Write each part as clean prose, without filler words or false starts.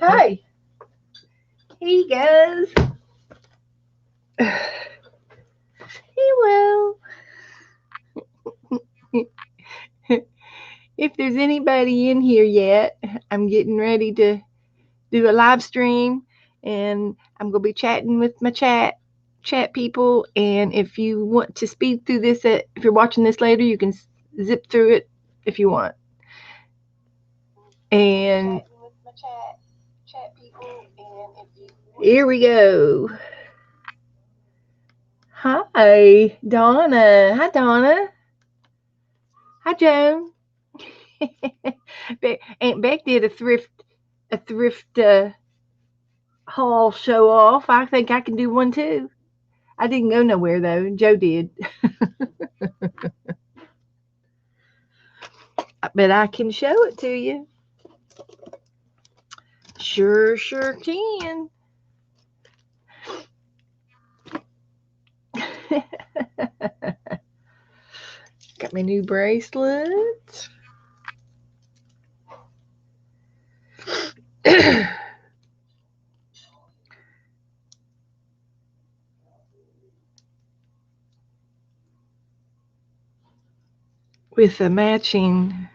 Hi. He goes. He will. If there's anybody in here yet, I'm getting ready to do a live stream and I'm going to be chatting with my chat people. And if you want to speed through this, if you're watching this later, you can zip through it if you want. And here we go. Hi, Donna. Hi, Donna. Hi, Joan. Aunt Beck did a thrift haul show off. I think I can do one too. I didn't go nowhere though. Joe did, but I can show it to you. Sure can. Got my new bracelet. with a matching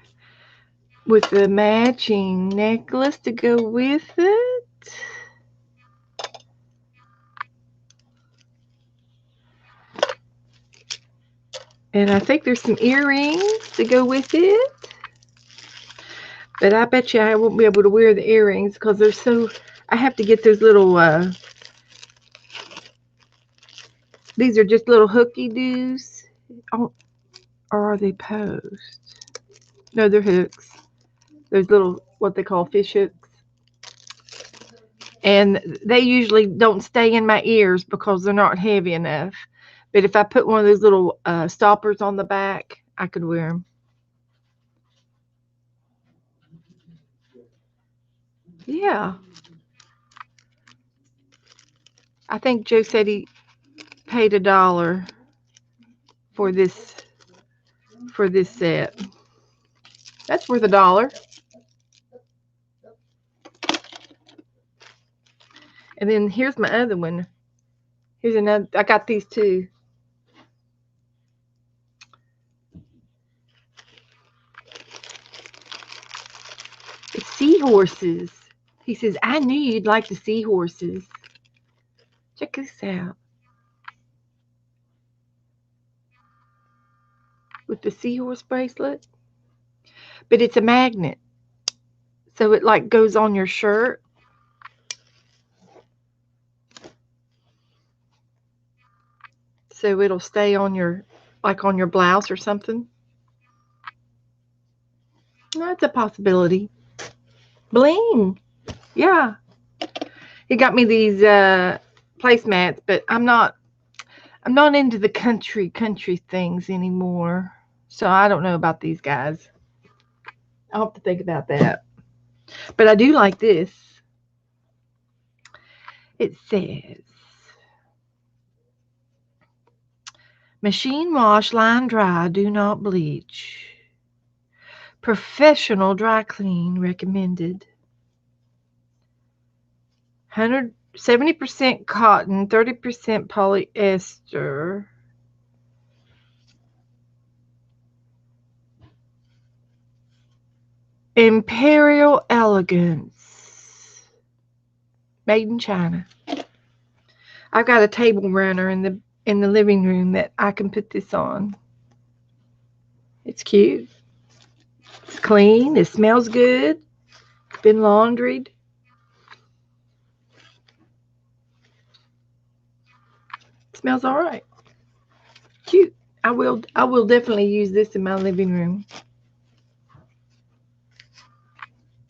necklace to go with it. And I think there's some earrings to go with it. But I bet you I won't be able to wear the earrings because they're so. I have to get those little. These are just little hooky doos. Oh, or are they posts? No, they're hooks. Those little what they call fish hooks. And they usually don't stay in my ears because they're not heavy enough. But if I put one of those little stoppers on the back, I could wear them. Yeah. I think Joe said he paid $1 for this set. That's worth $1. And then here's my other one. Here's another. I got these two. It's seahorses. He says, I knew you'd like the seahorses. Check this out. With the seahorse bracelet. But it's a magnet. So it like goes on your shirt. So it'll stay on your on your blouse or something. That's a possibility. Bling. Yeah. He got me these placemats, but I'm not into the country things anymore. So I don't know about these guys. I'll have to think about that. But I do like this. It says machine wash, line dry, do not bleach. Professional dry clean recommended. 70% cotton, 30% polyester. Imperial Elegance. Made in China. I've got a table runner in the living room that I can put this on. It's cute. It's clean. It smells good. It's been laundried. It smells all right. Cute. I will definitely use this in my living room.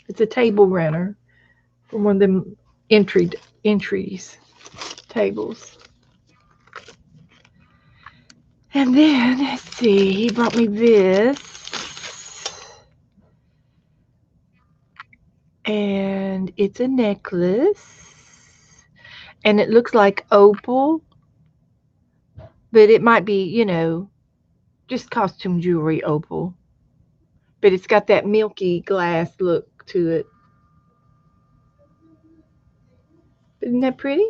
It's a table runner from one of them entries tables. And then let's see, he brought me this. And it's a necklace. And it looks like opal. But it might be, just costume jewelry opal. But it's got that milky glass look to it. Isn't that pretty?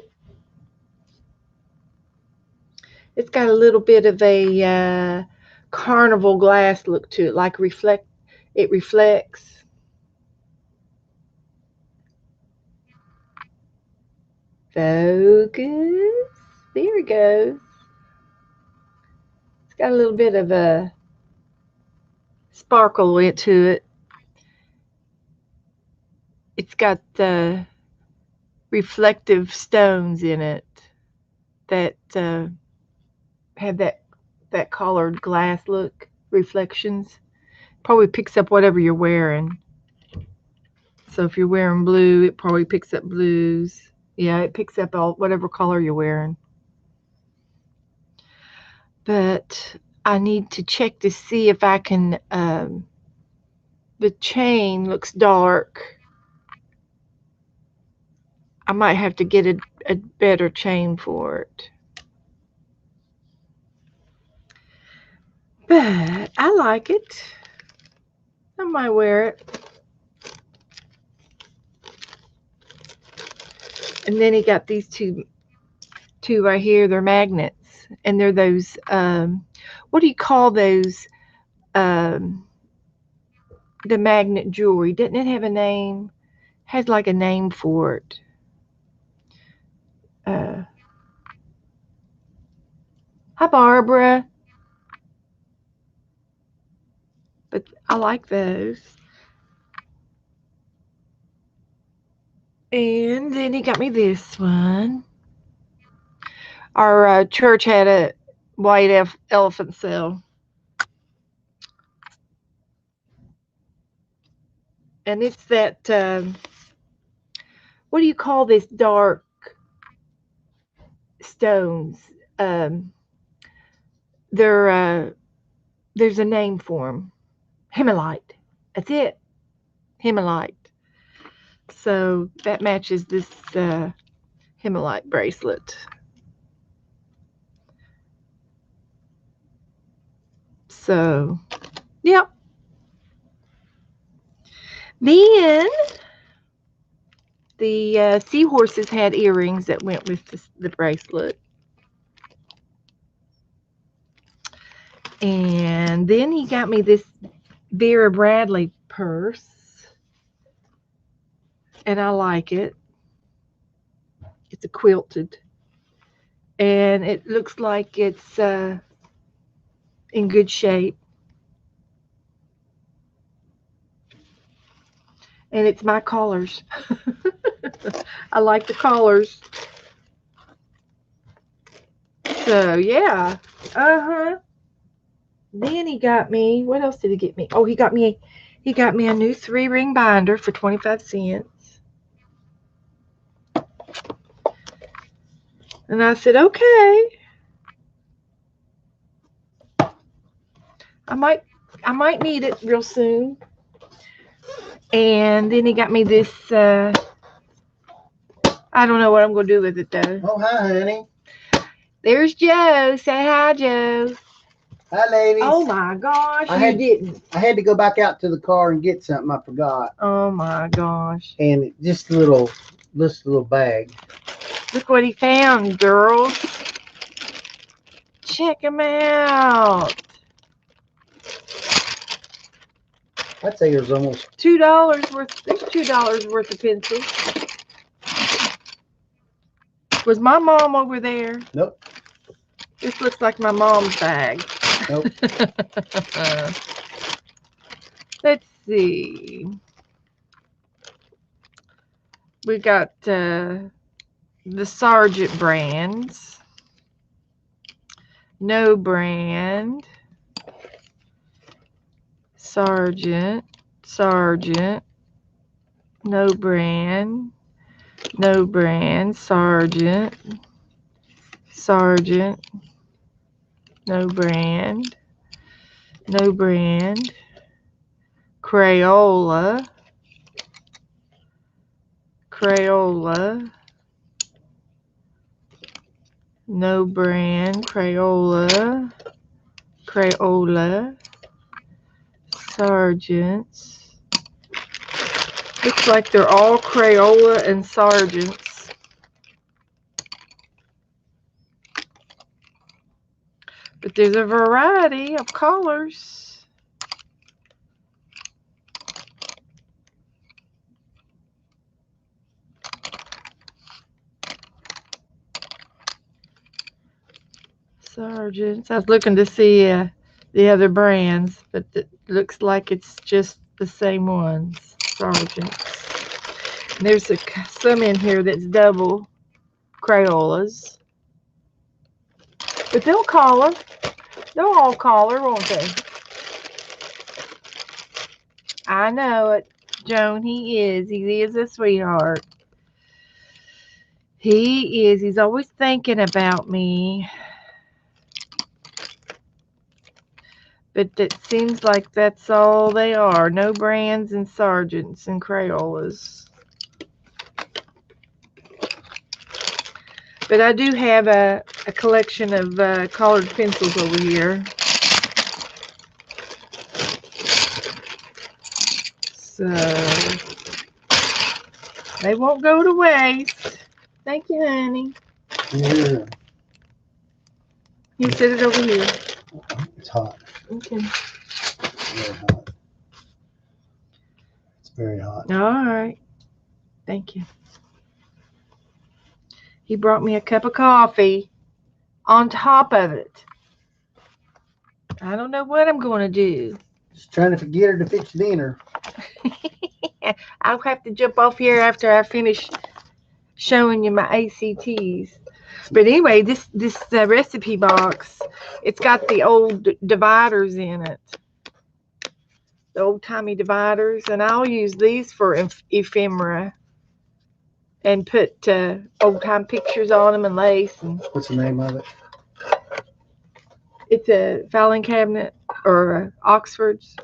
It's got a little bit of a carnival glass look to it, like it reflects. Focus. There it goes. It's got a little bit of a sparkle to it. It's got the reflective stones in it that have that colored glass look, reflections. Probably picks up whatever you're wearing. So if you're wearing blue, it probably picks up blues. Yeah, it picks up whatever color you're wearing. But I need to check to see if I can, the chain looks dark. I might have to get a better chain for it. But I like it. I might wear it. And then he got these two right here. They're magnets. And they're those, what do you call those? The magnet jewelry. Didn't it have a name? Has like a name for it. Hi, Barbara. But I like those. And then he got me this one. Our church had a white elephant sale. And it's that, what do you call this dark stones? There's a name for them. Himmelite. That's it. Himmelite. So that matches this Himmelite bracelet. So, yep. Then the seahorses had earrings that went with the bracelet. And then he got me this Vera Bradley purse. And I like it. It's a quilted. And it looks like it's in good shape. And it's my colors. I like the colors. So, yeah. Then he got me, what else did he get me? Oh, he got me a new 3-ring binder for 25 cents. And I said, okay. I might need it real soon. And then he got me this, I don't know what I'm going to do with it, though. Oh, hi, honey. There's Joe. Say hi, Joe. Hi, ladies. Oh, my gosh, I had to go back out to the car and get something I forgot. Oh, my gosh. And just a little bag. Look what he found, girls. Check him out. I'd say there's almost $2 worth. There's $2 worth of pencils. Was my mom over there? Nope. This looks like my mom's bag. Nope. Let's see. We got the Sargent brands. No brand. Sargent. No brand. No brand. Sargent. No brand. No brand. Crayola. No brand. Crayola. Sargents. Looks like they're all Crayola and Sargents. but there's a variety of colors. Sergeants. I was looking to see the other brands, but it looks like it's just the same ones. Sergeants. And there's some in here that's double Crayolas. But they'll color. They'll all color, won't they? I know it, Joan. He is. He is a sweetheart. He is. He's always thinking about me. But it seems like that's all they are. No brands and Sergeants and Crayolas. But I do have a collection of colored pencils over here. So they won't go to waste. Thank you, honey. Yeah. You set it over here. It's hot. Okay. Very hot. It's very hot. All right. Thank you. He brought me a cup of coffee on top of it. I don't know what I'm going to do. Just trying to get her to fix dinner. I'll have to jump off here after I finish showing you my ACTs. But anyway, this recipe box, it's got the old dividers in it. The old-timey dividers. And I'll use these for ephemera. And put old-time pictures on them and lace. And What's the name of it? it's a filing cabinet or Oxford's.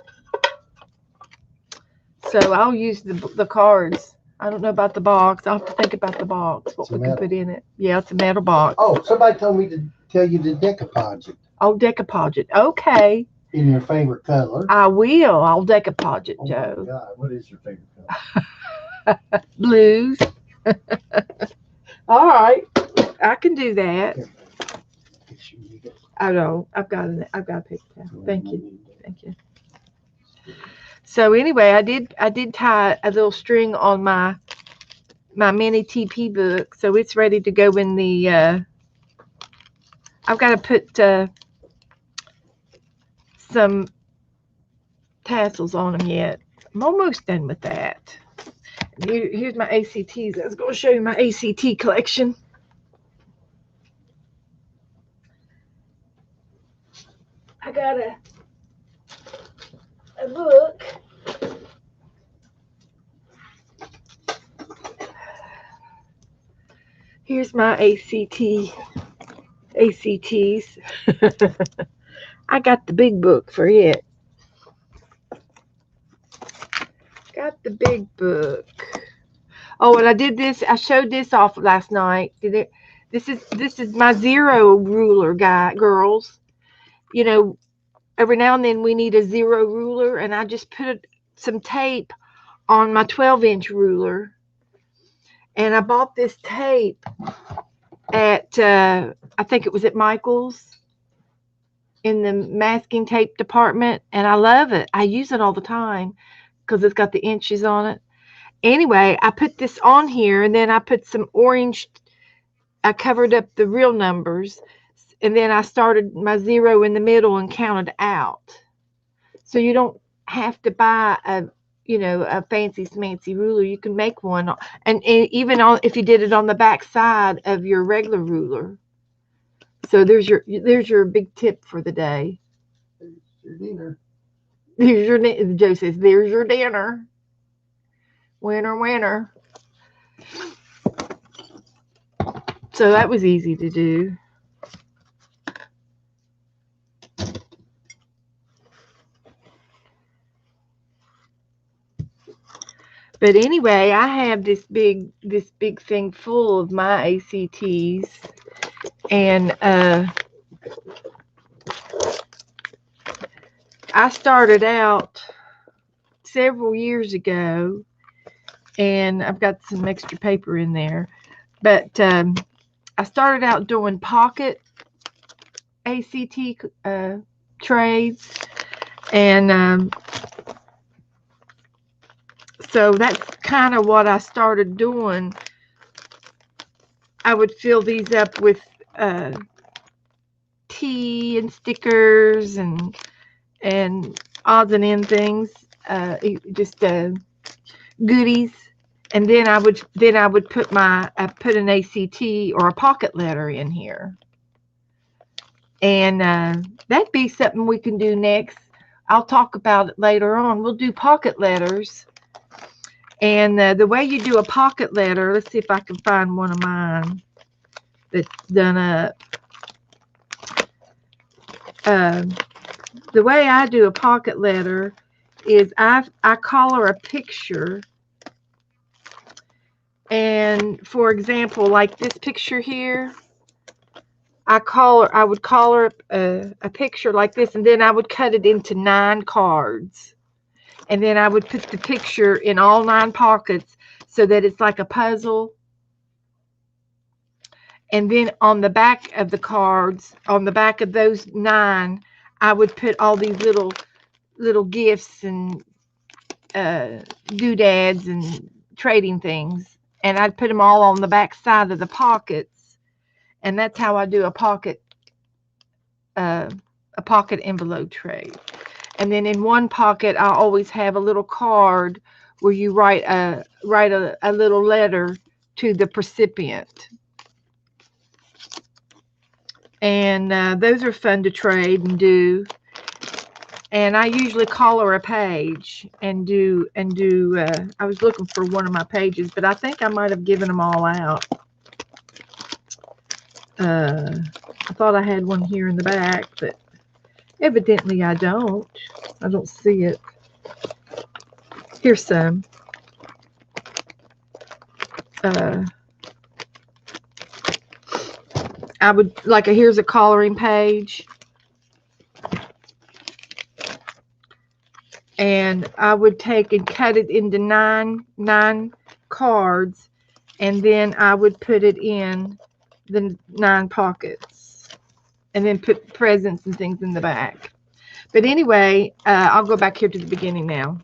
So I'll use the cards. I don't know about the box. I'll have to think about the box, what we can put in it. Yeah, it's a metal box. Oh, somebody told me to tell you to decoupage it Oh, decoupage it. Okay. in your favorite color. I will. I'll decoupage it, Oh Joe. my God, what is your favorite color? Blues. All right. I can do that. I know. I've got a paper towel. Thank you. Thank you. So anyway, I did tie a little string on my mini TP book, so it's ready to go in the. I've got to put some tassels on them yet. I'm almost done with that. Here's my ACTs. I was going to show you my ACT collection. I got a book. Here's my ACTs. I got the big book for it. Got the big book. Oh, and I did this. I showed this off last night. This is my zero ruler, girls. You know, every now and then we need a zero ruler, and I just put some tape on my 12-inch ruler. And I bought this tape at I think it was at Michael's in the masking tape department, and I love it. I use it all the time because it's got the inches on it. Anyway, I put this on here, and then I put some orange. I covered up the real numbers, and then I started my zero in the middle and counted out. So you don't have to buy a fancy smancy ruler. You can make one, and even if you did it on the back side of your regular ruler. So there's your big tip for the day. There's your dinner. Joe says, there's your dinner. Winner, winner. So that was easy to do. But anyway, I have this big thing full of my ACTs, and I started out several years ago, and I've got some extra paper in there, but I started out doing pocket ACT trades. And so that's kind of what I started doing. I would fill these up with tea and stickers and odds and end things, just goodies. And then I would put an ACT or a pocket letter in here. And that'd be something we can do next. I'll talk about it later on. We'll do pocket letters. And the way you do a pocket letter, let's see if I can find one of mine that's done up. The way I do a pocket letter is I color a picture. And for example, like this picture here, I would color a picture like this, and then I would cut it into 9 cards. And then I would put the picture in all 9 pockets so that it's like a puzzle. And then on the back of the cards, on the back of those 9, I would put all these little gifts and doodads and trading things. And I'd put them all on the back side of the pockets. And that's how I do a pocket envelope trade. And then in one pocket, I always have a little card where you write a little letter to the recipient. And those are fun to trade and do. And I usually color a page and do. I was looking for one of my pages, but I think I might have given them all out. I thought I had one here in the back, but evidently I don't. I don't see it. Here's some. I would here's a coloring page. And I would take and cut it into nine cards, and then I would put it in the 9 pockets, and then put presents and things in the back. But anyway, I'll go back here to the beginning now.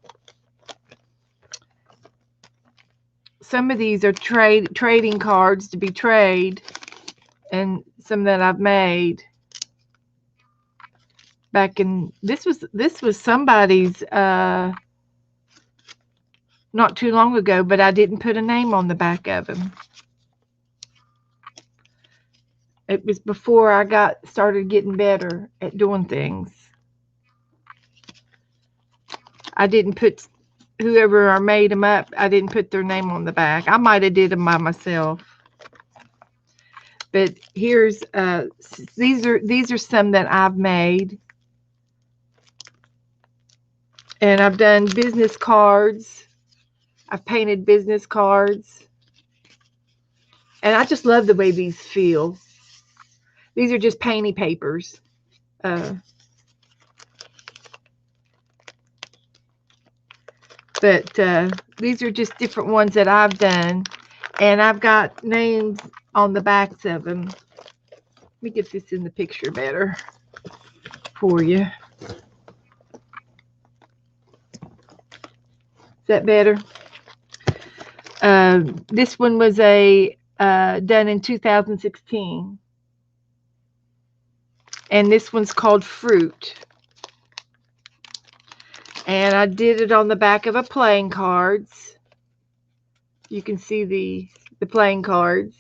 Some of these are trading cards to be traded, and some that I've made. Back in this was somebody's not too long ago, but I didn't put a name on the back of them. It was before I started getting better at doing things. I didn't put whoever I made them up. I didn't put their name on the back. I might have did them by myself. But here's these are some that I've made. And I've done business cards. I've painted business cards. And I just love the way these feel. These are just painty papers. But these are just different ones that I've done. And I've got names on the backs of them. Let me get this in the picture better for you. Is that better? This one was done in 2016. And this one's called Fruit. And I did it on the back of a playing cards. You can see the playing cards.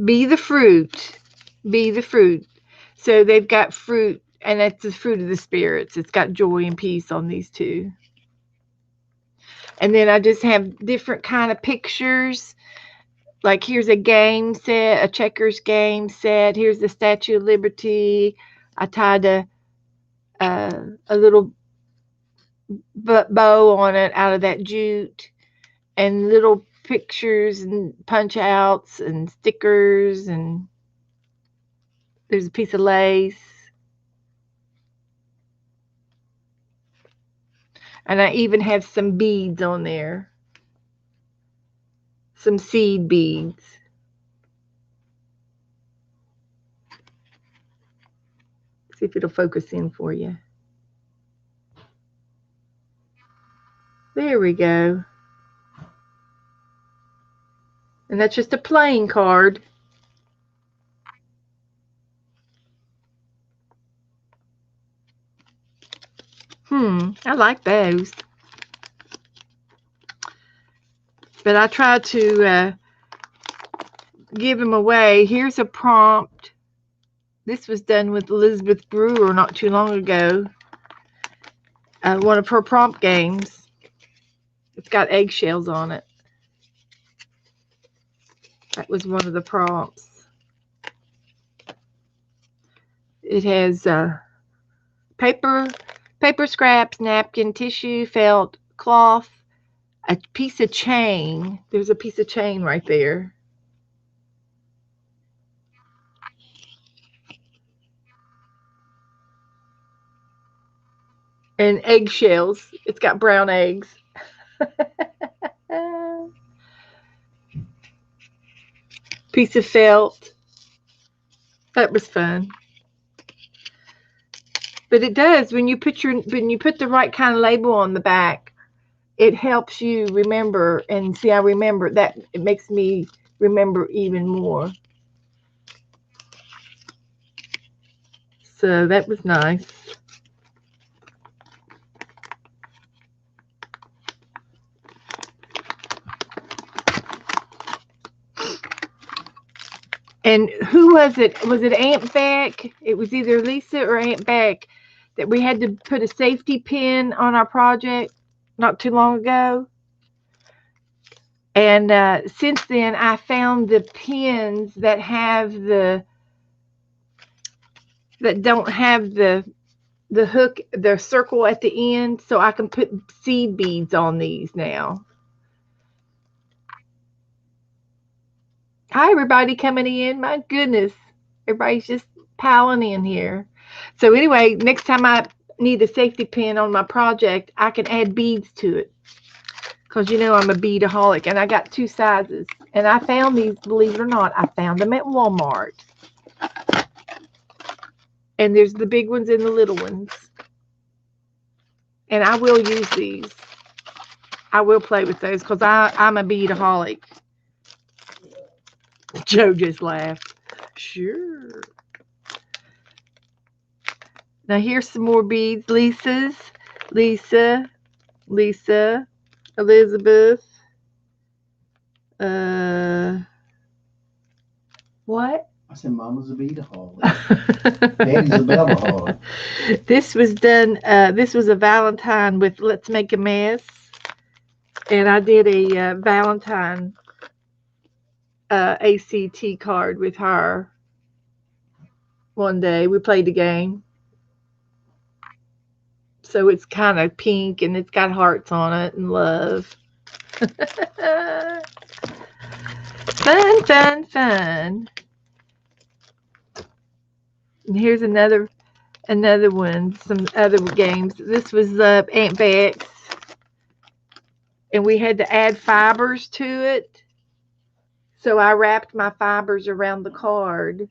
Be the fruit. Be the fruit. So they've got fruit, and that's the fruit of the spirits. It's got joy and peace on these two. And then I just have different kind of pictures. Like here's a game set, a checkers game set. Here's the Statue of Liberty. I tied a little bow on it out of that jute, and little pictures and punch outs and stickers, and there's a piece of lace. And I even have some beads on there. Some seed beads. See if it'll focus in for you. There we go. And that's just a playing card. I like those. But I try to give them away. Here's a prompt. This was done with Elizabeth Brewer not too long ago. One of her prompt games. It's got eggshells on it. That was one of the prompts. It has paper scraps, napkin, tissue, felt, cloth, a piece of chain. There's a piece of chain right there. And eggshells. It's got brown eggs. Piece of felt. That was fun. But it does, when you put the right kind of label on the back, it helps you remember. And see, I remember that. It makes me remember even more. So that was nice. And who was it? Was it Aunt Beck? It was either Lisa or Aunt Beck that we had to put a safety pin on our project not too long ago. And since then, I found the pins that don't have the hook, the circle at the end, so I can put seed beads on these now. Hi, everybody coming in. My goodness, everybody's just piling in here. So anyway, next time I need a safety pin on my project, I can add beads to it. Because you know I'm a beadaholic, and I got 2 sizes. And I found these, believe it or not, I found them at Walmart. And there's the big ones and the little ones. And I will use these. I will play with those because I'm a beadaholic. Joe just laughed. Sure. Now here's some more beads. Lisa, Elizabeth. What? I said Mama's a beadaholic. Daddy's a bellaholic. This was done. This was a Valentine with Let's Make a Mess. And I did a Valentine ACT card with her one day. We played the game. So it's kind of pink and it's got hearts on it and love. Fun. And here's another one, some other games. This was Aunt Beck's. And we had to add fibers to it. So I wrapped my fibers around the card.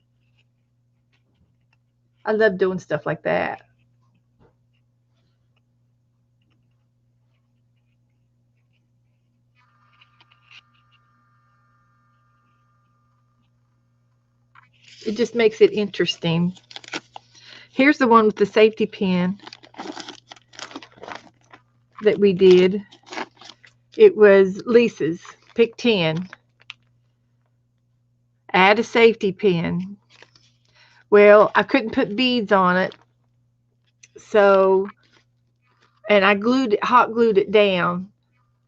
I love doing stuff like that. It just makes it interesting. Here's the one with the safety pin that we did. It was Lisa's. Pick 10. Add a safety pin. Well, I couldn't put beads on it. So, and I hot glued it down.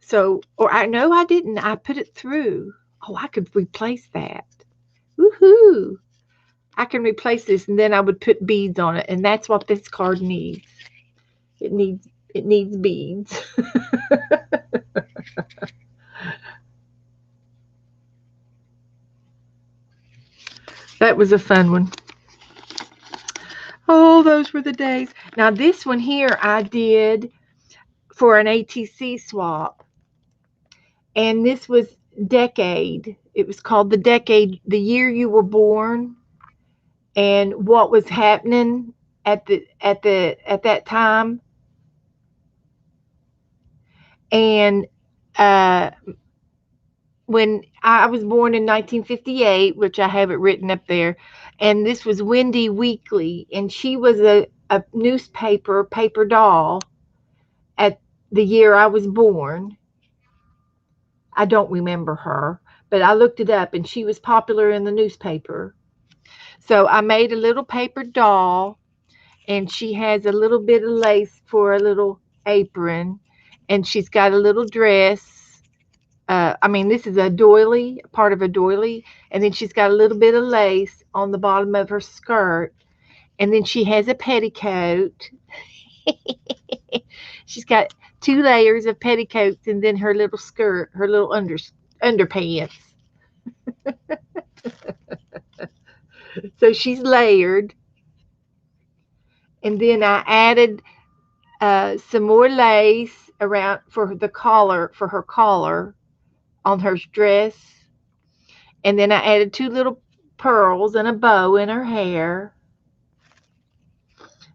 So, no, I didn't. I put it through. Oh, I could replace that. Woohoo! I can replace this, and then I would put beads on it, and that's what this card needs. It needs beads. That was a fun one. Oh, those were the days. Now this one here I did for an ATC swap, and this was decade. It was called the decade, the year you were born, and what was happening at that time. And when I was born in 1958, which I have it written up there, and this was Wendy Weekly, and she was a newspaper paper doll at the year I was born. I don't remember her, but I looked it up, and she was popular in the newspaper. So I made a little paper doll, and she has a little bit of lace for a little apron, and she's got a little dress. I mean, this is a doily, part of a doily, and then she's got a little bit of lace on the bottom of her skirt, and then she has a petticoat. She's got 2 layers of petticoats, and then her little skirt, her little underpants. So she's layered, and then I added some more lace around for the collar, for her collar on her dress. And then I added 2 little pearls and a bow in her hair.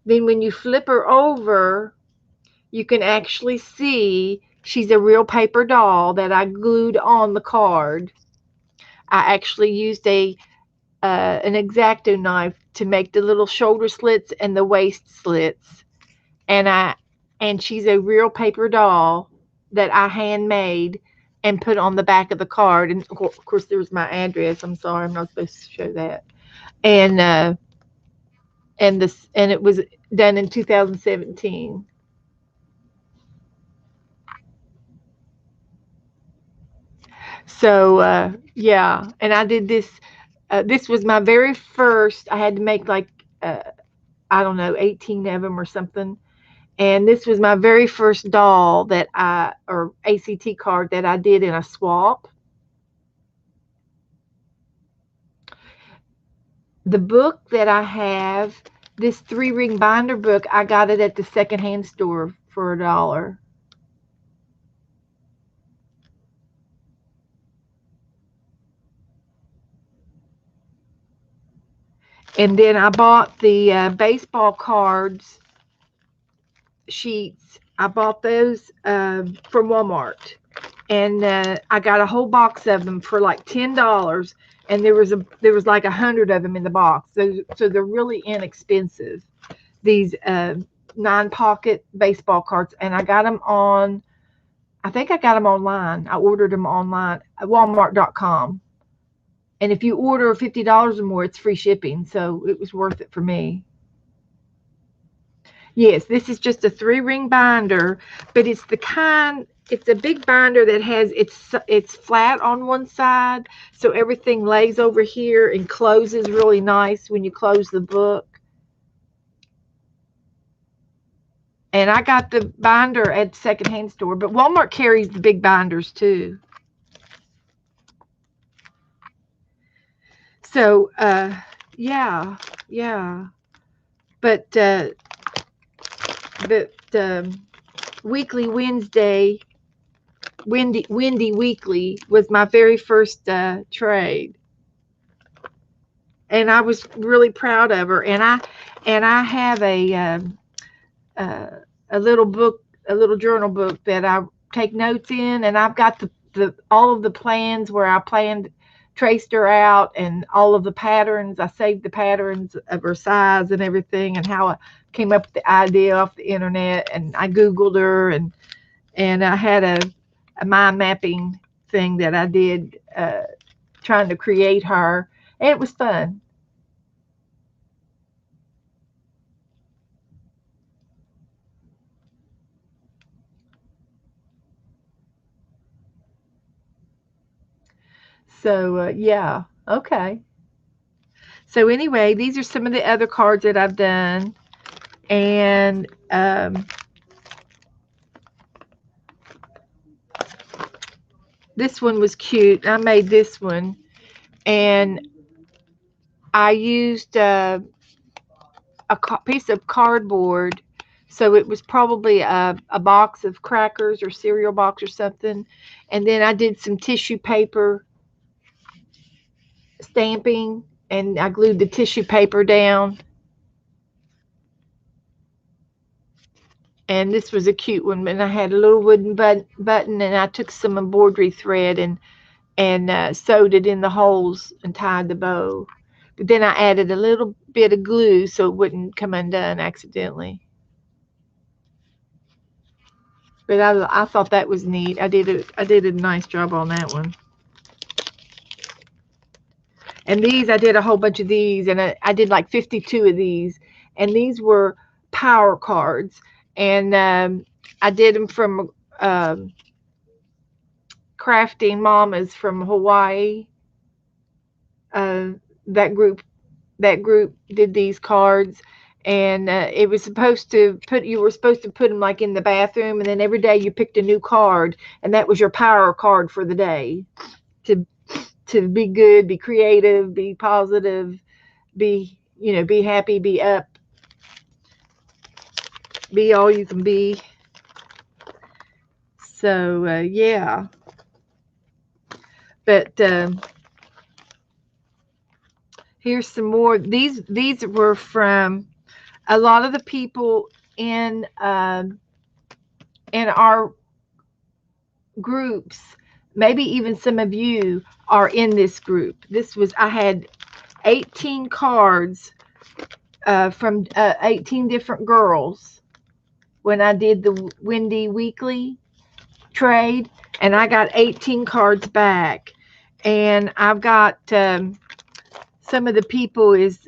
Then when you flip her over, you can actually see she's a real paper doll that I glued on the card. I actually used an X-Acto knife to make the little shoulder slits and the waist slits. And she's a real paper doll that I handmade and put on the back of the card. And of course, there's my address. I'm sorry, I'm not supposed to show that. And it was done in 2017. So yeah, and I did this. This was my very first. I had to make like I don't know, 18 of them or something. And this was my very first doll or ACT card that I did in a swap. The book that I have, this 3-ring binder book, I got it at the secondhand store for $1. And then I bought the baseball cards sheets. I bought those from Walmart, and I got a whole box of them for like $10. And there was like 100 of them in the box, so they're really inexpensive. These 9-pocket baseball cards, and I got them on. I think I got them online. I ordered them online at Walmart.com. And if you order $50 or more, it's free shipping. So it was worth it for me. Yes, this is just a 3-ring binder, but it's a big binder that has, it's flat on one side. So everything lays over here and closes really nice when you close the book. And I got the binder at secondhand store, but Walmart carries the big binders too. So, yeah. But Weekly Wednesday, Wendy Weekly was my very first trade, and I was really proud of her. And I have a little book, a little journal book that I take notes in, and I've got the all of the plans where I traced her out, and all of the patterns. I saved the patterns of her size and everything, and how I came up with the idea off the internet, and I Googled her, and I had a mind mapping thing that I did trying to create her, and it was fun. So yeah, okay. So anyway, these are some of the other cards that I've done, and this one was cute. I made this one, and I used a piece of cardboard, so it was probably a box of crackers or cereal box or something, and then I did some tissue paper stamping, and I glued the tissue paper down. And this was a cute one. And I had a little wooden button, and I took some embroidery thread and sewed it in the holes and tied the bow. But then I added a little bit of glue so it wouldn't come undone accidentally. But I thought that was neat. I did a nice job on that one. And these, I did a whole bunch of these, and I did like 52 of these. And these were power cards. And I did them from Crafting Mamas from Hawaii. Uh, that group did these cards, and it was supposed to you were supposed to put them like in the bathroom, and then every day you picked a new card, and that was your power card for the day, to be good, be creative, be positive, be be happy, be up, be all you can be. So yeah, but here's some more. These were from a lot of the people in our groups. Maybe even some of you are in this group. I had 18 cards from 18 different girls when I did the Wendy Weekly trade, and I got 18 cards back. And I've got some of the people is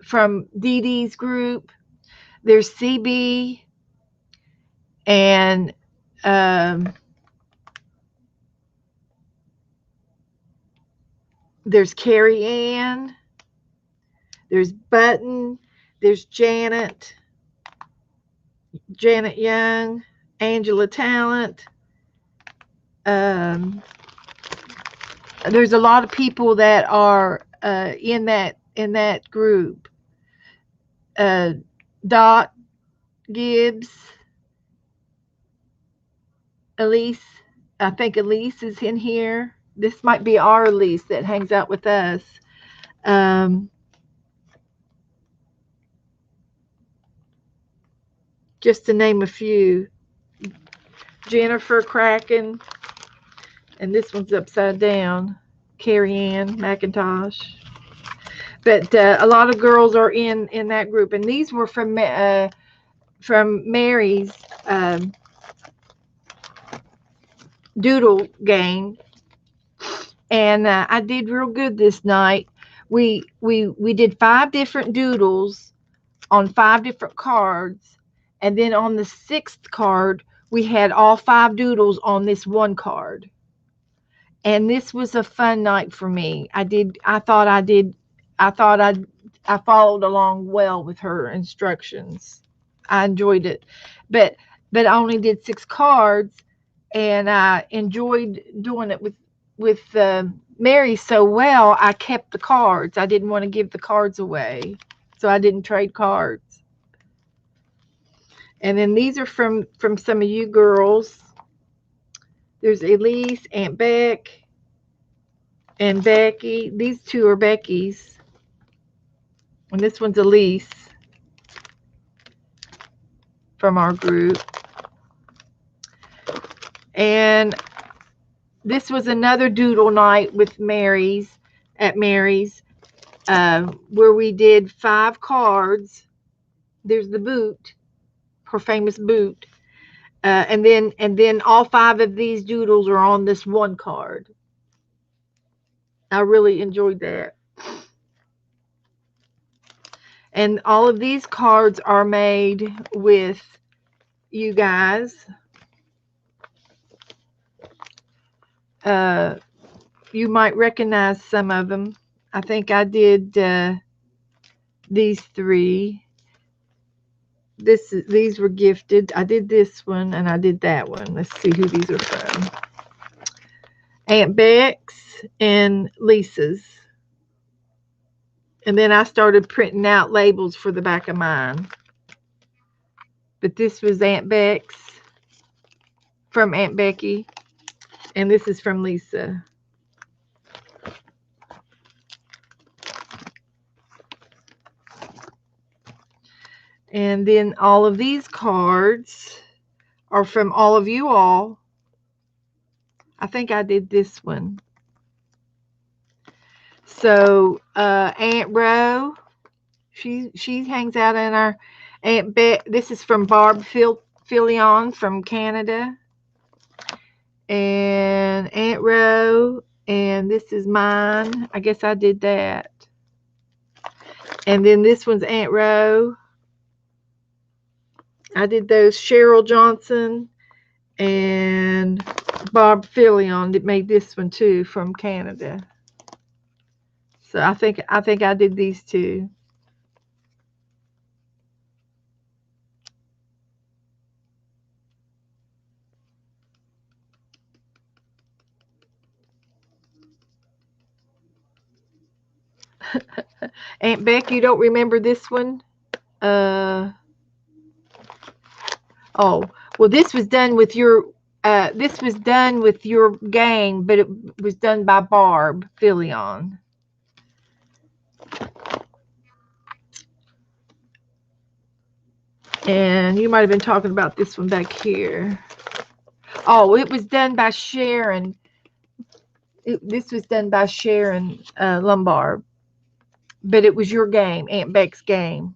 from Dee Dee's group. There's CB, and there's Carrie Ann, there's Button, there's Janet Young, Angela Talent. There's a lot of people that are in that group. Dot Gibbs, Elise. I think Elise is in here. This might be our Elise that hangs out with us. Just to name a few. Jennifer Kraken, and this one's upside down. Carrie Ann McIntosh. But a lot of girls are in that group, and these were from Mary's doodle game. And I did real good this night. We did 5 different doodles on 5 different cards, and then on the 6th card we had all 5 doodles on this one card. And this was a fun night for me. I thought I followed along well with her instructions. I enjoyed it, but I only did 6 cards, and I enjoyed doing it with Mary so well. I kept the cards. I didn't want to give the cards away, so I didn't trade cards. And then these are from some of you girls. There's Elise, Aunt Beck, and Becky. These 2 are Becky's, and this one's Elise from our group. And this was another doodle night with Mary's, where we did 5 cards. There's the boot, her famous boot, and then all 5 of these doodles are on this one card. I really enjoyed that. And all of these cards are made with you guys. You might recognize some of them. I think I did these 3. These were gifted. I did this one, and I did that one. Let's see who these are from. Aunt Beck's and Lisa's. And then I started printing out labels for the back of mine. But this was Aunt Beck's, from Aunt Becky, and this is from Lisa. And then all of these cards are from all of you all. I think I did this one. So Aunt Ro, she hangs out in our Aunt Beck. This is from Barb Filion from Canada. And Aunt Ro, and this is mine. I guess I did that. And then this one's Aunt Ro. I did those. Cheryl Johnson and Barb Filion that made this one too from Canada. So I think I did these two. Aunt Beck, you don't remember this one? Oh, well, this was done with your game, but it was done by Barb Filion. And you might have been talking about this one back here. Oh, it was done by Sharon. This was done by Sharon Lombard. But it was your game, Aunt Beck's game,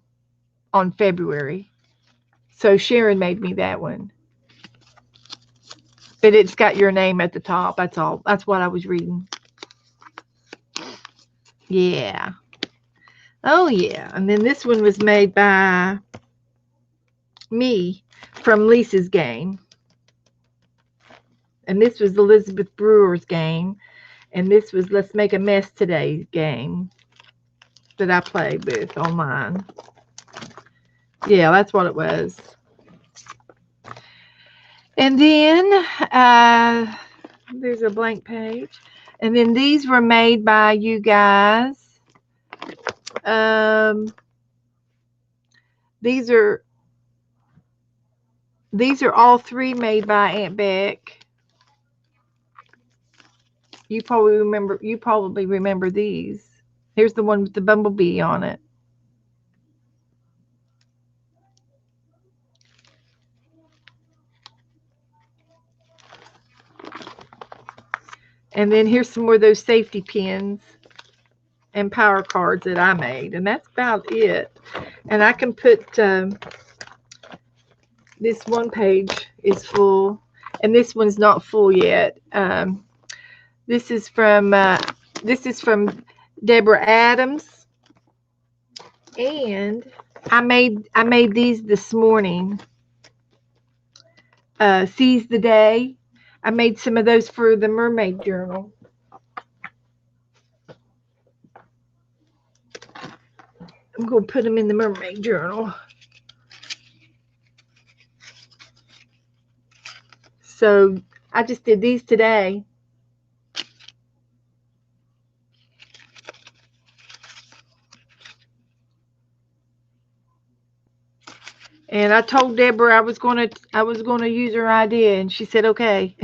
on February. So Sharon made me that one. But it's got your name at the top. That's all. That's what I was reading. Yeah. Oh, yeah. And then this one was made by me from Lisa's game. And this was Elizabeth Brewer's game. And this was Let's Make a Mess Today game that I played with online. Yeah, that's what it was. And then there's a blank page. And then these were made by you guys. These are all three made by Aunt Beck. You probably remember these. Here's the one with the bumblebee on it. And then here's some more of those safety pins and power cards that I made. And that's about it. And I can put, this one page is full. And this one's not full yet. This is from Deborah Adams. And I made these this morning. Seize the Day. I made some of those for the Mermaid Journal. I'm going to put them in the Mermaid Journal. So I just did these today. And I told Deborah I was going to use her idea, and she said okay.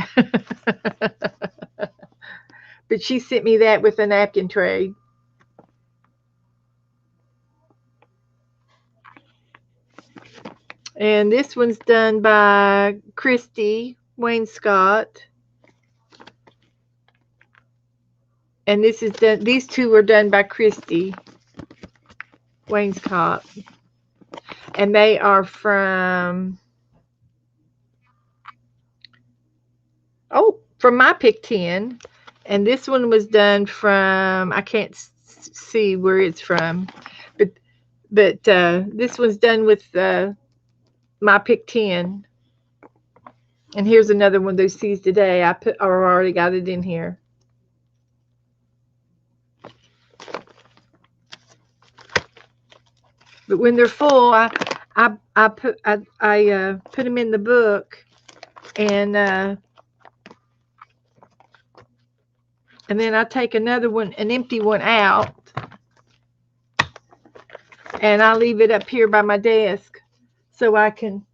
But she sent me that with a napkin tray. And this one's done by Christy Wainscott. And this is done. These two were done by Christy Wainscott. And they are from My Pick 10. And this one was done from, I can't see where it's from, but this one's done with My Pick 10. And here's another one, those Seize the Day. I already got it in here. But when they're full, I put them in the book, and then I take another one, an empty one out, and I leave it up here by my desk so I can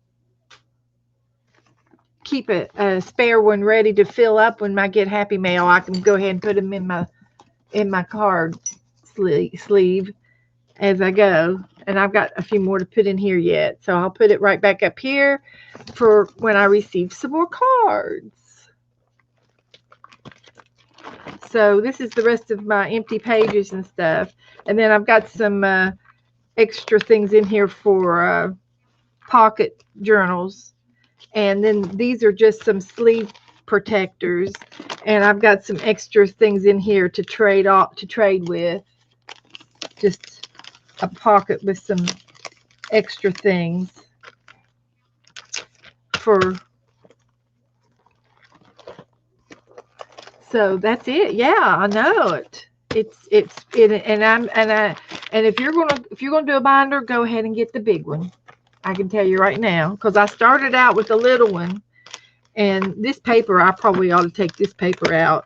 keep a spare one ready to fill up when I get Happy Mail. I can go ahead and put them in my card sleeve as I go. And I've got a few more to put in here yet. So I'll put it right back up here for when I receive some more cards. So this is the rest of my empty pages and stuff. And then I've got some extra things in here for pocket journals. And then these are just some sleeve protectors. And I've got some extra things in here to trade with. Just a pocket with some extra things for. So that's it. Yeah, I know it. And if you're gonna do a binder, go ahead and get the big one. I can tell you right now, because I started out with the little one, and this paper, I probably ought to take this paper out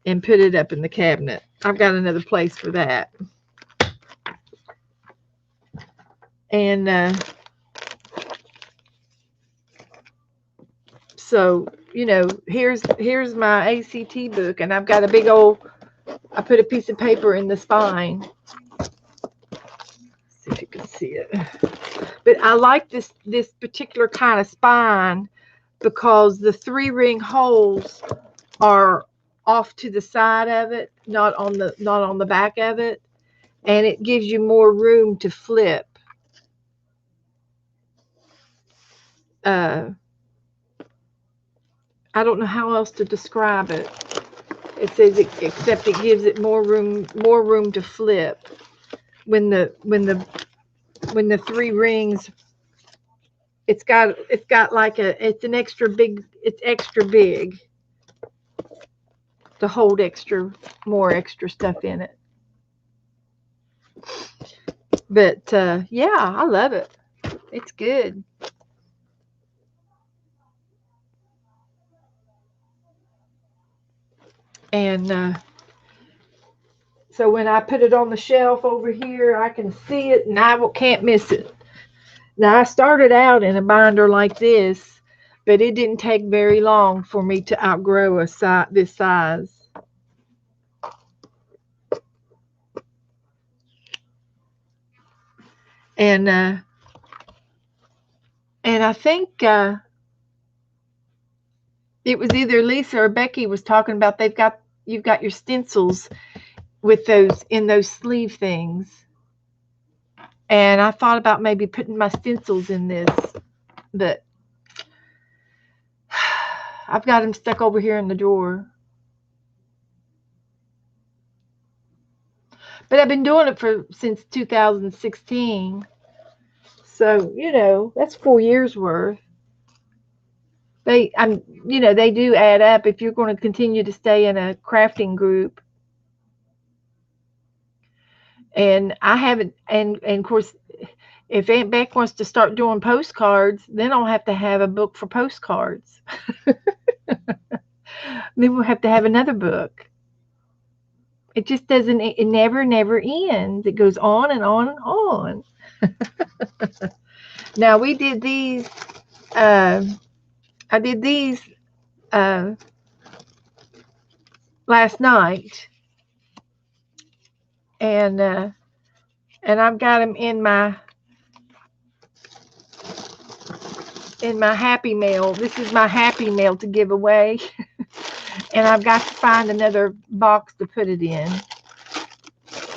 and put it up in the cabinet. I've got another place for that. And so, you know, here's my ACT book, and I've got a big old, I put a piece of paper in the spine. Let's see if you can see it. But I like this particular kind of spine because the 3-ring holes are off to the side of it, not on the back of it, and it gives you more room to flip. I don't know how else to describe it. It says except it gives it more room to flip when the 3 rings. It's got like it's extra big to hold more extra stuff in it. But yeah, I love it. It's good. And so when I put it on the shelf over here, I can see it and I can't miss it. Now, I started out in a binder like this, but it didn't take very long for me to outgrow this size. And I think it was either Lisa or Becky was talking about you've got your stencils with those sleeve things. And I thought about maybe putting my stencils in this, but I've got them stuck over here in the drawer. But I've been doing it since 2016. So, you know, that's 4 years worth. They do add up if you're going to continue to stay in a crafting group. And I haven't, and of course, if Aunt Beck wants to start doing postcards, then I'll have to have a book for postcards. Then we'll have to have another book. It just doesn't, it never ends. It goes on and on and on. Now, we did these, I did these last night. And I've got them in my Happy Mail. This is my Happy Mail to give away. And I've got to find another box to put it in.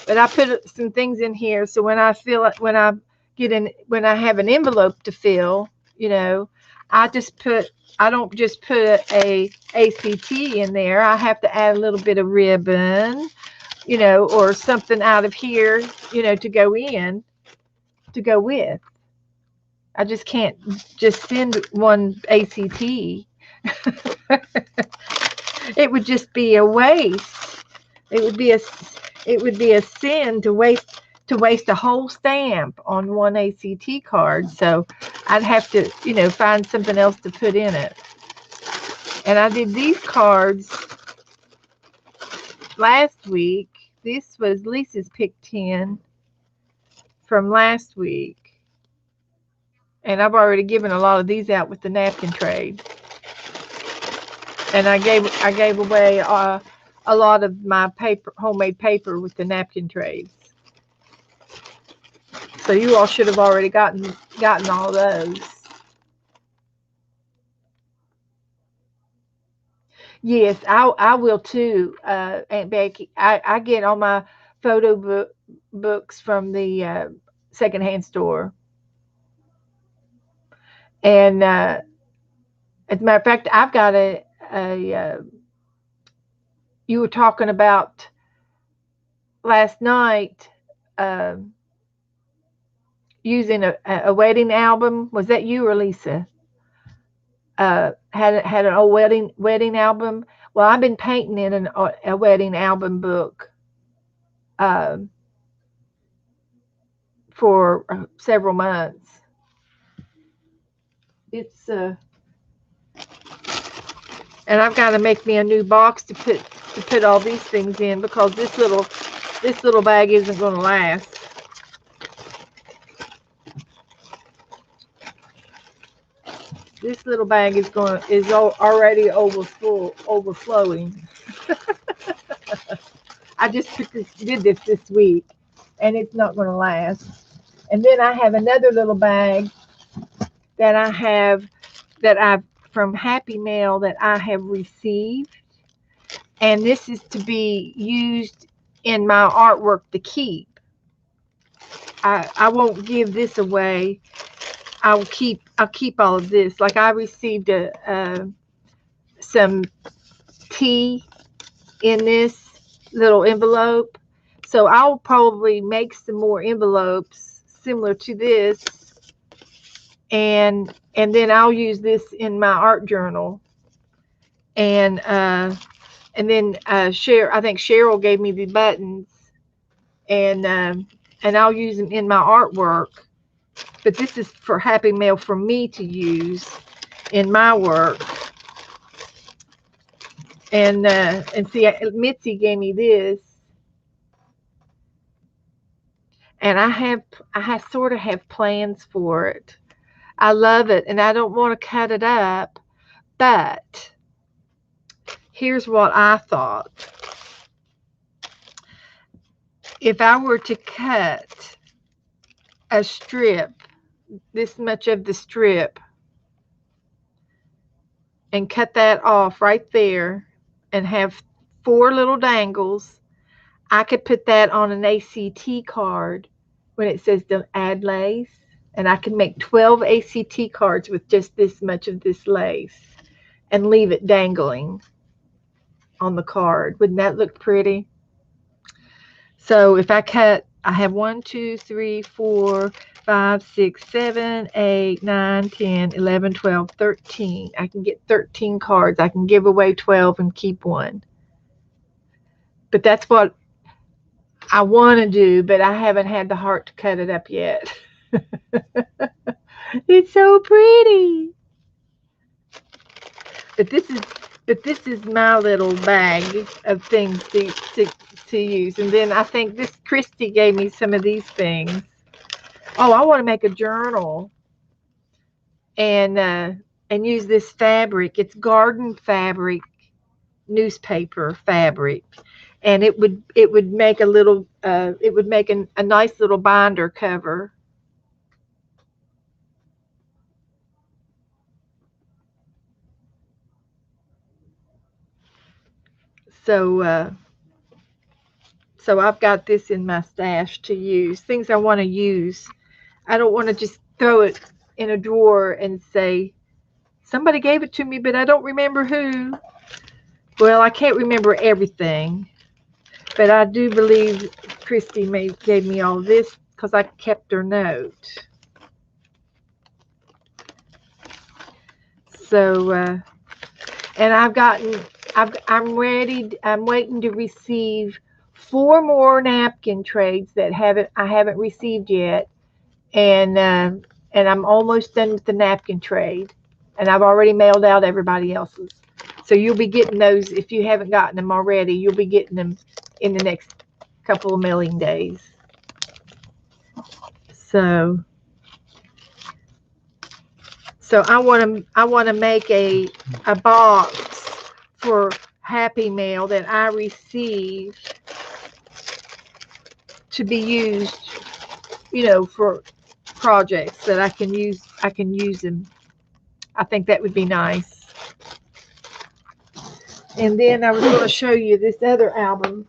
But I put some things in here so when I have an envelope to fill, you know, I don't just put a ACT in there. I have to add a little bit of ribbon, you know, or something out of here, you know, to go with. I just can't just send one ACT. It would just be a waste. It would be a sin to waste a whole stamp on one ACT card. So I'd have to, you know, find something else to put in it. And I did these cards last week. This was Lisa's Pick 10 from last week. And I've already given a lot of these out with the napkin trade. And I gave away a lot of my homemade paper with the napkin trades. So you all should have already gotten all those. Yes, I will too, Aunt Becky. I get all my books from the secondhand store, and as a matter of fact, I've got a you were talking about last night, um, using a wedding album. Was that you or Lisa? Had an old wedding album. Well, I've been painting in a wedding album book um, for several months. It's and I've got to make me a new box to put all these things in, because this little bag isn't going to last. This little bag is already overflowing. I just did this week, and it's not going to last. And then I have another little bag that I've from Happy Mail that I have received, and this is to be used in my artwork to keep. I won't give this away. I'll keep all of this. Like, I received some tea in this little envelope, so I'll probably make some more envelopes similar to this, and then I'll use this in my art journal. And then I think Cheryl gave me the buttons, and I'll use them in my artwork. But this is for Happy Mail for me to use in my work. And see, Mitzi gave me this, and I sort of have plans for it. I love it, and I don't want to cut it up, but here's what I thought. If I were to cut a strip, this much of the strip, and cut that off right there, and have 4 little dangles, I could put that on an ACT card when it says to add lace, and I could make 12 ACT cards with just this much of this lace and leave it dangling on the card. Wouldn't that look pretty? So if I have 1, 2, 3, 4, 5, 6, 7, 8, 9, 10, 11, 12, 13. I can get 13 cards. I can give away 12 and keep 1. But that's what I want to do, but I haven't had the heart to cut it up yet. It's so pretty. But this is my little bag of things to use. And then I think Christy gave me some of these things. Oh, I want to make a journal and use this fabric. It's garden fabric, newspaper fabric, and it would make a little it would make a nice little binder cover. So so I've got this in my stash to use, things I want to use. I don't want to just throw it in a drawer and say, somebody gave it to me, but I don't remember who. Well, I can't remember everything, but I do believe Christy gave me all this because I kept her note. So, and I'm ready. I'm waiting to receive 4 more napkin trades that I haven't received yet, and I'm almost done with the napkin trade, and I've already mailed out everybody else's. So you'll be getting those if you haven't gotten them already. You'll be getting them in the next couple of mailing days. So I want to make a box for Happy Mail that I received to be used you know, for projects that I can use them. I think that would be nice. And then I was going to show you this other album.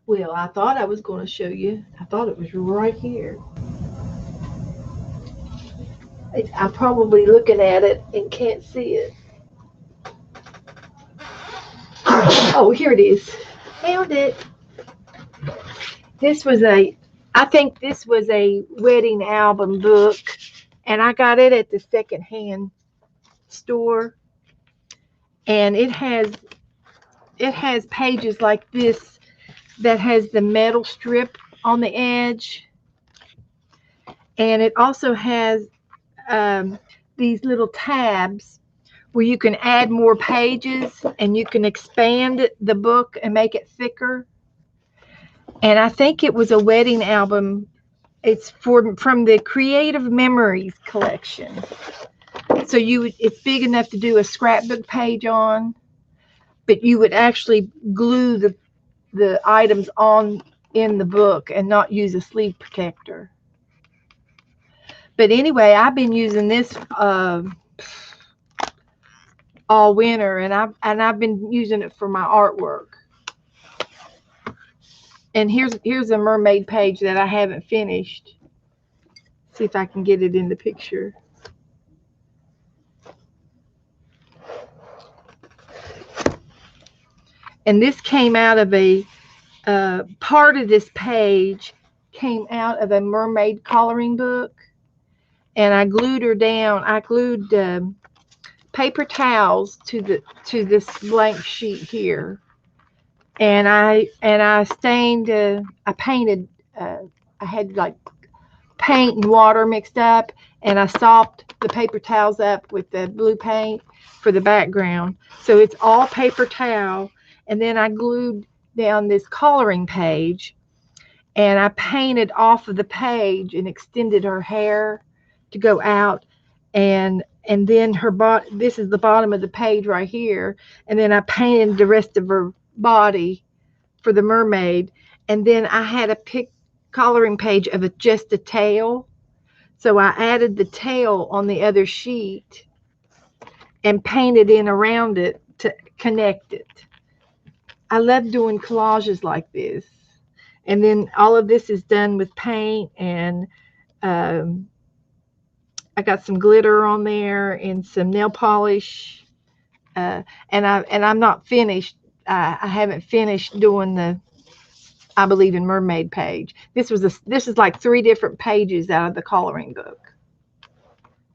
Well, I thought I was going to show you. I thought it was right here. I'm probably looking at it and can't see it. Oh, here it is. Found it. I think this was a wedding album book, and I got it at the secondhand store. And it has pages like this that has the metal strip on the edge, and it also has these little tabs where you can add more pages and you can expand the book and make it thicker. And I think it was a wedding album. It's from the Creative Memories collection. So it's big enough to do a scrapbook page on, but you would actually glue the items on in the book and not use a sleeve protector. But anyway, I've been using this all winter, and I've been using it for my artwork. And here's a mermaid page that I haven't finished. See if I can get it in the picture. And this came out of part of this page came out of a mermaid coloring book, and I glued her down. I glued paper towels to this blank sheet here, and I stained. I painted. I had like paint and water mixed up, and I sopped the paper towels up with the blue paint for the background. So it's all paper towel, and then I glued down this coloring page, and I painted off of the page and extended her hair to go out, and then her body. This is the bottom of the page right here, and then I painted the rest of her body for the mermaid, and then I had a coloring page of just a tail, so I added the tail on the other sheet and painted in around it to connect it. I love doing collages like this. And then all of this is done with paint, and I got some glitter on there and some nail polish. And I'm not finished. I haven't finished doing the I Believe in Mermaid page. This is like 3 different pages out of the coloring book,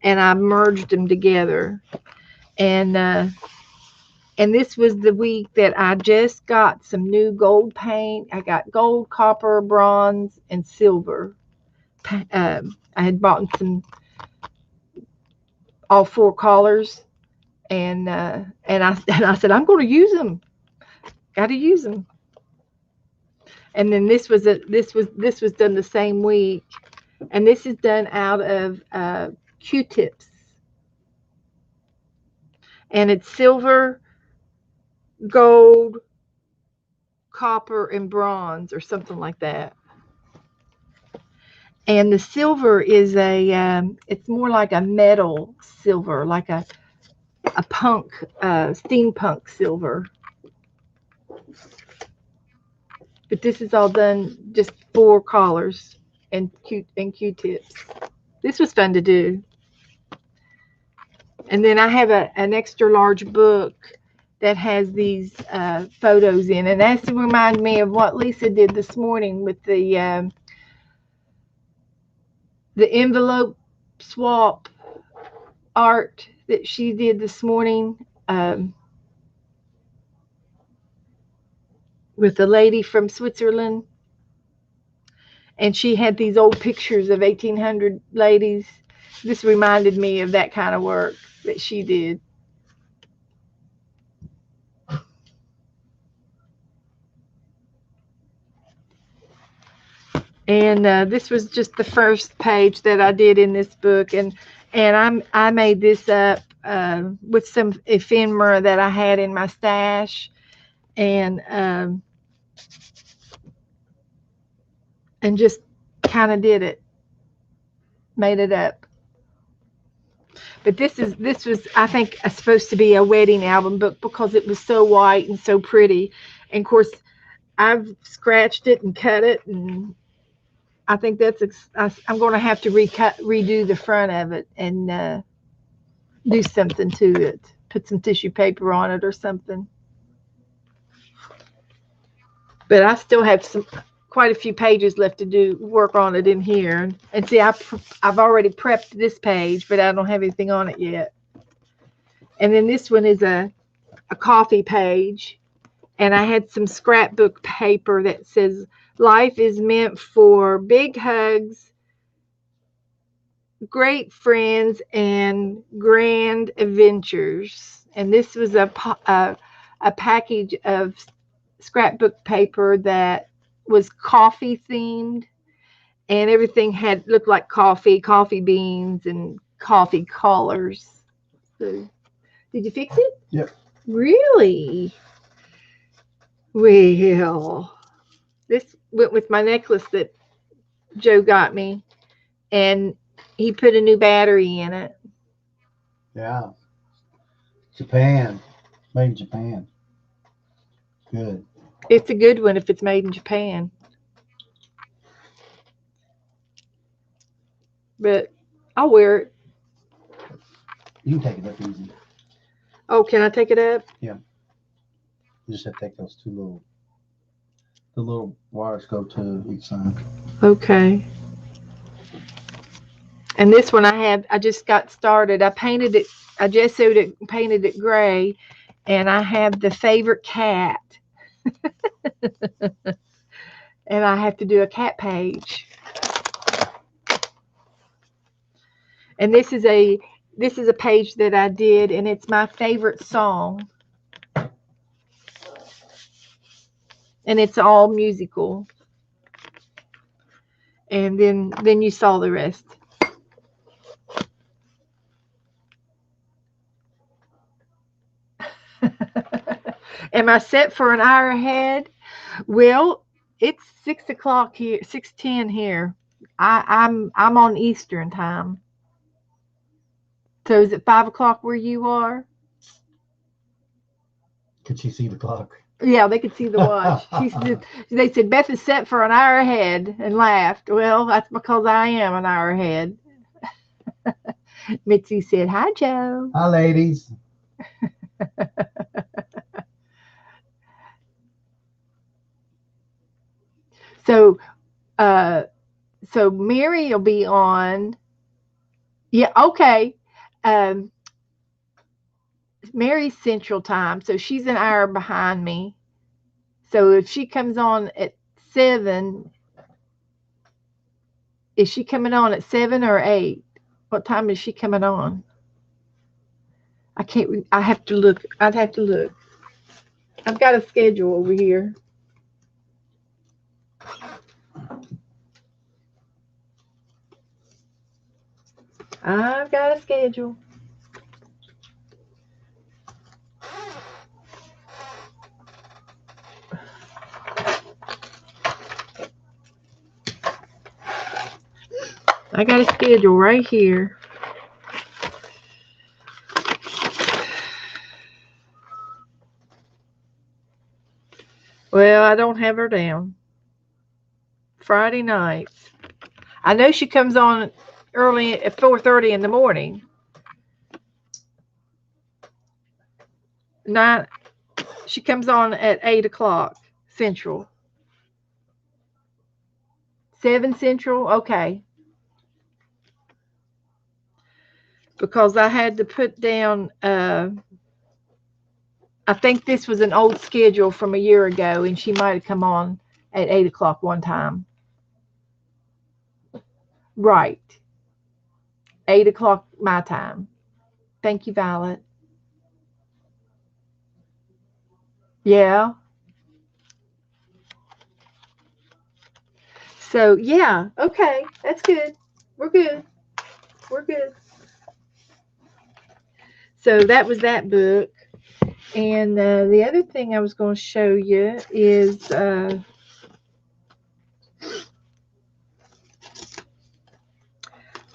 and I merged them together. And this was the week that I just got some new gold paint. I got gold, copper, bronze, and silver. I had bought some all 4 colors, and I said I'm going to use them. Got to use them. And then this was done the same week, and this is done out of Q-tips, and it's silver, gold, copper, and bronze, or something like that. And the silver is it's more like a metal silver, like a punk, steampunk silver. But this is all done just 4 colors and Q-tips. This was fun to do. And then I have an extra large book that has these photos in, and that's to remind me of what Lisa did this morning with the envelope swap art that she did this morning with the lady from Switzerland. And she had these old pictures of 1800 ladies. This reminded me of that kind of work that she did. And this was just the first page that I did in this book, and I made this up with some ephemera that I had in my stash, and just kind of did it, made it up. But this was, I think, supposed to be a wedding album book because it was so white and so pretty. And of course, I've scratched it and cut it, and I think I'm going to have to redo the front of it, and do something to it. Put some tissue paper on it or something. But I still have quite a few pages left to do work on it in here. And see, I've already prepped this page, but I don't have anything on it yet. And then this one is a coffee page, and I had some scrapbook paper that says life is meant for big hugs, great friends, and grand adventures. And this was a package of scrapbook paper that was coffee themed, and everything had looked like coffee beans, and coffee colors. So, did you fix it? Yep. Really? Well, this went with my necklace that Joe got me, and he put a new battery in it. Yeah. Japan. Made in Japan. Good. It's a good one if it's made in Japan. But I'll wear it. You can take it up easy. Oh, can I take it up? Yeah. You just have to take those the little wires go to each side. Okay. And this one I just got started. I painted it, I gessoed it, painted it gray, and I have the favorite cat. And I have to do a cat page. And this is a page that I did, and it's my favorite song. And it's all musical. And then you saw the rest. Am I set for an hour ahead? Well, it's 6 o'clock here, 6:10 here. I'm on Eastern time. So is it 5 o'clock where you are? Could she see the clock? Yeah, they could see the watch. They said Beth is set for an hour ahead, and laughed. Well, that's because I am an hour ahead. Mitzi said, "Hi, Joe." Hi, ladies. So, Mary will be on. Yeah, okay. Um, Mary's Central Time, so she's an hour behind me. So if she comes on at 7, is she coming on at 7 or 8? What time is she coming on? I can't. I have to look. I'd have to look. I've got a schedule over here. I've got a schedule. I got a schedule right here. Well, I don't have her down. Friday nights. I know she comes on early at 4:30 in the morning. 9. She comes on at 8 o'clock Central. 7 Central. Okay. Because I had to put down. I think this was an old schedule from a year ago, and she might have come on at 8 o'clock one time. Right. 8 o'clock my time. Thank you, Violet. Yeah. So, yeah. Okay. That's good. We're good. We're good. So that was that book. And the other thing I was going to show you is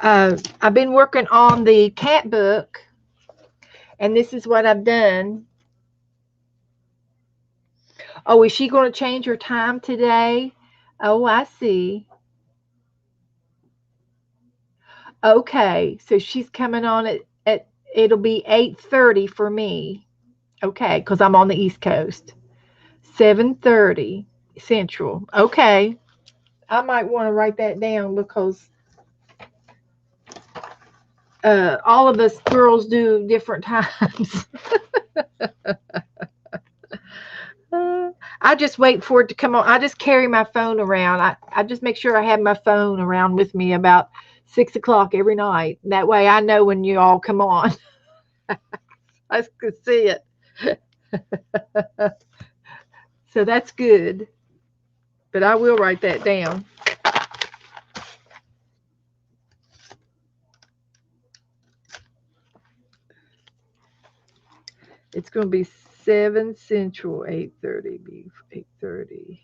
I've been working on the cat book, and this is what I've done. Oh, is she going to change her time today? Oh, I see. Okay, so she's coming on at it'll be 8:30 for me. Okay, because I'm on the East Coast. 7:30 Central. Okay. I might want to write that down because all of us girls do different times. I just wait for it to come on. I just carry my phone around. I just make sure I have my phone around with me about 6 o'clock every night. That way I know when you all come on. I can see it. So that's good. But I will write that down. It's going to be 7 Central, 8:30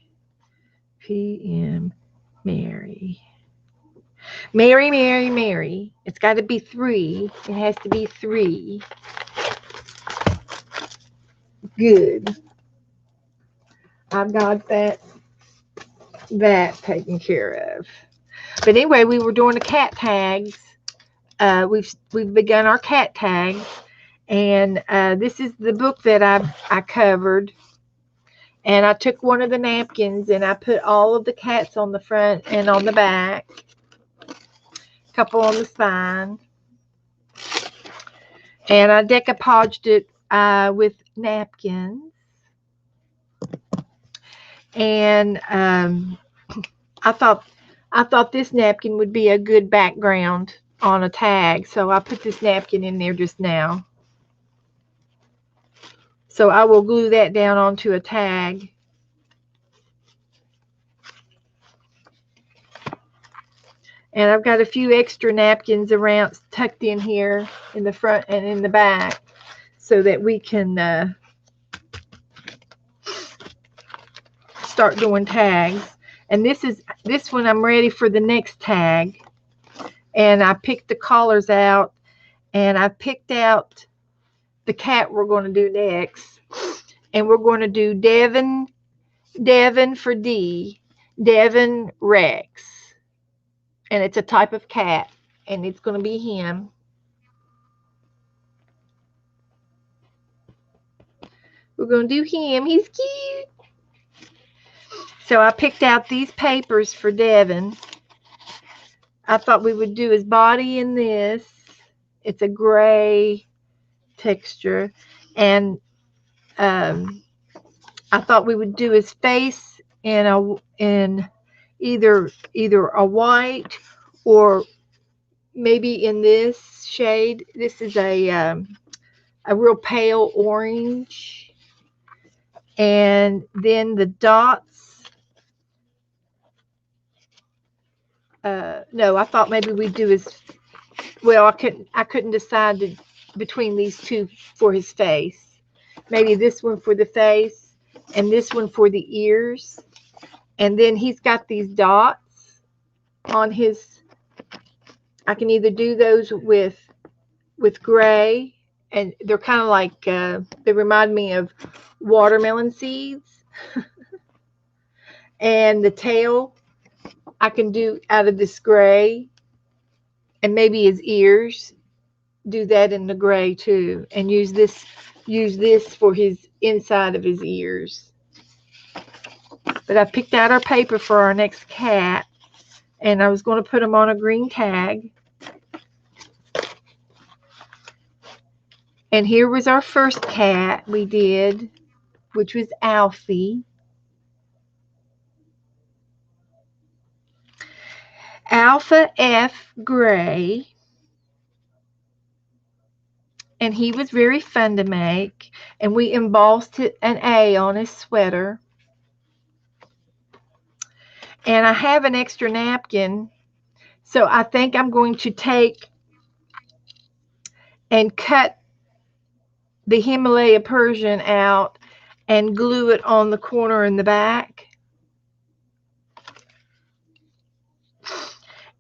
p.m. Mary. Mary, Mary, Mary. It's got to be 3. It has to be 3. Good. I've got that taken care of. But anyway, we were doing the cat tags. We've begun our cat tags, and this is the book that I covered. And I took one of the napkins and I put all of the cats on the front and on the back, a couple on the spine, and I decoupaged it with napkins. And I thought this napkin would be a good background on a tag, so I put this napkin in there just now. So I will glue that down onto a tag. And I've got a few extra napkins around tucked in here in the front and in the back so that we can start doing tags. And this one I'm ready for the next tag. And I picked the collars out, and I picked out the cat we're going to do next. And we're going to do Devin for D, Devin Rex. And it's a type of cat, and it's going to be him. We're going to do him. He's cute. So I picked out these papers for Devin. I thought we would do his body in this. It's a gray texture. And I thought we would do his face in either a white or maybe in this shade. This is a real pale orange. And then the dots. No, I thought maybe we'd do his. Well, I couldn't decide between these two for his face. Maybe this one for the face and this one for the ears. And then he's got these dots on his. I can either do those with gray, and they're kind of like they remind me of watermelon seeds. And the tail I can do out of this gray, and maybe his ears, do that in the gray too, and use this for his inside of his ears. But I picked out our paper for our next cat, and I was going to put them on a green tag. And here was our first cat we did, which was Alfie. Alpha F Gray. And he was very fun to make. And we embossed an A on his sweater. And I have an extra napkin. So I think I'm going to take and cut the Himalaya Persian out and glue it on the corner in the back.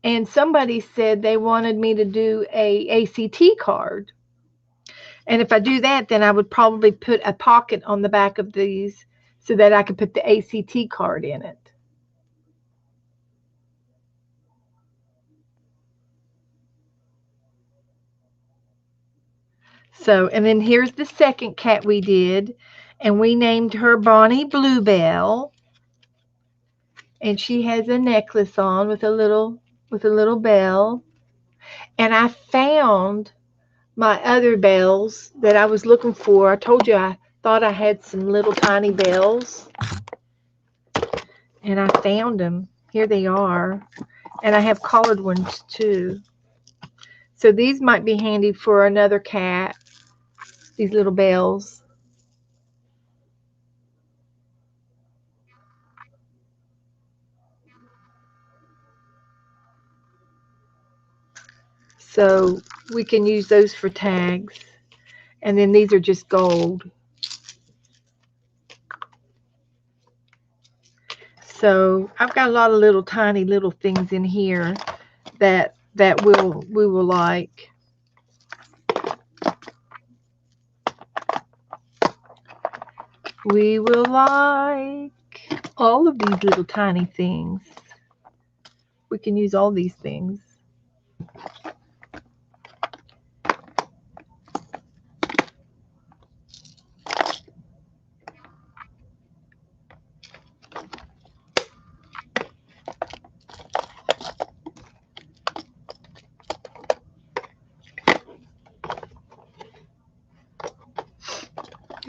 And somebody said they wanted me to do a ACT card. And if I do that, then I would probably put a pocket on the back of these so that I could put the ACT card in it. So, and then here's the second cat we did, and we named her Bonnie Bluebell. And she has a necklace on with a little bell. And I found my other bells that I was looking for. I told you I thought I had some little tiny bells. And I found them. Here they are. And I have colored ones too. So these might be handy for another cat, these little bells. So we can use those for tags. And then these are just gold. So I've got a lot of little tiny little things in here that we will like. We will like all of these little tiny things. We can use all these things.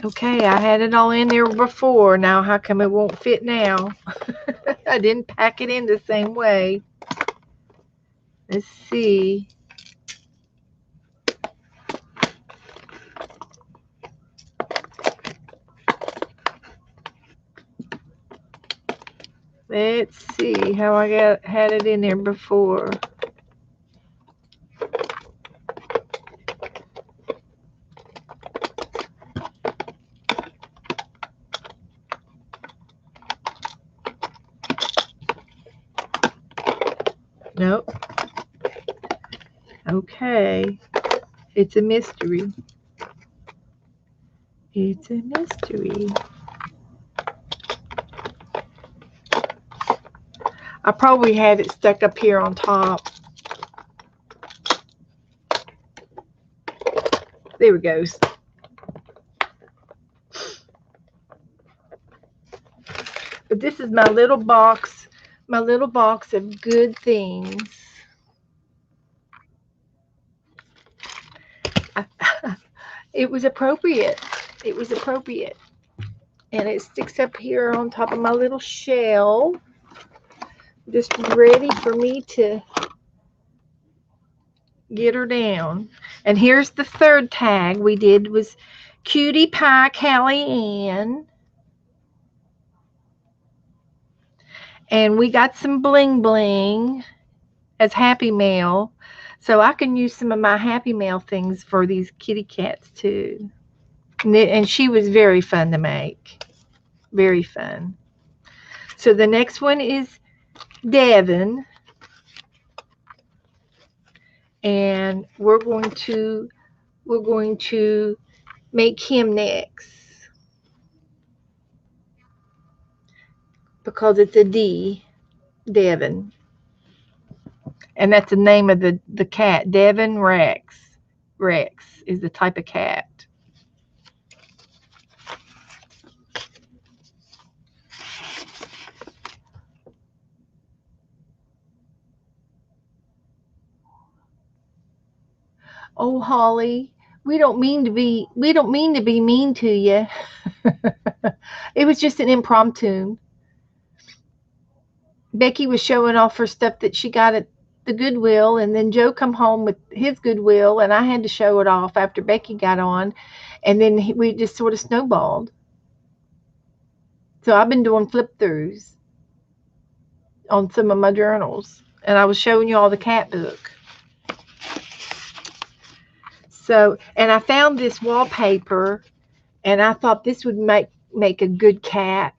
Okay, I had it all in there before. Now how come it won't fit now? I didn't pack it in the same way. Let's see. Let's see how I had it in there before. Nope. Okay. It's a mystery. It's a mystery. I probably had it stuck up here on top. There it goes. But this is my little box of good things. It was appropriate. It was appropriate. And it sticks up here on top of my little shell. Just ready for me to get her down. And here's the third tag we did was Cutie Pie Callie Ann. And we got some bling bling as Happy Mail. So I can use some of my Happy Mail things for these kitty cats too. And she was very fun to make. Very fun. So the next one is Devin. And we're going to make him next. Because it's a D, Devin. And that's the name of the cat, Devin Rex. Rex is the type of cat. Oh, Holly, we don't mean to be mean to you. It was just an impromptu. Becky was showing off her stuff that she got at the Goodwill, and then Joe come home with his Goodwill, and I had to show it off after Becky got on, and then we just sort of snowballed. So I've been doing flip throughs on some of my journals, and I was showing you all the cat book. So, and I found this wallpaper, and I thought this would make a good cat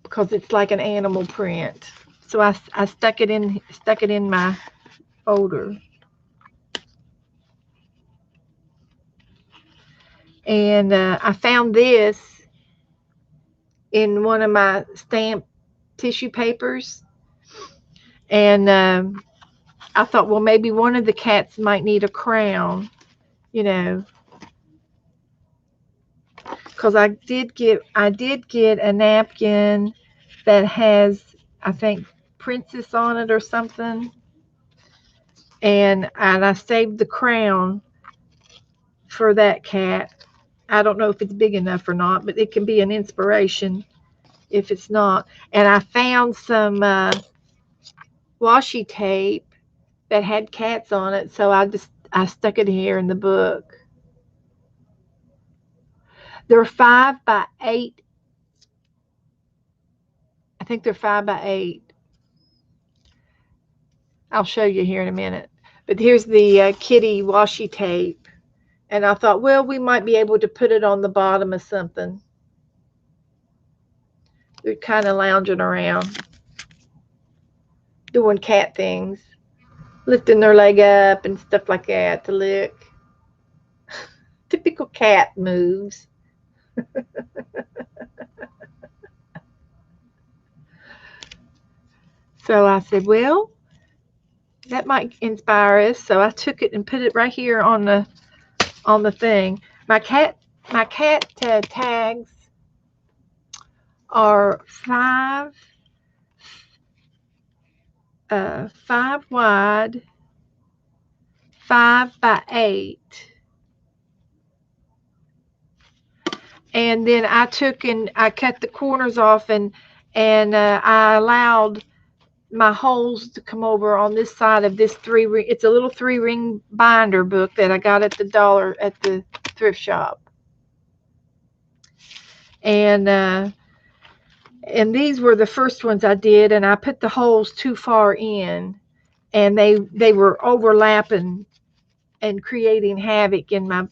because it's like an animal print. So I stuck it in my folder. And I found this in one of my stamp tissue papers. And I thought, well, maybe one of the cats might need a crown, you know, because I did get a napkin that has, I think, princess on it or something, and I saved the crown for that cat. I don't know if it's big enough or not, but it can be an inspiration if it's not. And I found some washi tape that had cats on it, so I stuck it here in the book. They're 5 by 8. I think they're 5 by 8. I'll show you here in a minute. But here's the kitty washi tape. And I thought, well, we might be able to put it on the bottom of something. They're kind of lounging around, doing cat things, lifting their leg up and stuff like that to lick. Typical cat moves. So I said, well, that might inspire us. So I took it and put it right here on the thing. My cat tags are 5 wide, 5 by 8. And then I took and I cut the corners off, and I allowed my holes to come over on this side of this 3-ring. It's a little 3-ring binder book that I got at the thrift shop. And these were the first ones I did, and I put the holes too far in, and they were overlapping and creating havoc in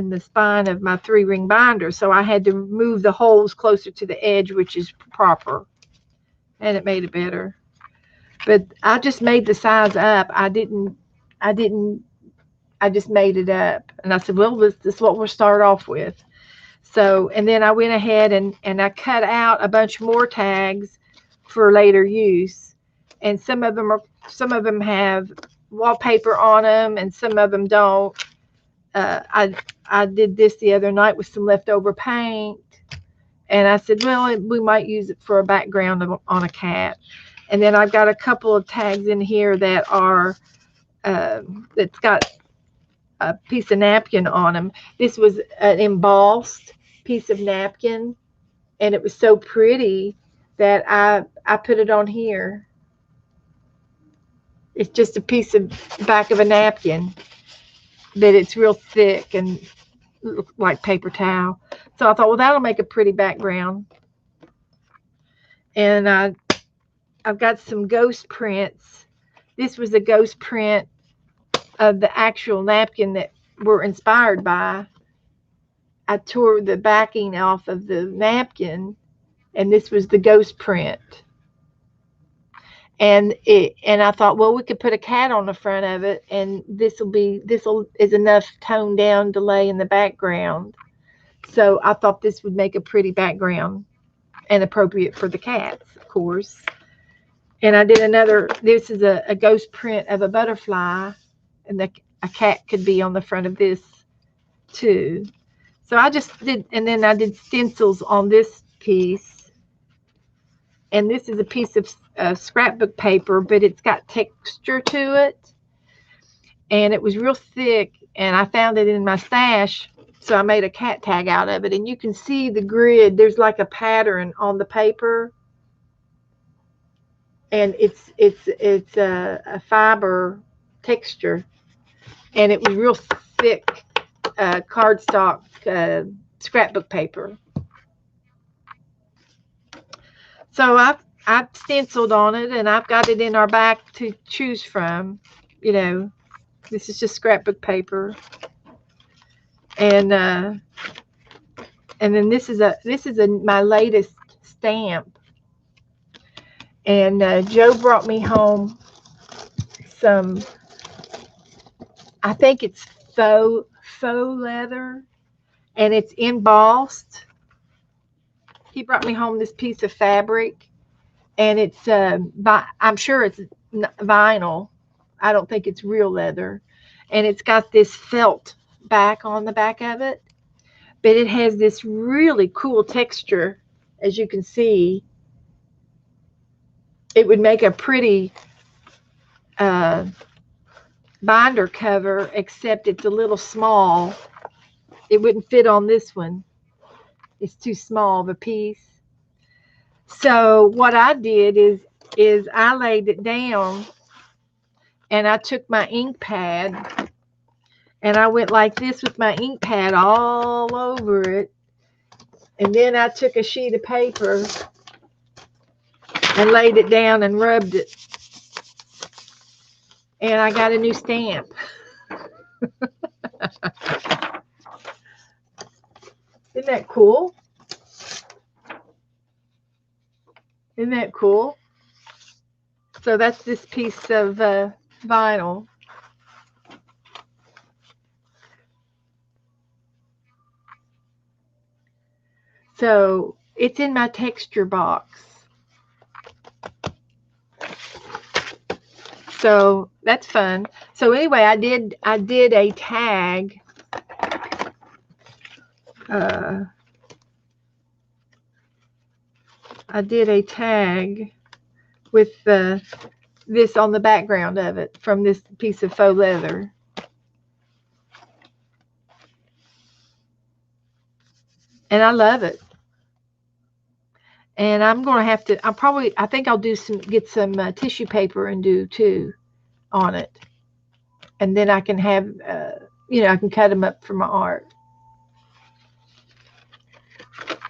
the spine of my 3-ring binder. So I had to move the holes closer to the edge, which is proper, and it made it better. But I just made the size up. I just made it up. And I said, well, this is what we'll start off with. So, and then I went ahead and I cut out a bunch more tags for later use. And some of them have wallpaper on them, and some of them don't. I did this the other night with some leftover paint. And I said, well, we might use it for a background on a cat. And then I've got a couple of tags in here that are, that's got a piece of napkin on them. This was an embossed piece of napkin, and it was so pretty that I put it on here. It's just a piece of back of a napkin, but it's real thick and like paper towel. So I thought, well, that'll make a pretty background. And I've got some ghost prints. This was a ghost print of the actual napkin that we're inspired by. I tore the backing off of the napkin, and this was the ghost print. And I thought, well, we could put a cat on the front of it, and this is enough toned down to lay in the background. So I thought this would make a pretty background and appropriate for the cats, of course. And I did another. This is a ghost print of a butterfly, and a cat could be on the front of this too. So I just did, and then I did stencils on this piece. And this is a piece of scrapbook paper, but it's got texture to it. And it was real thick, and I found it in my stash, so I made a cat tag out of it. And you can see the grid. There's like a pattern on the paper. And it's a fiber texture. And it was real thick cardstock scrapbook paper. So I've stenciled on it, and I've got it in our back to choose from. You know, this is just scrapbook paper, and then this is my latest stamp. And Joe brought me home some. I think it's faux leather, and it's embossed. He brought me home this piece of fabric, and it's I'm sure it's vinyl. I don't think it's real leather, and it's got this felt back on the back of it, but it has this really cool texture, as you can see. It would make a pretty uh, binder cover, except it's a little small. It wouldn't fit on this one. It's too small of a piece. So what I did is I laid it down, and I took my ink pad, and I went like this with my ink pad all over it. And then I took a sheet of paper and laid it down and rubbed it. And I got a new stamp. Isn't that cool? Isn't that cool? So that's this piece of vinyl. So it's in my texture box. So that's fun. So anyway, I did a tag. I did a tag with this on the background of it from this piece of faux leather. And I love it. And I'm going to have to, I think I'll get some tissue paper and do too on it. And then I can have, I can cut them up for my art.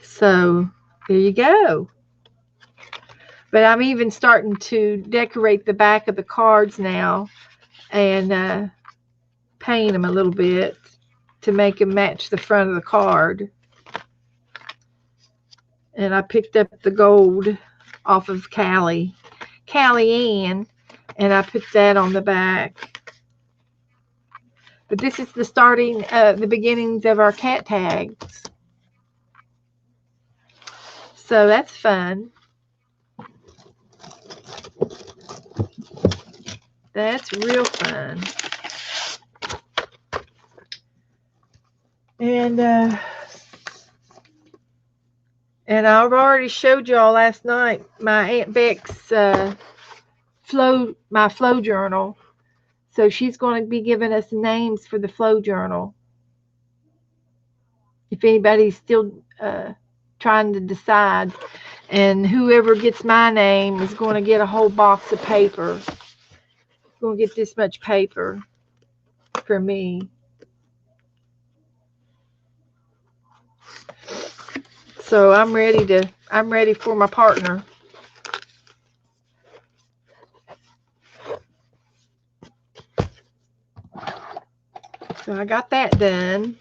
So there you go. But I'm even starting to decorate the back of the cards now and paint them a little bit to make them match the front of the card. And I picked up the gold off of Callie Ann, and I put that on the back. But this is the beginnings of our cat tags. So that's fun. That's real fun. And I've already showed y'all last night my Aunt Beck's flow journal. So she's going to be giving us names for the flow journal. If anybody's still trying to decide, and whoever gets my name is going to get a whole box of paper. Going to get this much paper for me. So I'm ready for my partner. So I got that done.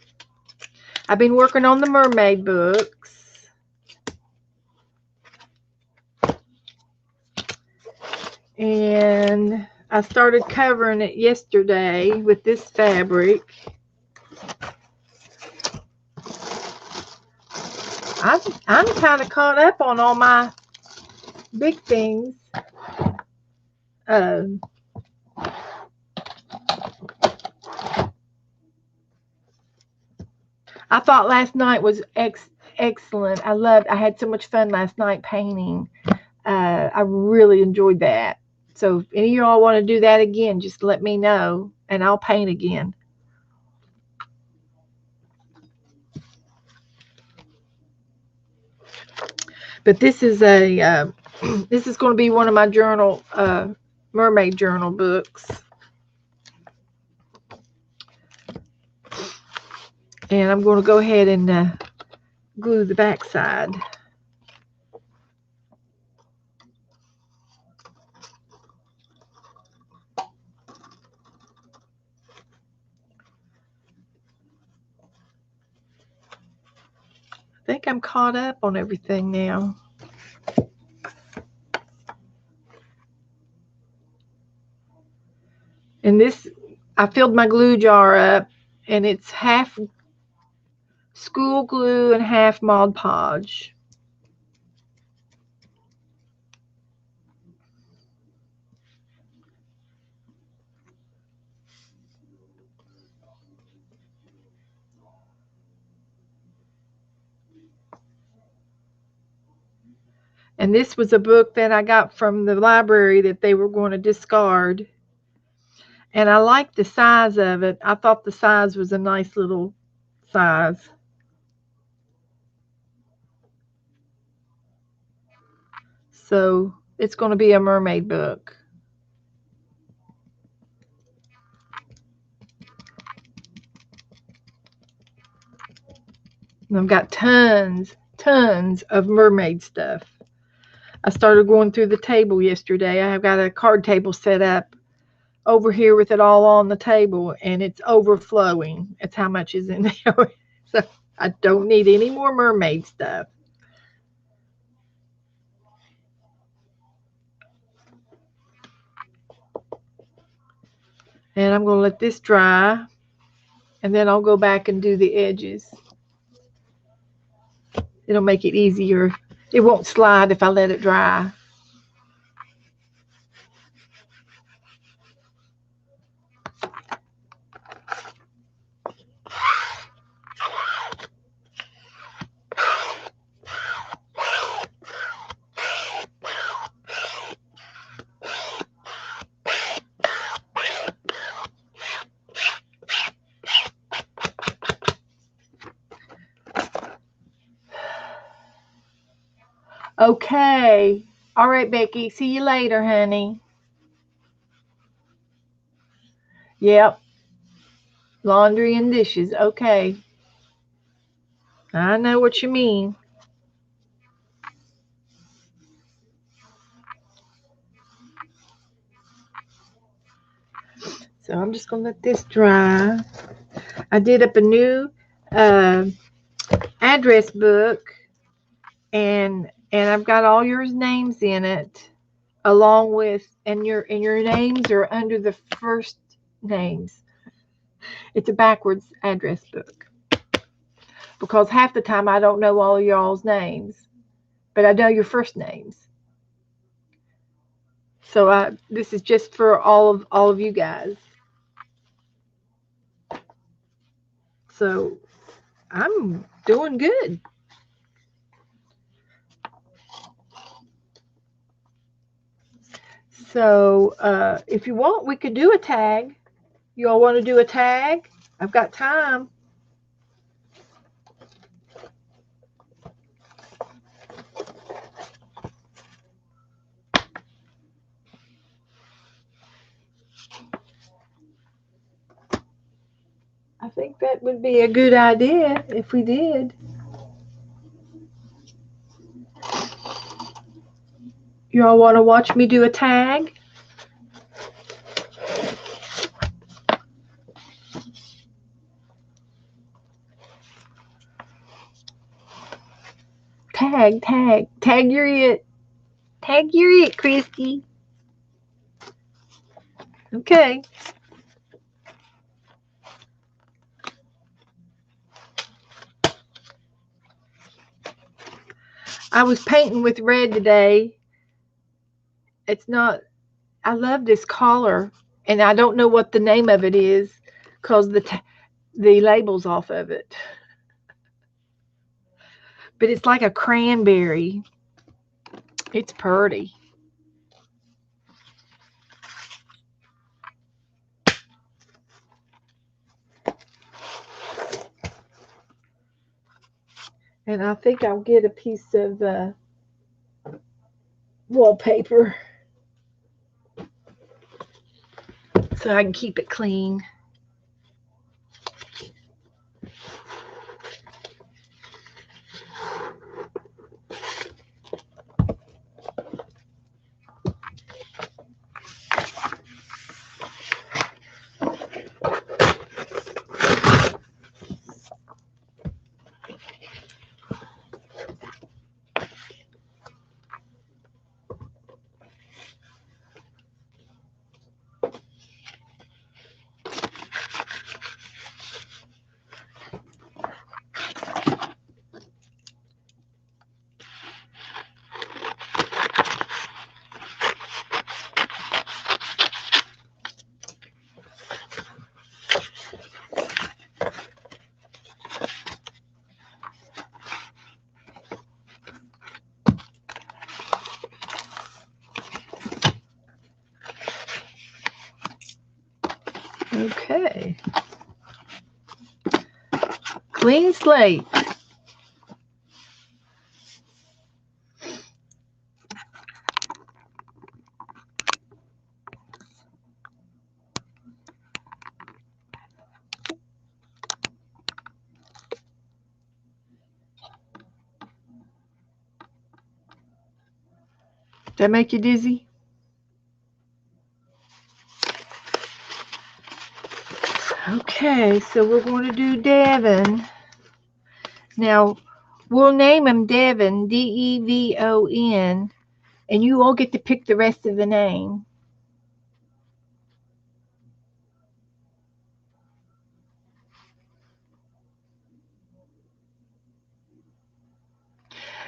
I've been working on the mermaid books. And I started covering it yesterday with this fabric. I'm kind of caught up on all my big things. I thought last night was excellent. I had so much fun last night painting. I really enjoyed that. So if any of y'all want to do that again, just let me know and I'll paint again. But this is this is going to be one of my mermaid journal books. And I'm going to go ahead and glue the back side. think I'm caught up on everything now. And this, I filled my glue jar up, and it's half school glue and half Mod Podge. And this was a book that I got from the library that they were going to discard. And I liked the size of it. I thought the size was a nice little size. So it's going to be a mermaid book. And I've got tons of mermaid stuff. I started going through the table yesterday. I have got a card table set up over here with it all on the table, and it's overflowing. It's how much is in there. So I don't need any more mermaid stuff. And I'm going to let this dry, and then I'll go back and do the edges. It'll make it easier. It won't slide if I let it dry. Okay. All right, Becky. See you later, honey. Yep. Laundry and dishes. Okay. I know what you mean. So I'm just going to let this dry. I did up a new address book, and I've got all your names in it, along with and your names are under the first names. It's a backwards address book because half the time I don't know all of y'all's names, but I know your first names. So this is just for all of you guys. So I'm doing good. So if you want, we could do a tag. You all want to do a tag? I've got time. I think that would be a good idea if we did. You all want to watch me do a tag? Tag, you're it. Tag, you're it, Christy. Okay. I was painting with red today. It's not, I love this collar, and I don't know what the name of it is because the label's off of it. But it's like a cranberry. It's pretty. And I think I'll get a piece of wallpaper so I can keep it clean. Okay. Clean slate. Does that make you dizzy? Okay, so we're going to do Devon. Now, we'll name him Devon, Devon, and you all get to pick the rest of the name.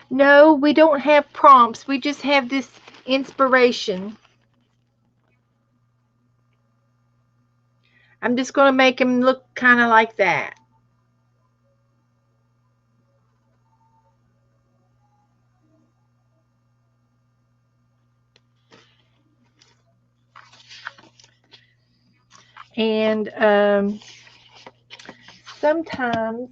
No, we don't have prompts. We just have this inspiration. I'm just going to make him look kind of like that. And sometimes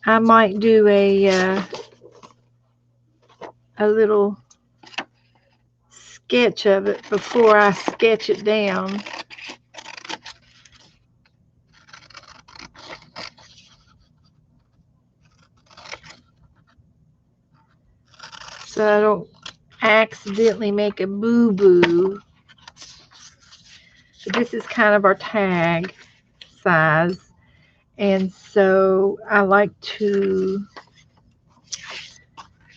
I might do a little sketch of it before I sketch it down. So I don't accidentally make a boo-boo. So this is kind of our tag size. And so I like to,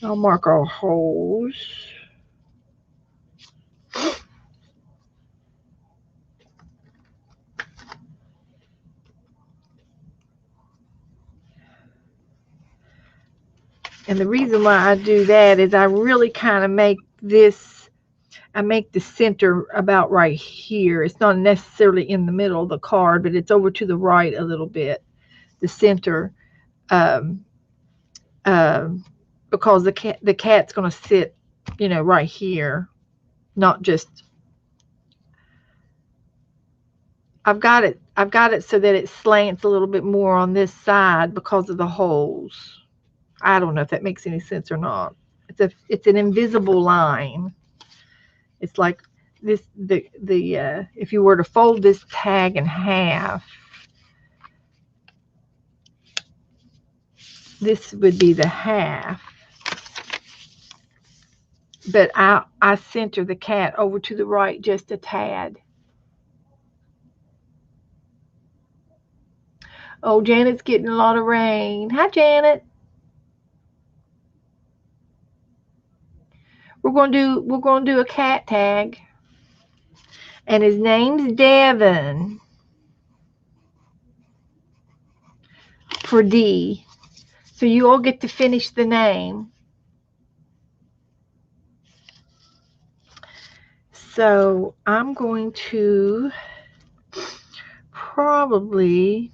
I'll mark our holes. And the reason why I do that is I really kind of make this, I make the center about right here. It's not necessarily in the middle of the card, but it's over to the right a little bit, the center, because the cat's going to sit, you know, right here, not just. I've got it so that it slants a little bit more on this side because of the holes. I don't know if that makes any sense or not. It's an invisible line. It's like this, if you were to fold this tag in half, this would be the half. But I center the cat over to the right just a tad. Oh, Janet's getting a lot of rain. Hi, Janet. We're gonna do a cat tag. And his name's Devon for D. So you all get to finish the name. So I'm going to probably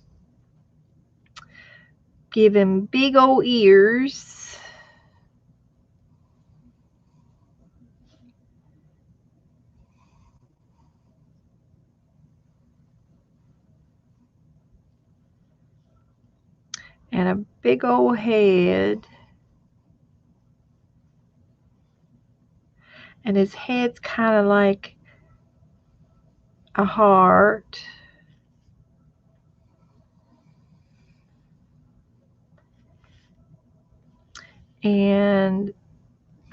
give him big old ears. And a big old head. And his head's kind of like a heart. And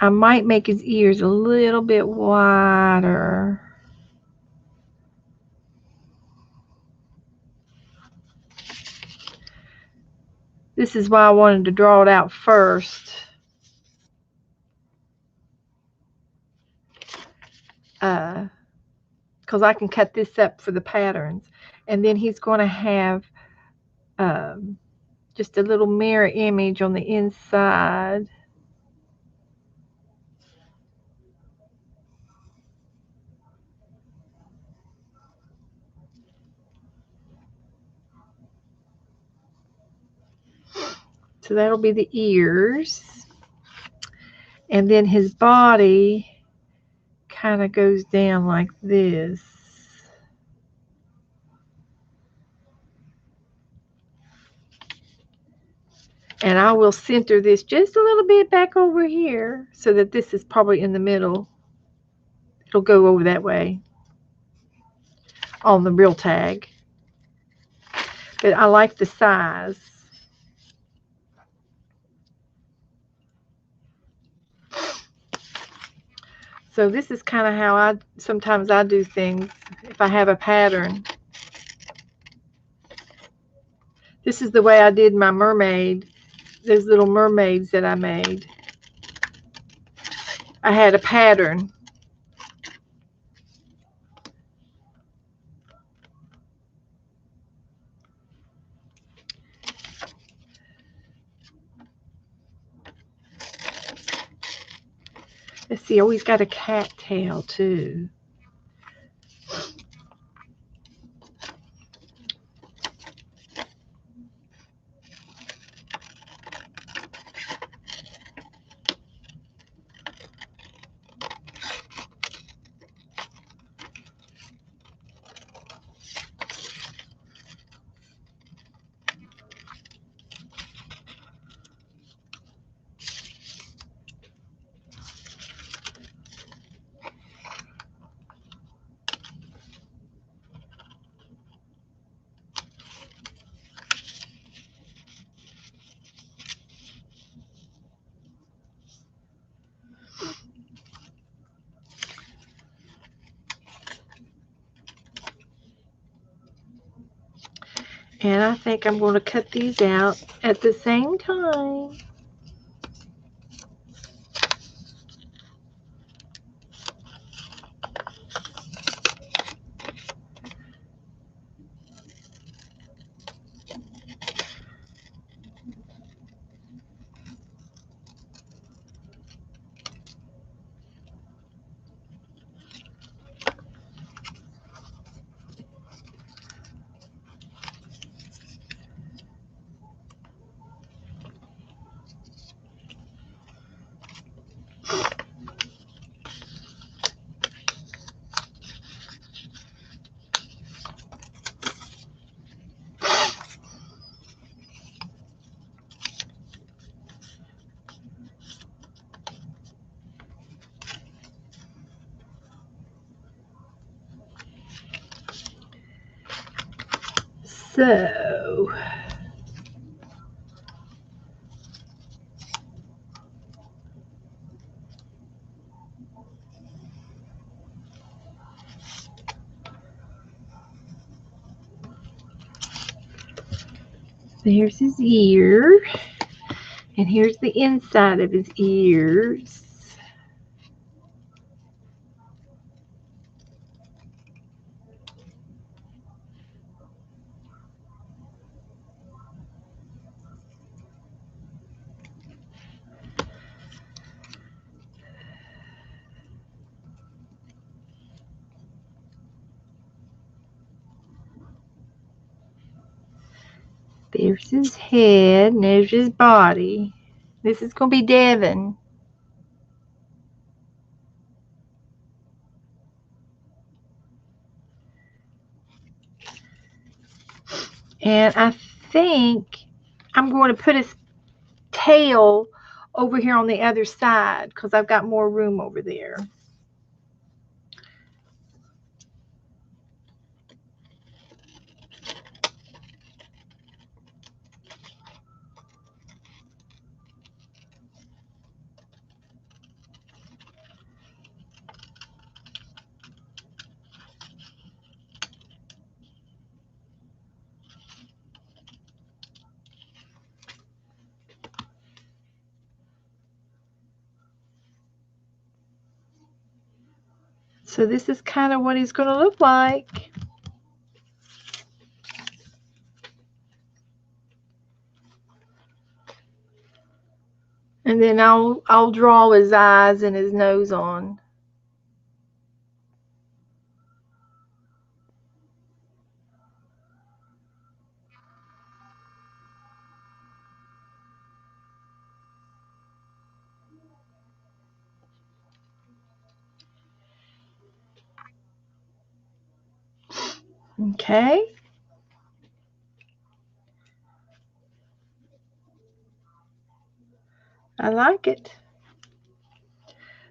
I might make his ears a little bit wider. This is why I wanted to draw it out first. Because I can cut this up for the patterns. And then he's going to have just a little mirror image on the inside. So that'll be the ears. And then his body kind of goes down like this. And I will center this just a little bit back over here so that this is probably in the middle. It'll go over that way on the real tag. But I like the size. So this is kind of how sometimes I do things if I have a pattern. This is the way I did my mermaid, those little mermaids that I made. I had a pattern. Let's see, oh, he's got a cat tail too. And I think I'm going to cut these out at the same time. So there's his ear, and here's the inside of his ears. There's his head, and there's his body. This is going to be Devin. And I think I'm going to put his tail over here on the other side because I've got more room over there. So this is kind of what he's going to look like. And then I'll draw his eyes and his nose on. Okay. I like it.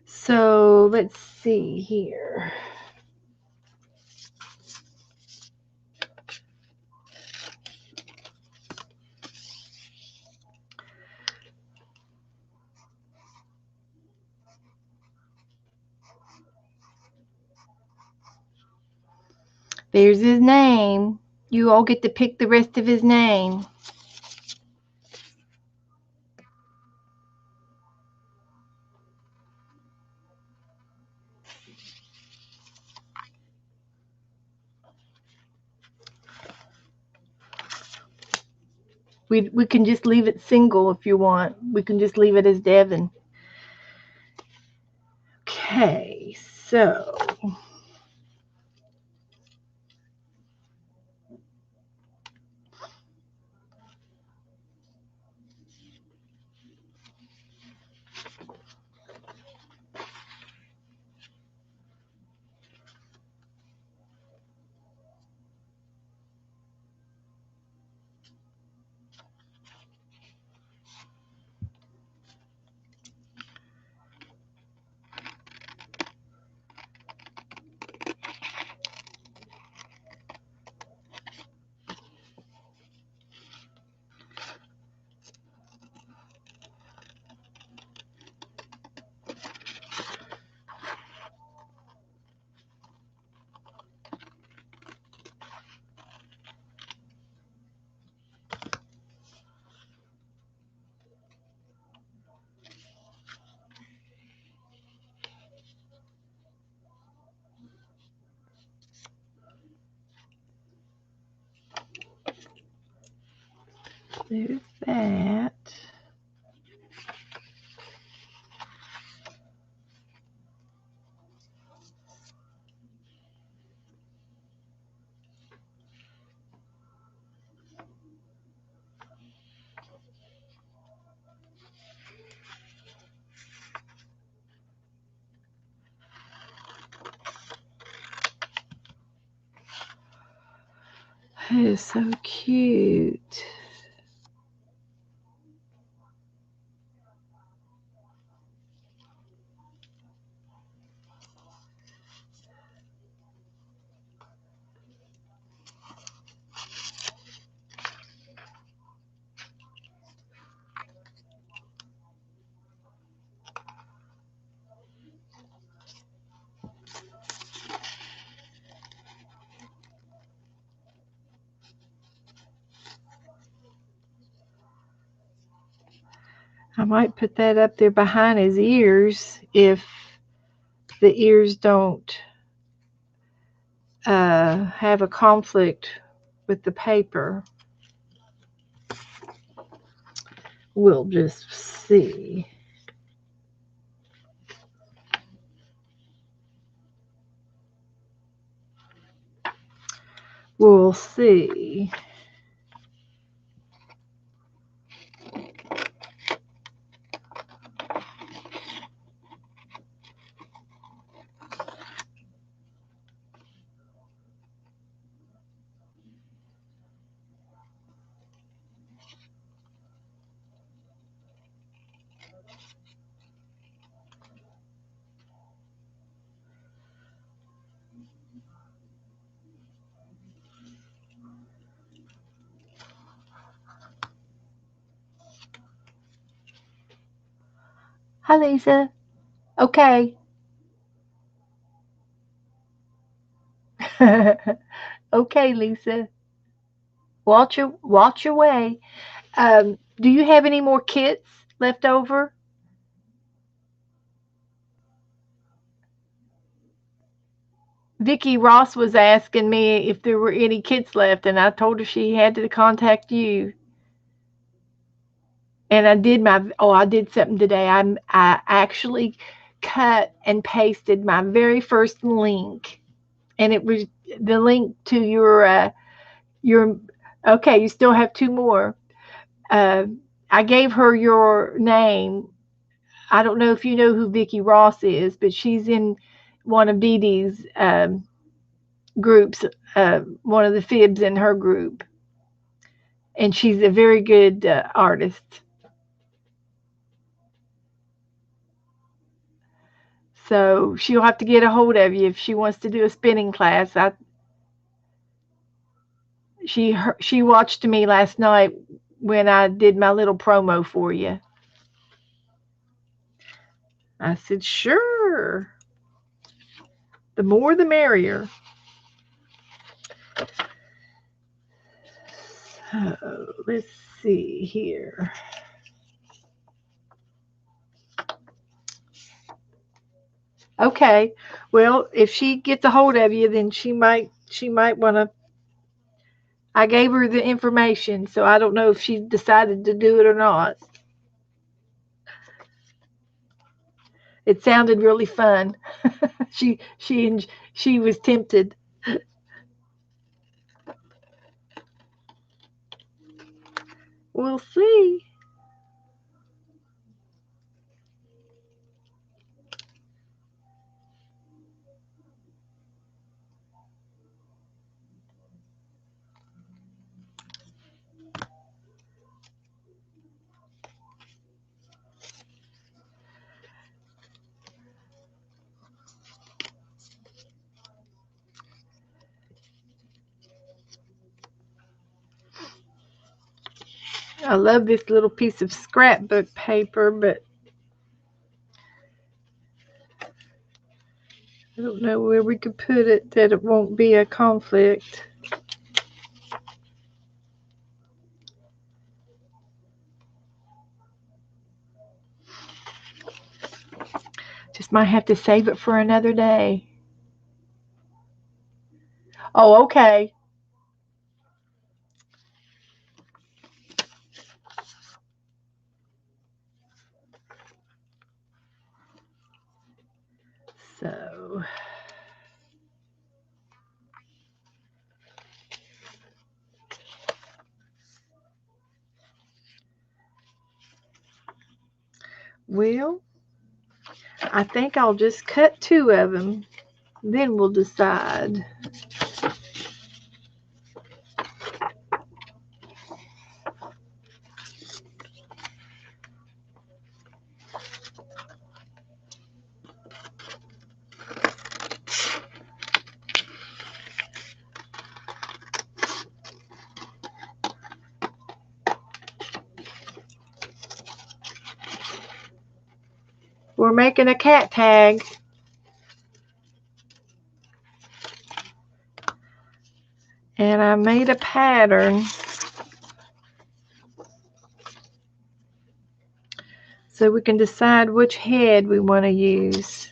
So let's see here. There's his name. You all get to pick the rest of his name. We can just leave it single if you want. We can just leave it as Devin. Okay, so there's that. That is so cute. I might put that up there behind his ears if the ears don't have a conflict with the paper. We'll just see. We'll see. Hi, Lisa. Okay. Okay, Lisa. Watch your way. Do you have any more kits left over? Vicky Ross was asking me if there were any kits left, and I told her she had to contact you. And I did something today. I actually cut and pasted my very first link, and it was the link to your. Okay, you still have two more. Uh, I gave her your name. I don't know if you know who Vicky Ross is, but she's in one of Dee Dee's groups, one of the fibs in her group, and she's a very good artist. So she'll have to get a hold of you if she wants to do a spinning class. She watched me last night when I did my little promo for you. I said, sure. The more the merrier. So let's see here. Okay. Well, if she gets a hold of you, then she might want to. I gave her the information, so I don't know if she decided to do it or not. It sounded really fun. She was tempted. We'll see. I love this little piece of scrapbook paper, but I don't know where we could put it that it won't be a conflict. Just might have to save it for another day. Oh, okay. So well, I think I'll just cut 2 of them. Then we'll decide. We're making a cat tag. And I made a pattern. So we can decide which head we want to use.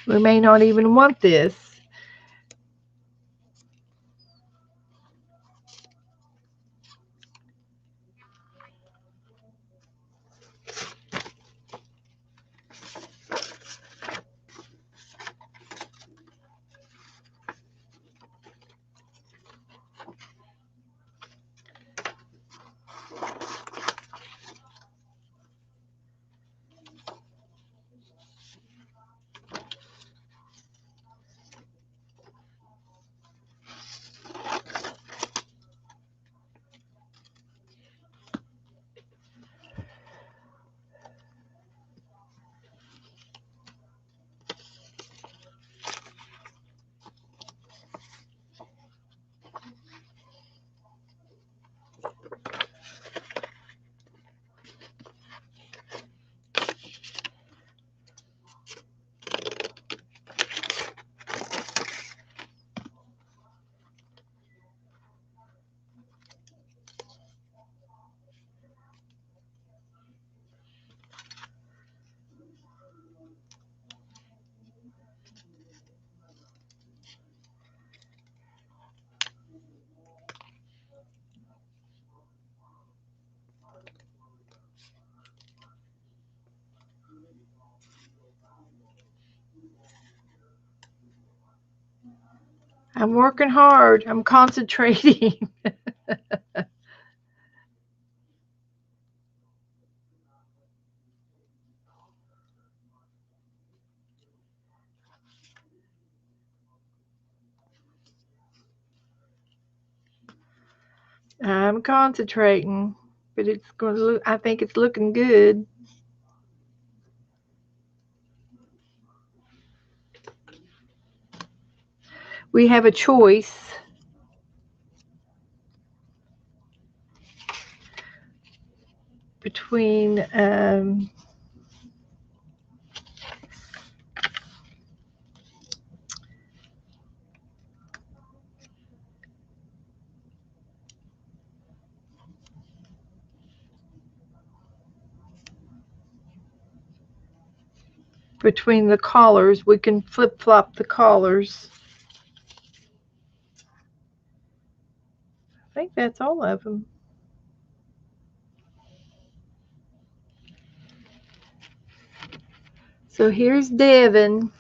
We may not even want this. I'm working hard. I'm concentrating. I'm concentrating, but it's going to look, I think it's looking good. We have a choice. Between the collars, we can flip-flop the collars. I think that's all of them. So here's Devin.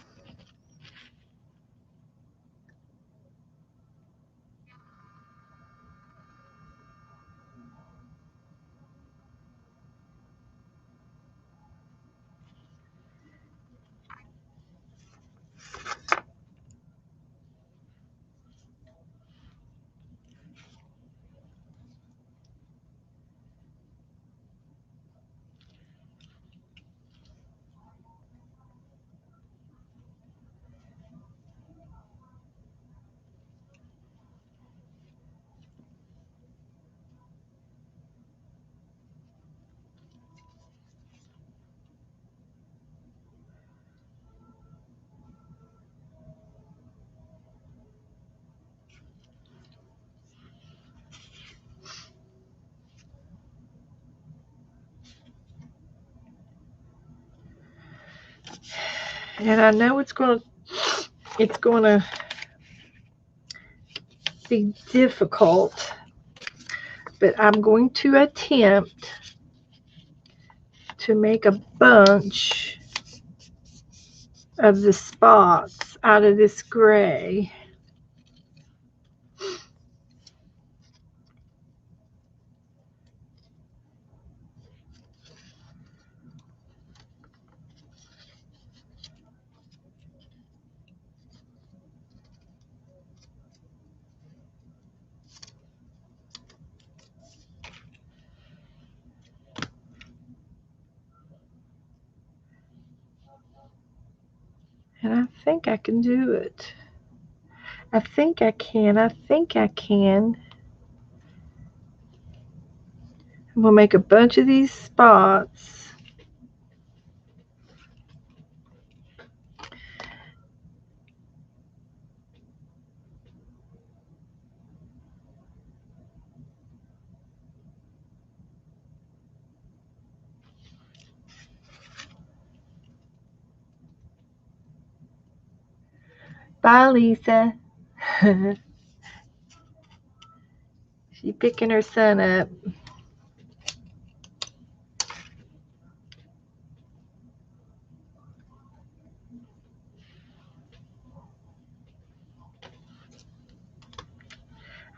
And I know it's going to be difficult, but I'm going to attempt to make a bunch of the spots out of this gray. And I think I can do it. I think I can. I think I can. I'm going to make a bunch of these spots. Bye, Lisa. She's picking her son up.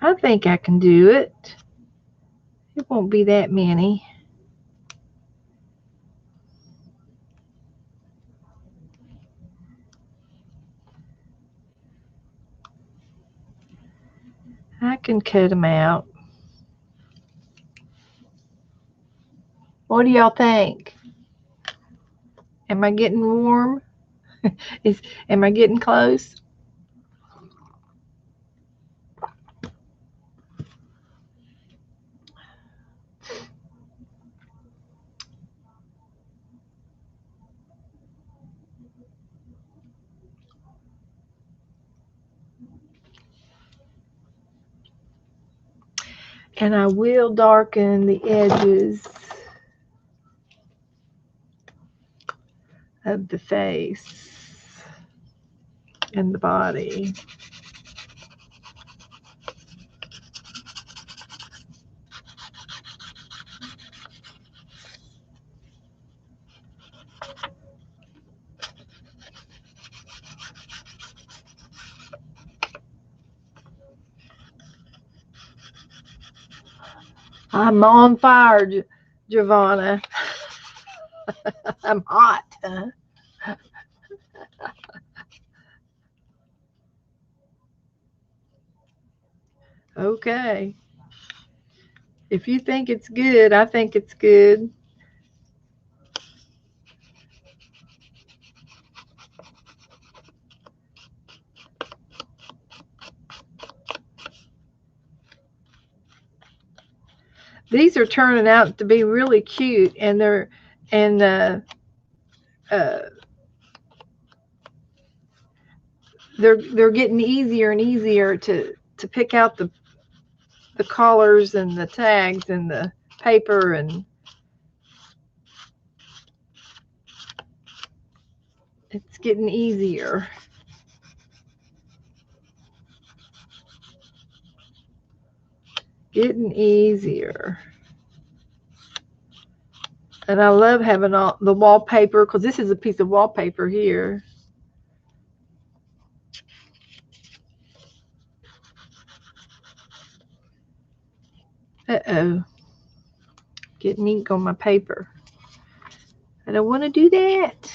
I think I can do it. It won't be that many. I can cut them out. What do y'all think? Am I getting warm? Am I getting close? And I will darken the edges of the face and the body. I'm on fire, Giovanna. I'm hot. Okay. If you think it's good, I think it's good. These are turning out to be really cute, and and uh, they're getting easier and easier to pick out the collars and the tags and the paper, and it's getting easier. Getting easier. And I love having all the wallpaper, because this is a piece of wallpaper here. Uh-oh. Getting ink on my paper. I don't want to do that.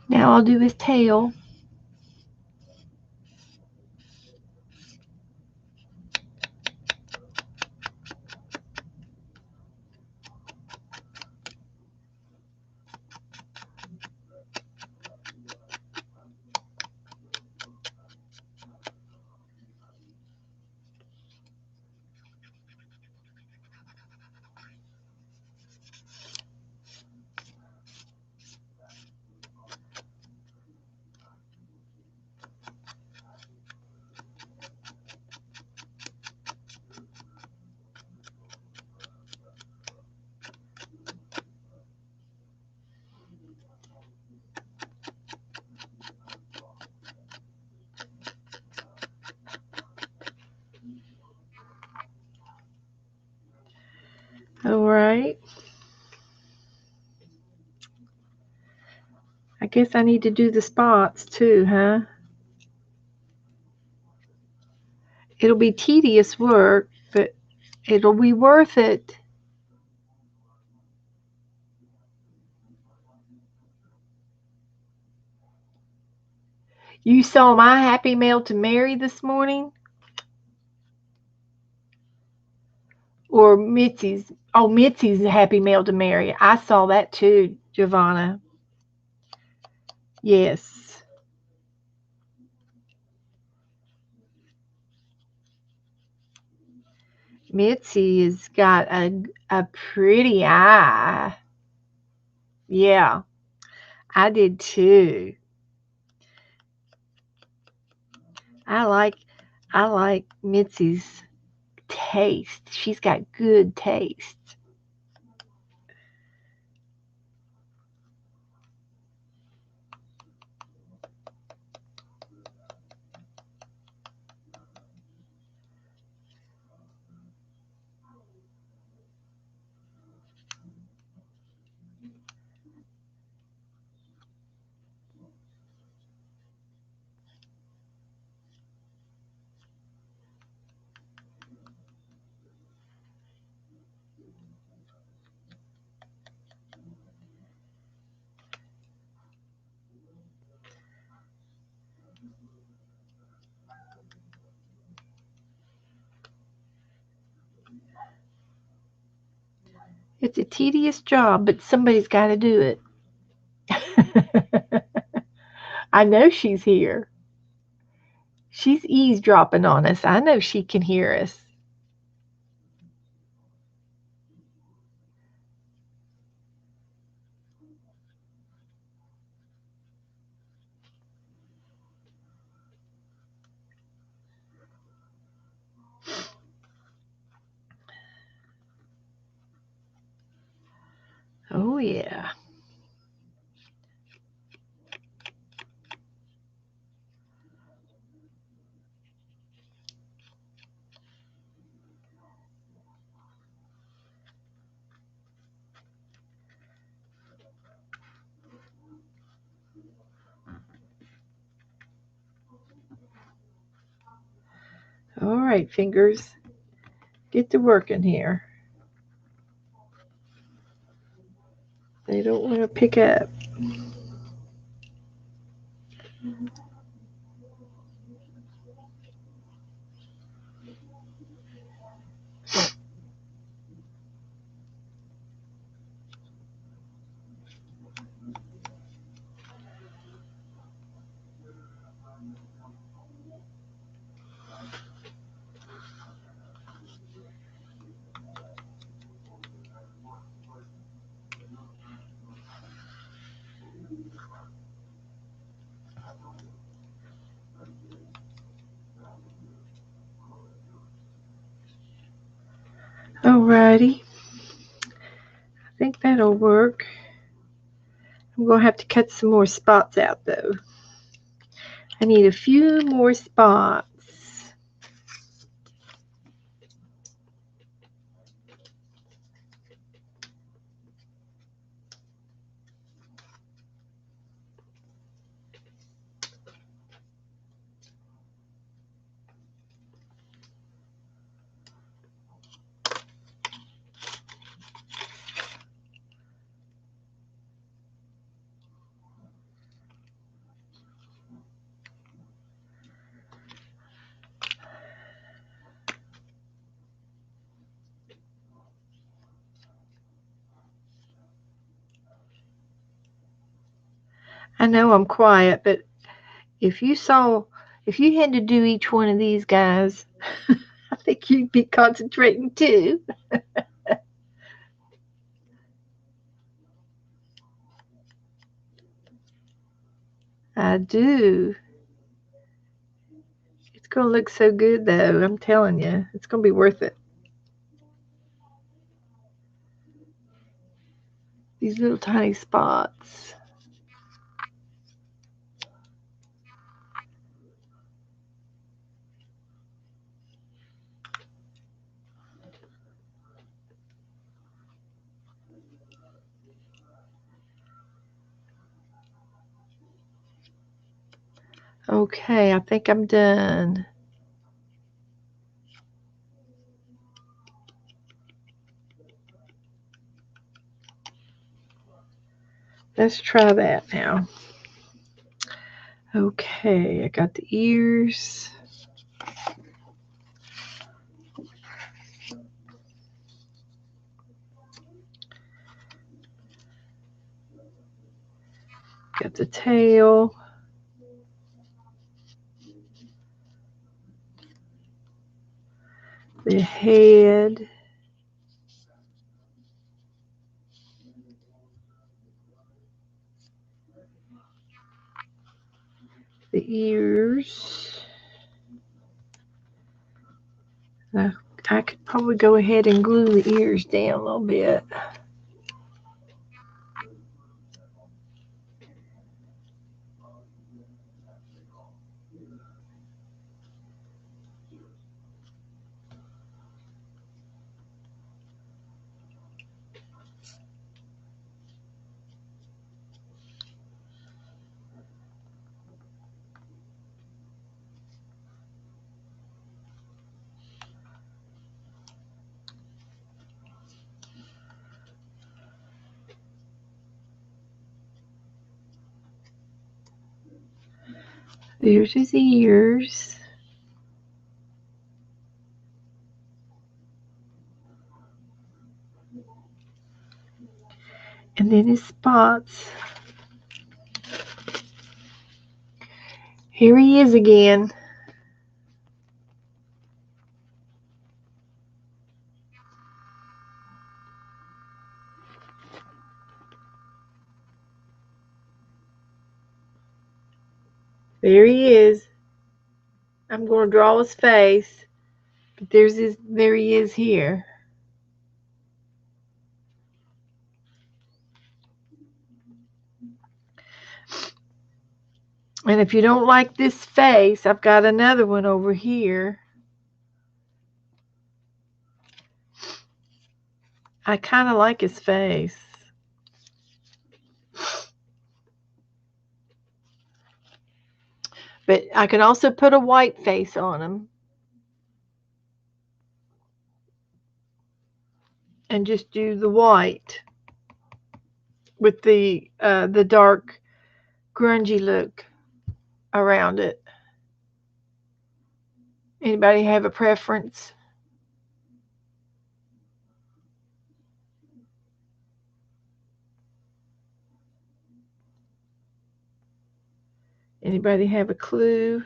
Now I'll do his tail. All right. I guess I need to do the spots too, huh? It'll be tedious work, but it'll be worth it. You saw my happy mail to Mary this morning? Or Mitzi's? Oh, Mitzi's happy mail to Mary. I saw that too, Giovanna. Yes. Mitzi has got a pretty eye. Yeah, I did too. I like I like Mitzi's taste. She's got good taste. It's a tedious job, but somebody's got to do it. I know she's here. She's eavesdropping on us. I know she can hear us. Oh, yeah. All right, fingers. Get to working here. They don't want to pick up. Alrighty. I think that'll work. I'm going to have to cut some more spots out, though. I need a few more spots. I know I'm quiet, but if you had to do each one of these guys, I think you'd be concentrating too. I do. It's going to look so good, though. I'm telling you, it's going to be worth it. These little tiny spots. Okay, I think I'm done. Let's try that now. Okay, I got the ears. Got the tail. The head. The ears. Now, I could probably go ahead and glue the ears down a little bit. There's his ears. And then his spots. Here he is again. There he is. I'm going to draw his face. But there he is here. And if you don't like this face, I've got another one over here. I kind of like his face. But I can also put a white face on him. And just do the white with the dark grungy look around it. Anybody have a preference? Anybody have a clue?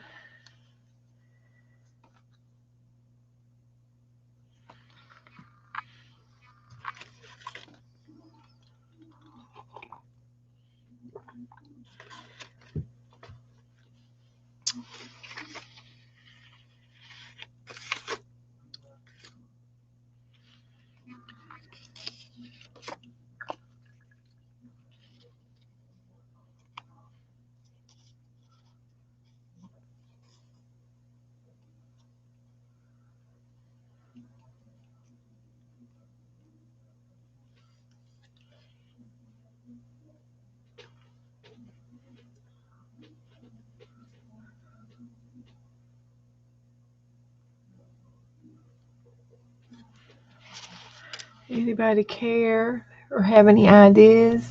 Anybody care or have any ideas?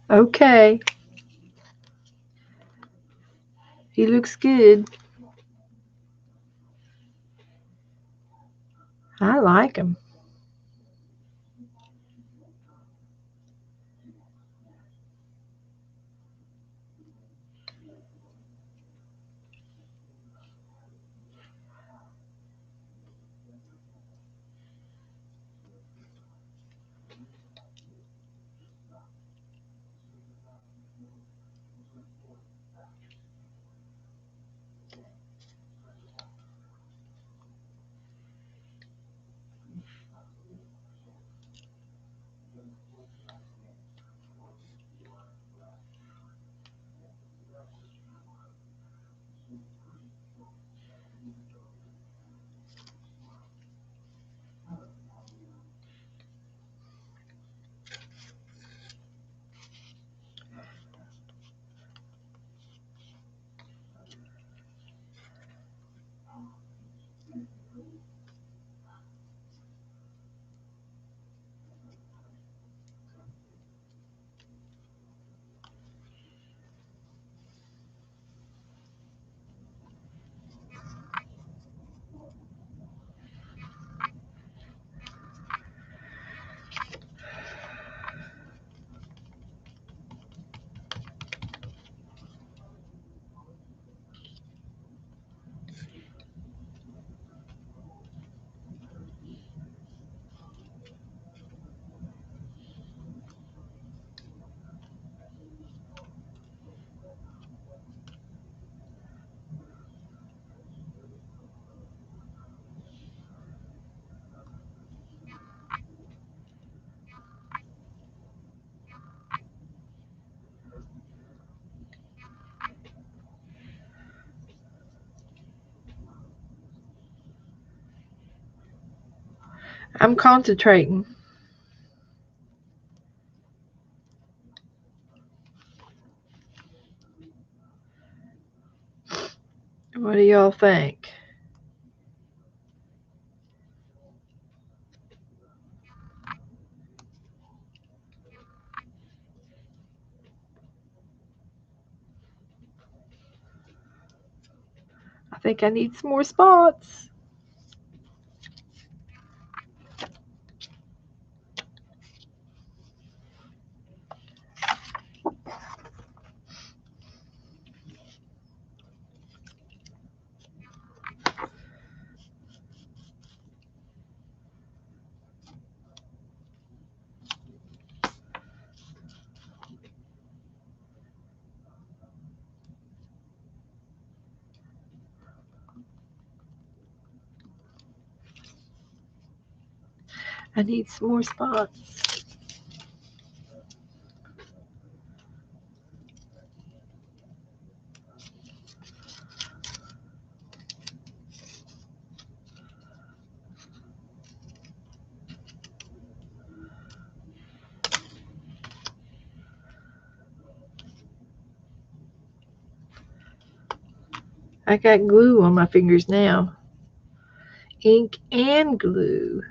Okay. He looks good. I like him. I'm concentrating. What do y'all think? I think I need some more spots. I need some more spots. I got glue on my fingers now. Ink and glue.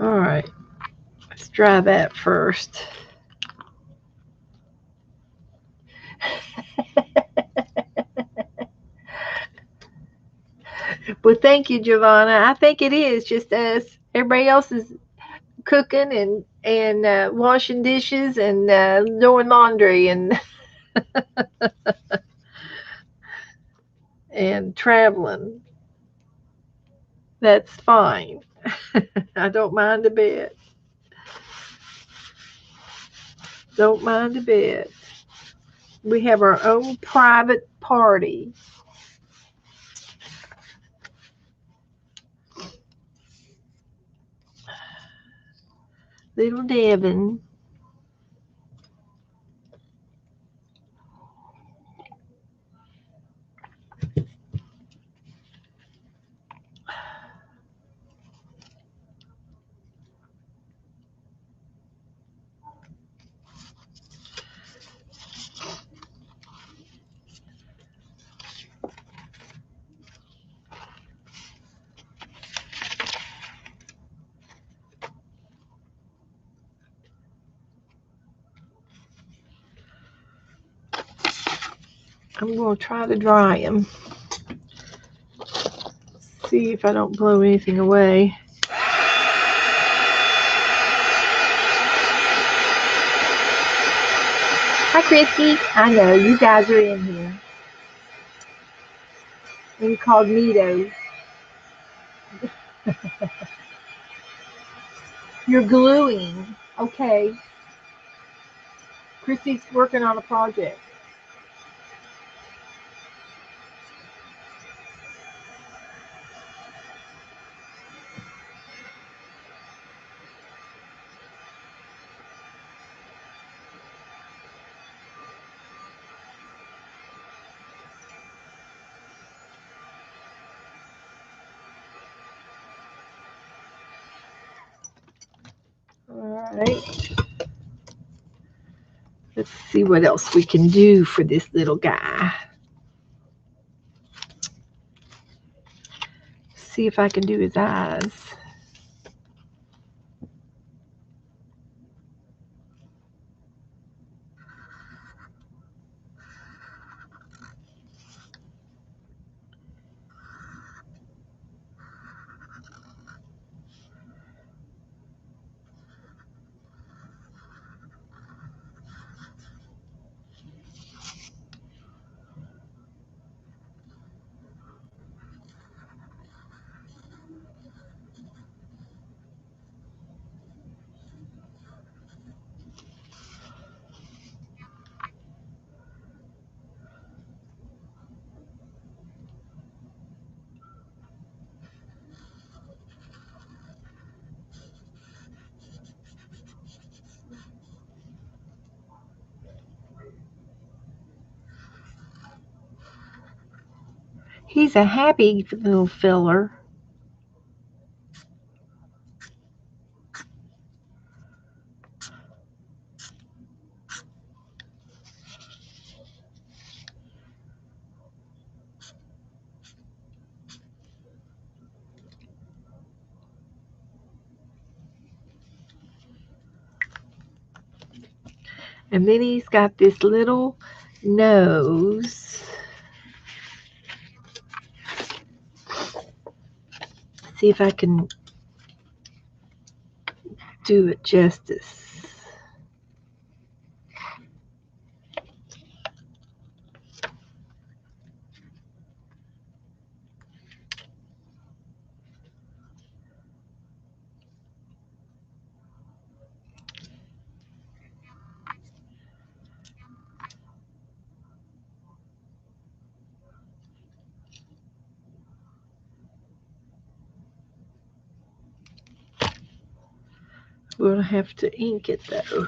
All right, let's dry that first. Well, thank you, Giovanna. I think it is just us. Everybody else is cooking and washing dishes and doing laundry and and traveling. That's fine. I don't mind a bit. Don't mind a bit. We have our own private party. Little Devin. I'm going to try to dry them. See if I don't blow anything away. Hi, Christy. I know, you guys are in here. Incognito. You're gluing. Okay. Christy's working on a project. All right. Let's see what else we can do for this little guy. See if I can do his eyes. He's a happy little filler. And then he's got this little nose. See if I can do it justice. We'll have to ink it though.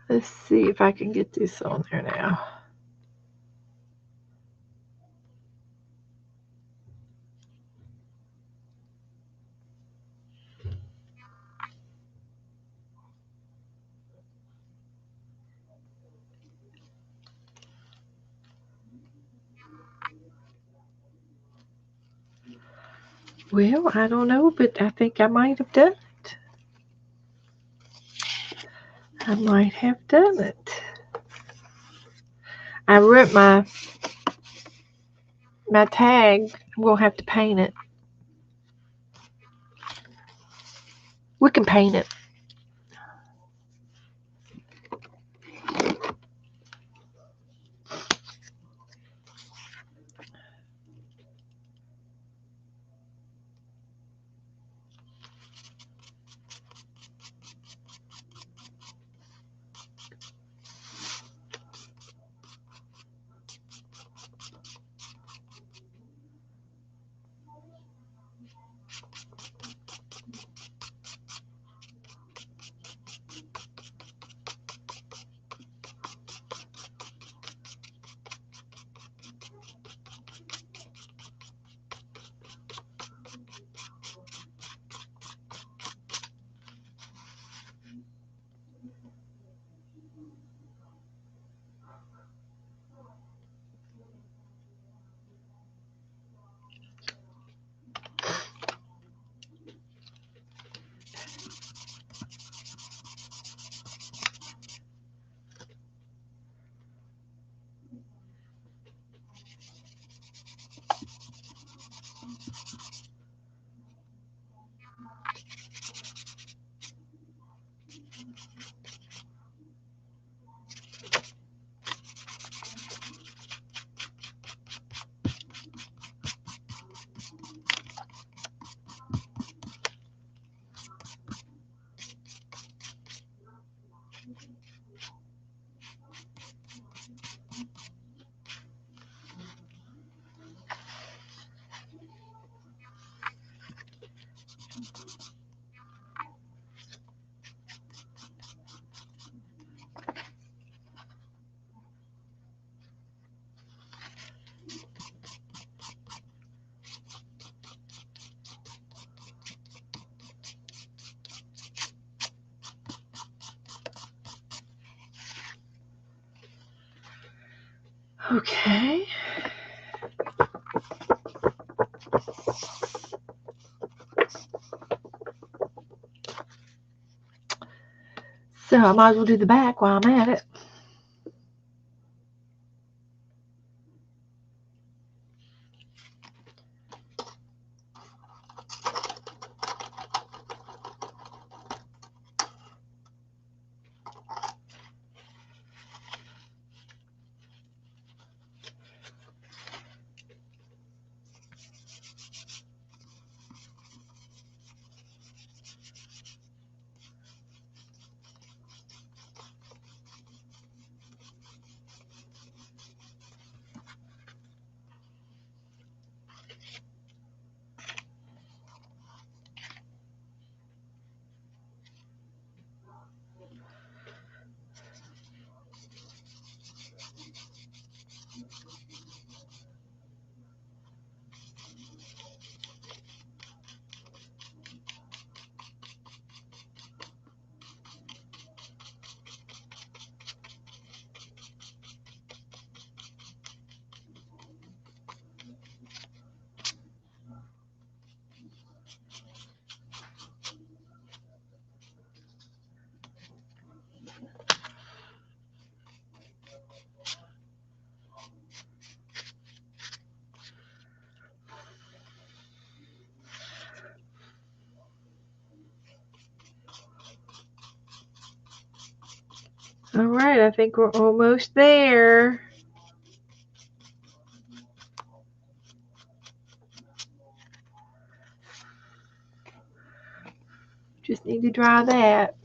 Let's see if I can get this on there now. Well, I don't know, but I think I might have done it. I might have done it. I wrote my tag. I'm going to have to paint it. We can paint it. Okay. So I might as well do the back while I'm at it. All right, I think we're almost there. Just need to dry that.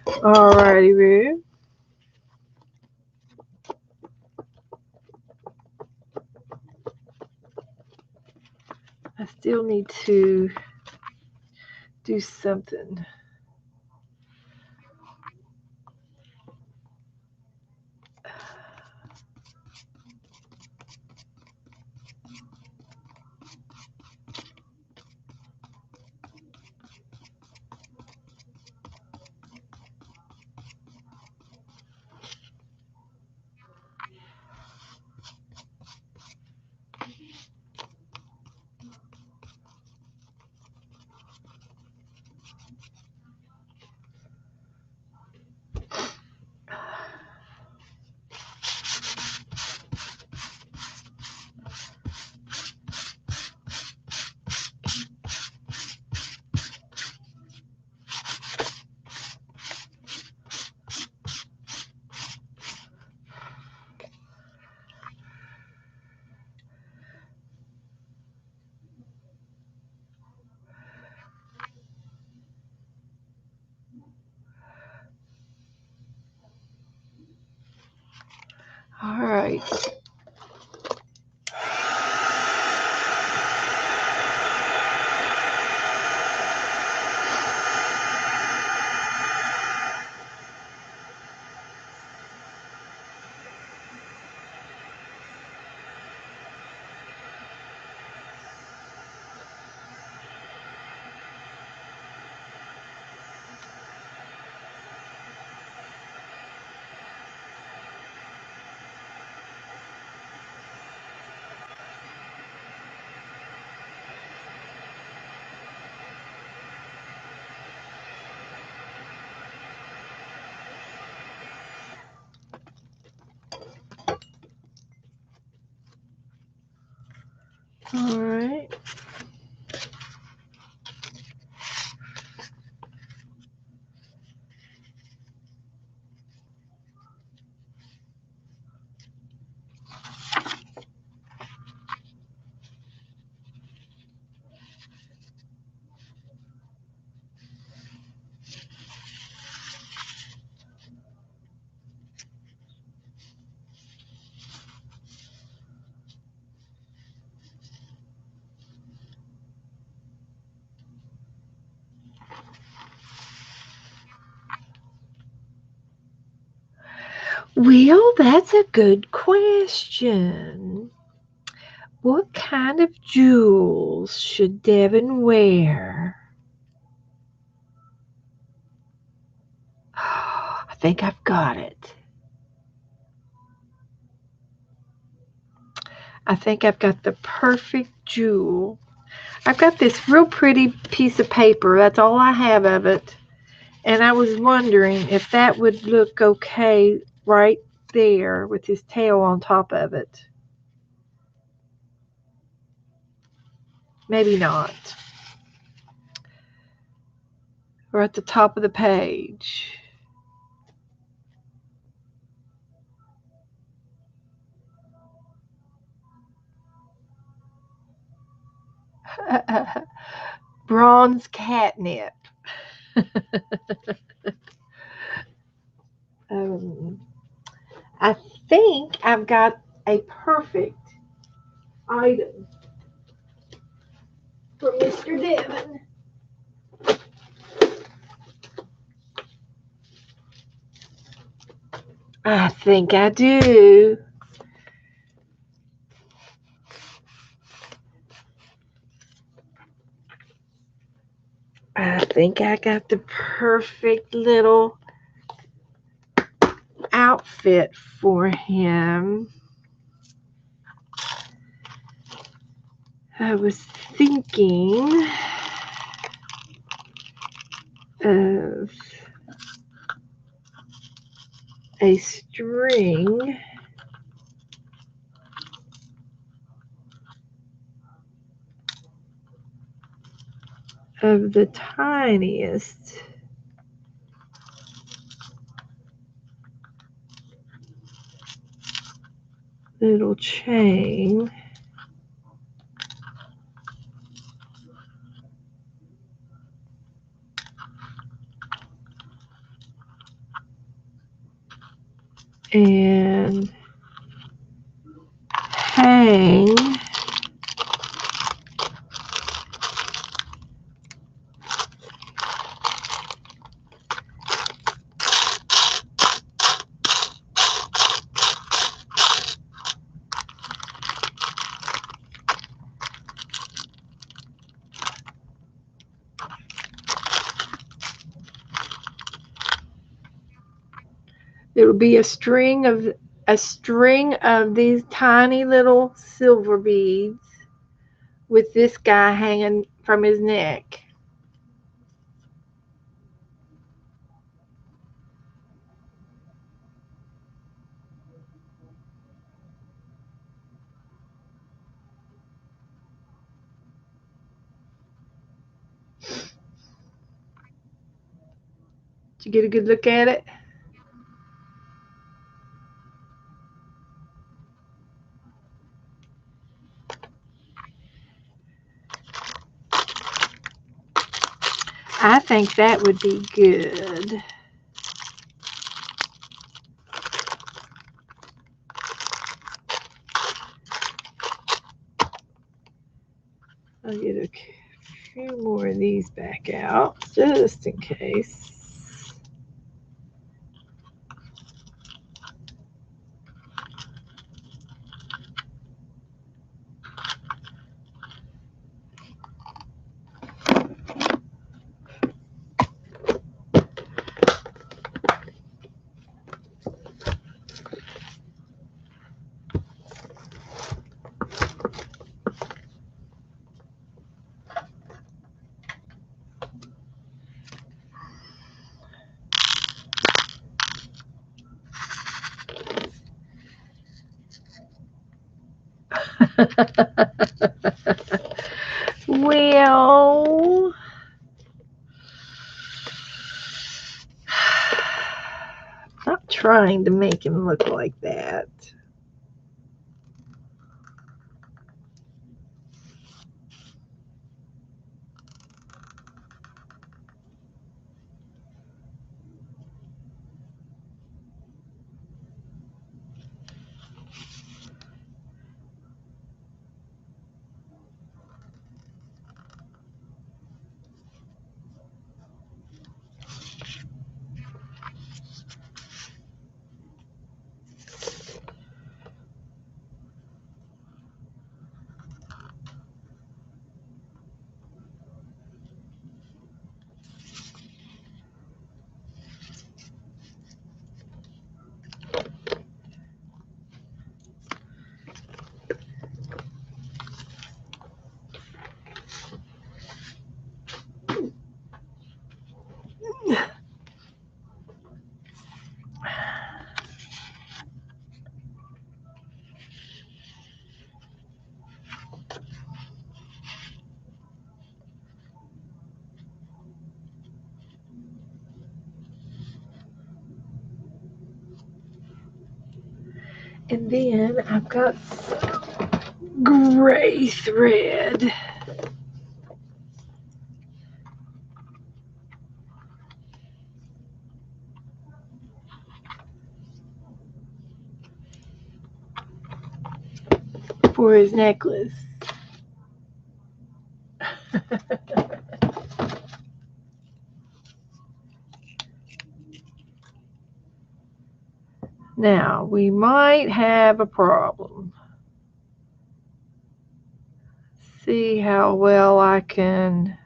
Alrighty, Roo. I still need to do something. All right. All right. Well, that's a good question. What kind of jewels should Devin wear? Oh, I think I've got it. I think I've got the perfect jewel. I've got this real pretty piece of paper. That's all I have of it. And I was wondering if that would look okay right there with his tail on top of it. Maybe not. Or at the top of the page. Bronze catnip. I think I've got a perfect item for Mr. Devon. I think I do. I think I got the perfect little outfit for him. I was thinking of a string of the tiniest little chain. And hang It'll be a string of these tiny little silver beads with this guy hanging from his neck. Did you get a good look at it? I think that would be good. I'll get a few more of these back out just in case. Well, I'm not trying to make him look like that. And then I've got some gray thread. for his necklace. Now, we might have a problem. See how well I can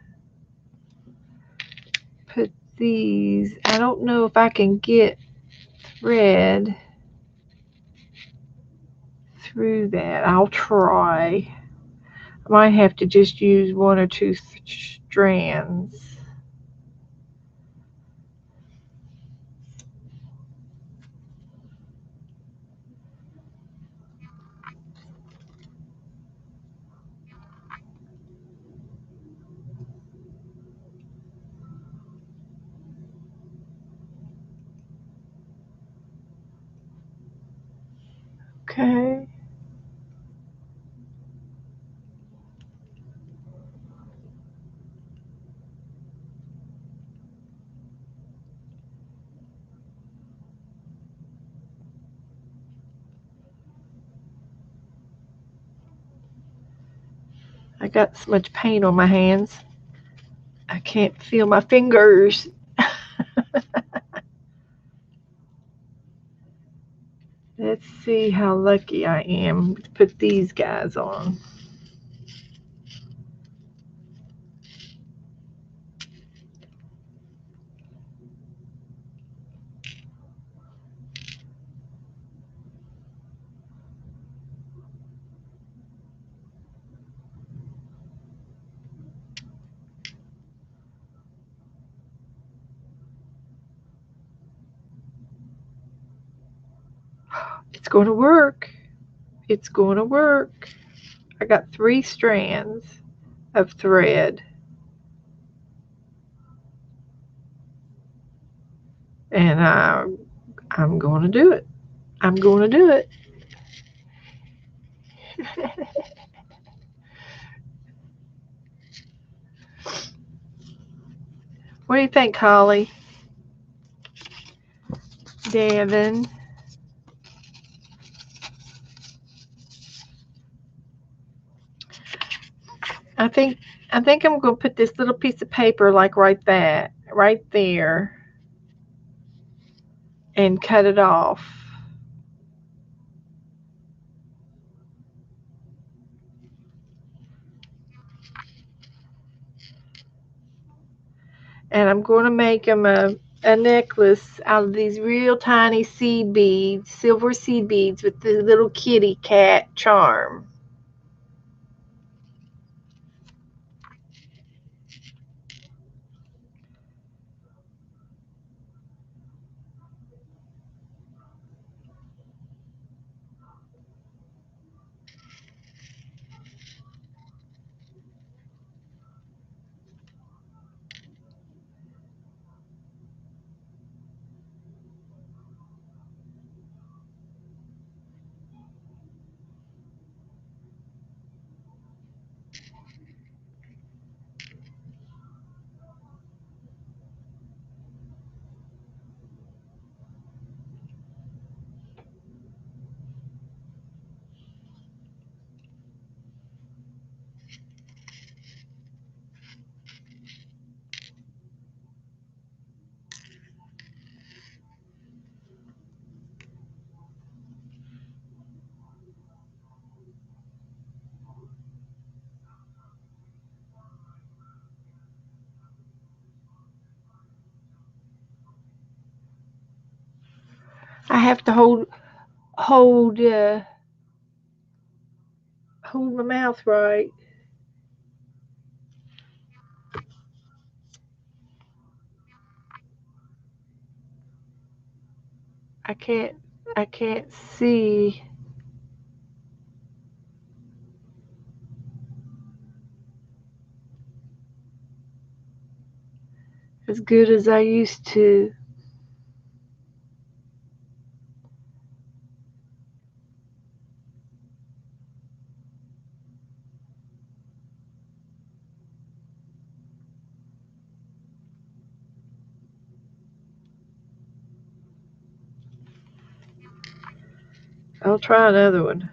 put these. I don't know if I can get thread through that. I'll try. I might have to just use one or two strands. Okay. I got so much paint on my hands. I can't feel my fingers. Let's see how lucky I am to put these guys on. It's going to work. It's going to work. I got 3 strands of thread. And I'm going to do it. I'm going to do it. What do you think, Holly? Devin? I think I'm going to put this little piece of paper like right there, and cut it off. And I'm going to make them a necklace out of these real tiny seed beads, silver seed beads with the little kitty cat charm. I have to hold my mouth right. I can't see. As good as I used to. I'll try another one.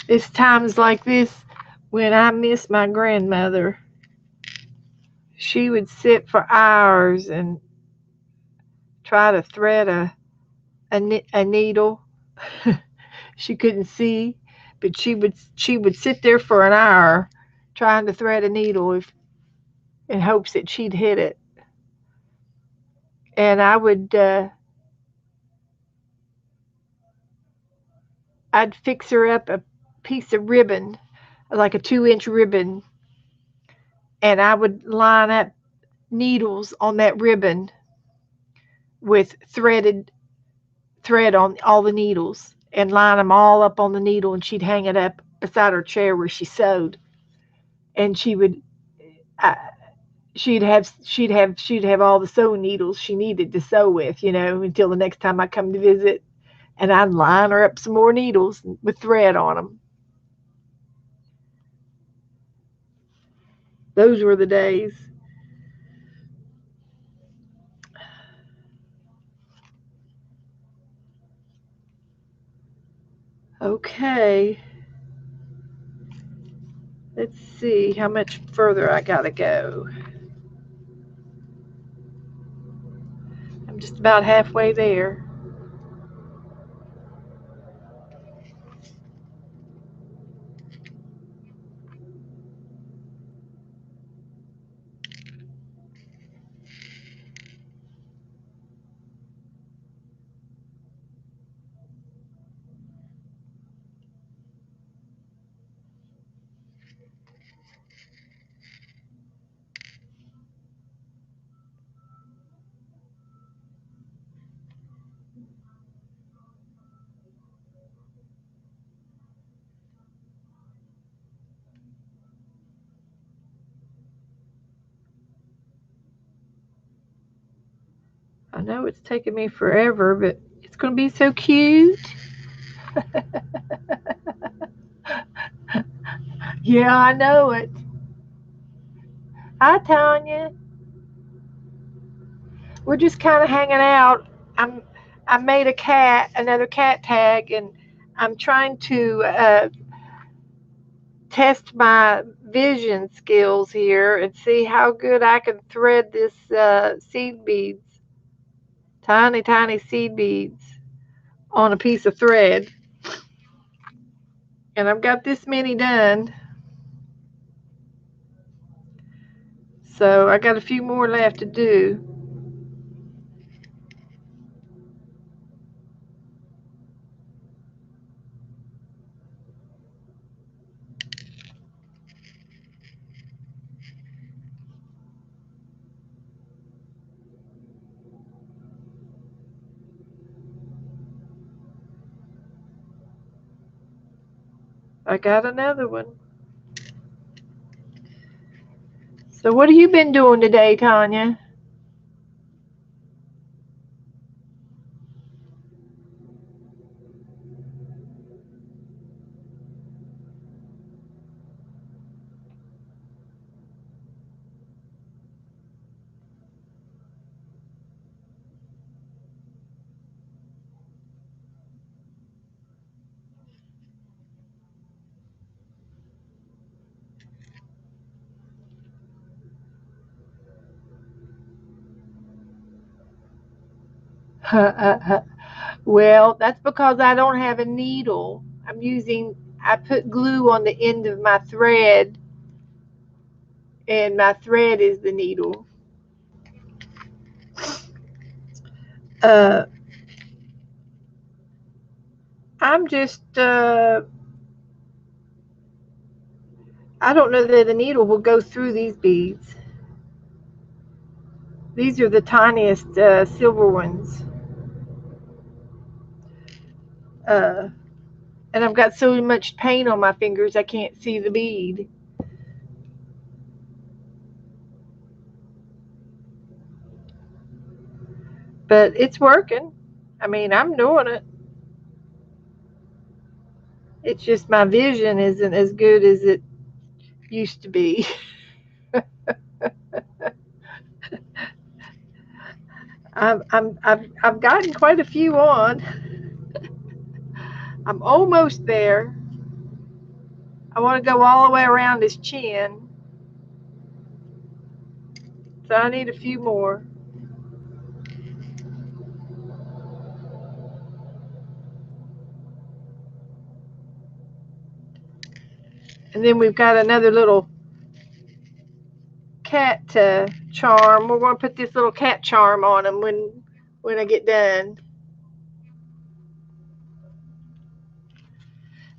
It's times like this when I miss my grandmother. She would sit for hours and try to thread a needle. She couldn't see, but she would sit there for an hour trying to thread a needle in hopes that she'd hit it. And I'd fix her up a piece of ribbon, like a 2-inch ribbon, and I would line up needles on that ribbon with thread on all the needles and line them all up on the needle, and she'd hang it up beside her chair where she sewed. And uh, she'd have all the sewing needles she needed to sew with, until the next time I come to visit, and I'd line her up some more needles with thread on them. Those were the days. Okay, let's see how much further I gotta go. I'm just about halfway there. I know it's taking me forever, but it's going to be so cute. Yeah, I know it. Hi, Tanya. We're just kind of hanging out. I'm I made another cat tag, and I'm trying to test my vision skills here and see how good I can thread this seed beads, tiny, tiny seed beads, on a piece of thread. And I've got this many done. So I got a few more left to do. I got another one. So what have you been doing today, Tanya? Well, that's because I don't have a needle. I put glue on the end of my thread, and my thread is the needle. Uh, I'm just, I don't know that the needle will go through these beads. These are the tiniest silver ones. Uh, and I've got so much paint on my fingers I can't see the bead. But it's working. I mean, I'm doing it. It's just my vision isn't as good as it used to be. I've gotten quite a few on. I'm almost there. I want to go all the way around his chin. So I need a few more. And then we've got another little cat charm. We're going to put this little cat charm on him when I get done.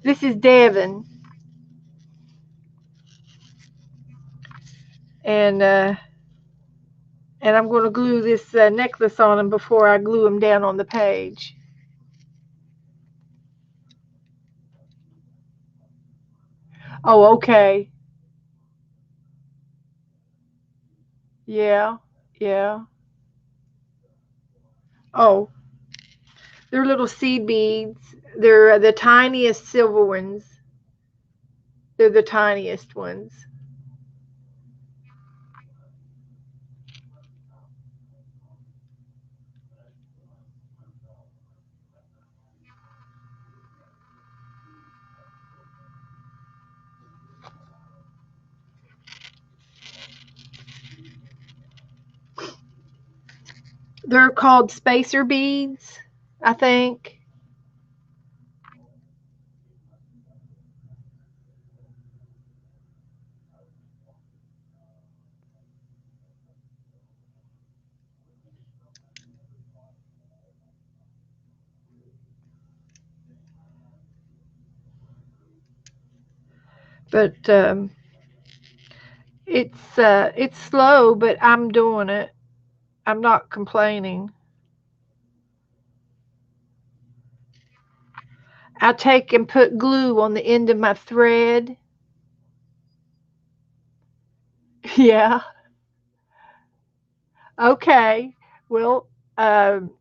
This is Devin. And I'm going to glue this necklace on him before I glue him down on the page. Oh, okay. Yeah, yeah. Oh, they're little seed beads. They're the tiniest silver ones. They're the tiniest ones. They're called spacer beads, I think. But it's slow, but I'm doing it. I'm not complaining. I take and put glue on the end of my thread. Yeah. Okay. Well, um,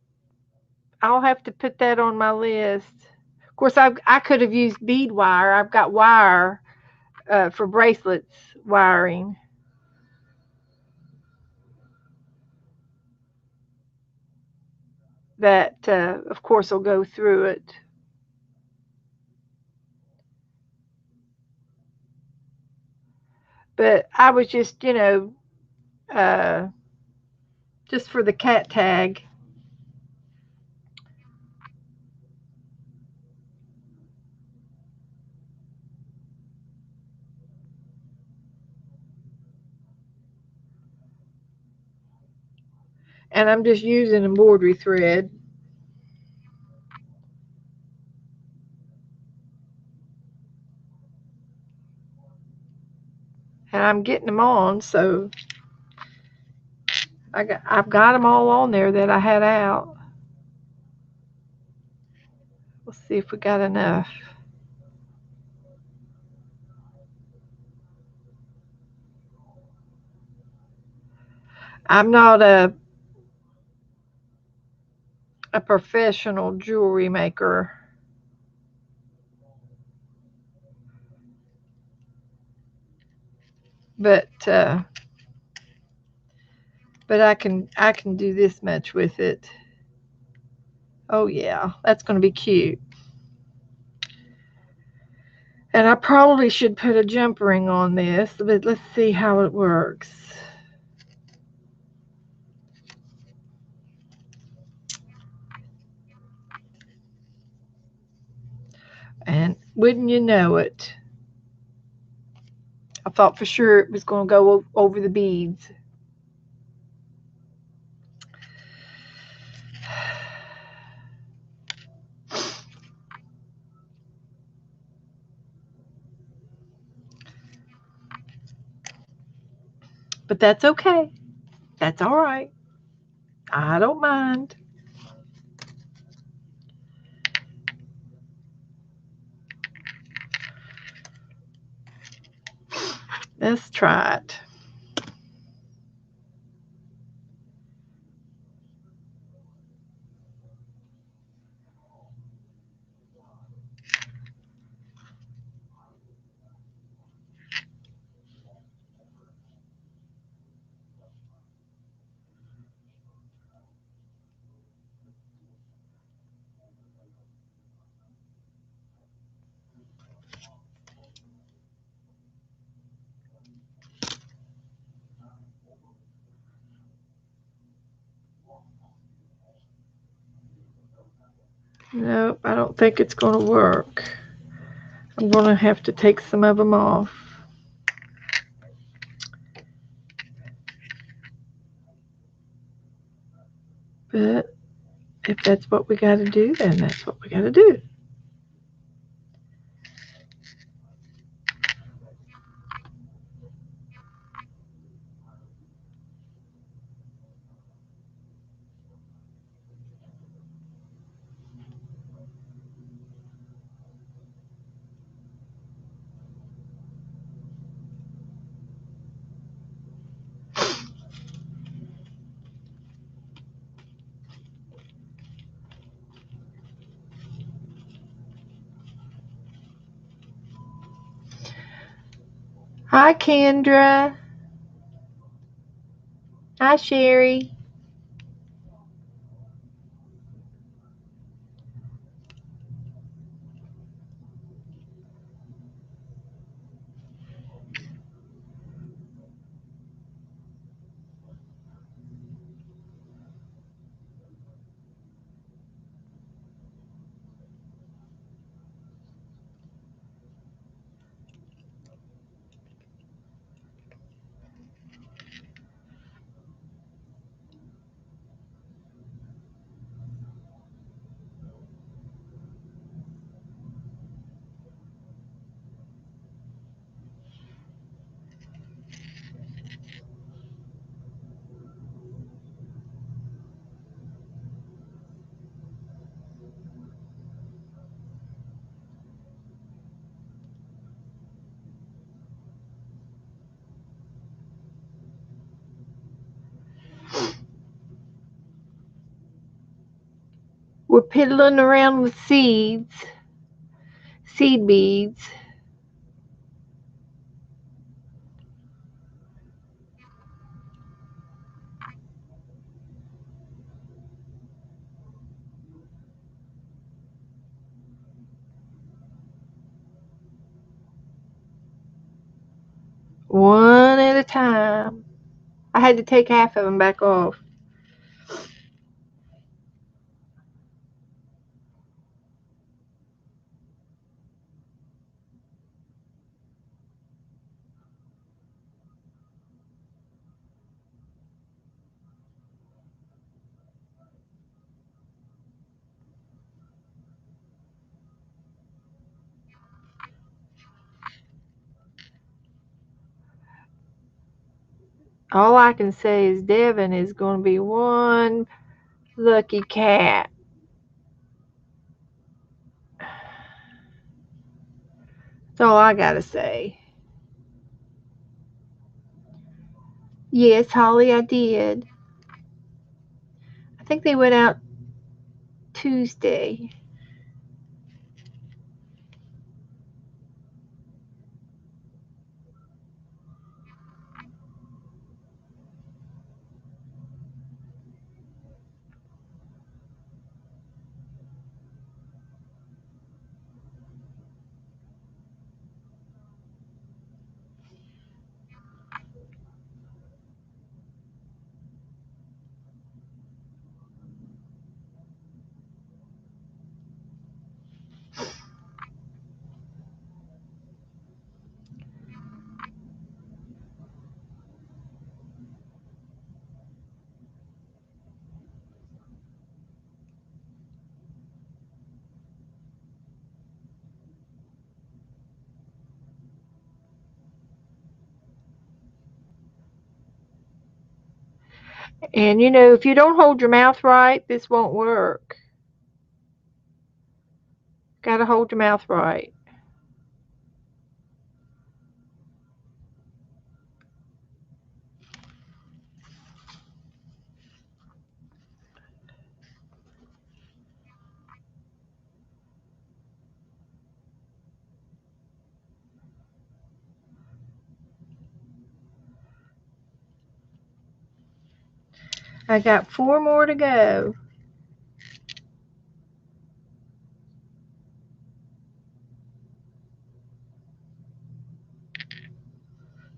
I'll have to put that on my list. Of course, I could have used bead wire. I've got wire for bracelets wiring. That, of course, will go through it. But I was just, uh, just for the cat tag. And I'm just using embroidery thread. And I'm getting them on, so I've got them all on there that I had out. Let's see if we got enough. I'm not a professional jewelry maker, but I can do this much with it. Oh yeah, that's going to be cute. And I probably should put a jump ring on this, but let's see how it works. And wouldn't you know it, I thought for sure it was going to go over the beads. But that's okay. That's all right. I don't mind. Let's try it. Nope, I don't think it's going to work. I'm going to have to take some of them off. But if that's what we got to do, then that's what we got to do. Hi, Kendra. Hi, Sherry. We're piddling around with seed beads. One at a time. I had to take half of them back off. All I can say is Devin is going to be one lucky cat. That's all I got to say. Yes, Holly, I did. I think they went out Tuesday. And you know, if you don't hold your mouth right, this won't work. Got to hold your mouth right. I got 4 more to go.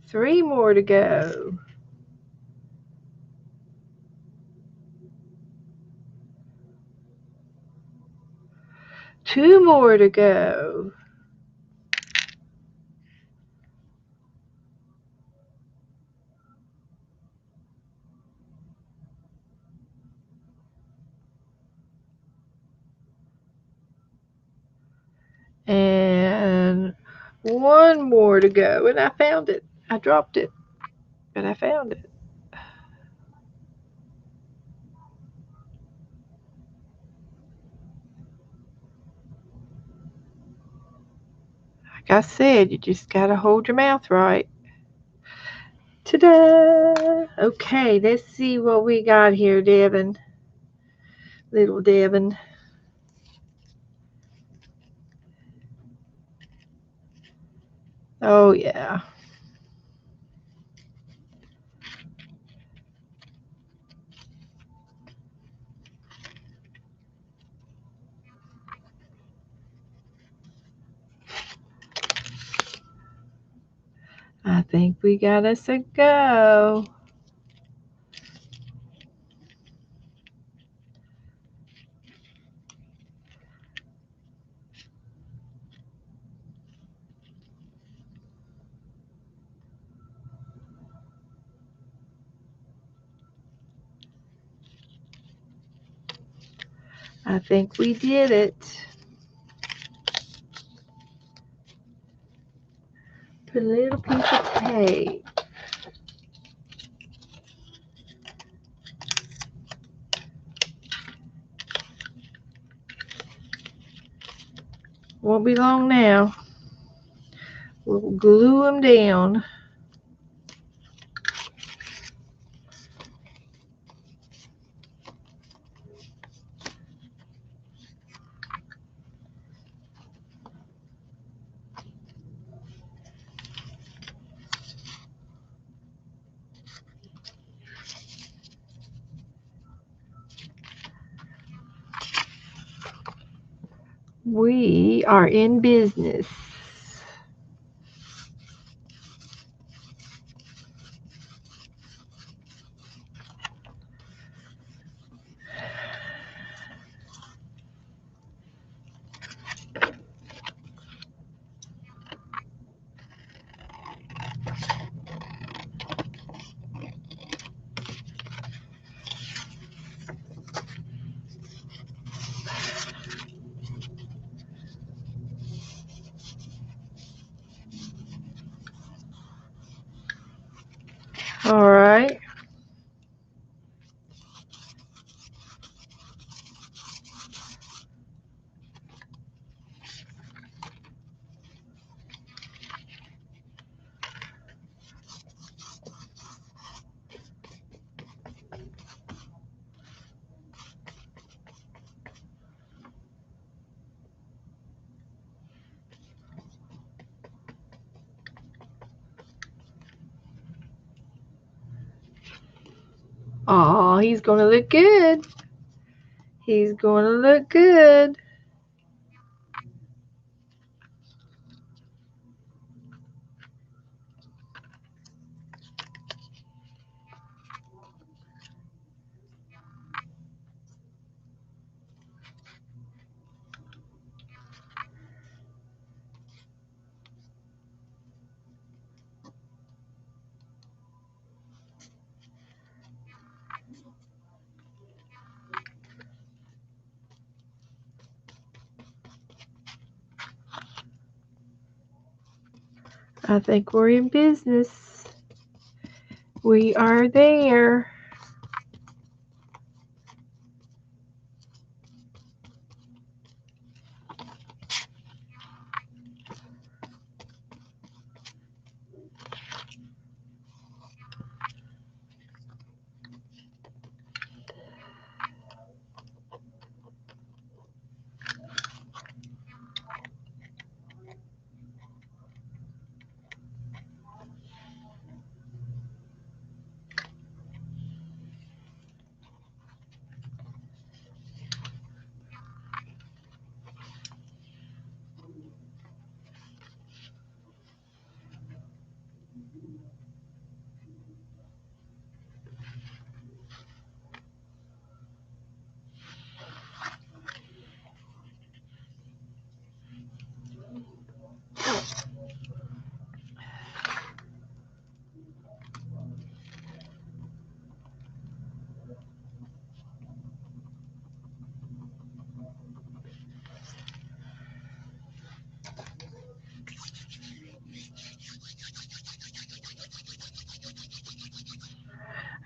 3 more to go. 2 more to go. And 1 more to go. And I found it. I dropped it, but I found it. Like I said, you just gotta hold your mouth right. Ta-da! Okay, let's see what we got here, Devin. Little Devin. Oh, yeah. I think we got us a go. I think we did it. Put a little piece of tape. Won't be long now. We'll glue them down. We are in business. All right. Oh, he's going to look good. He's going to look good. I think we're in business. We are there.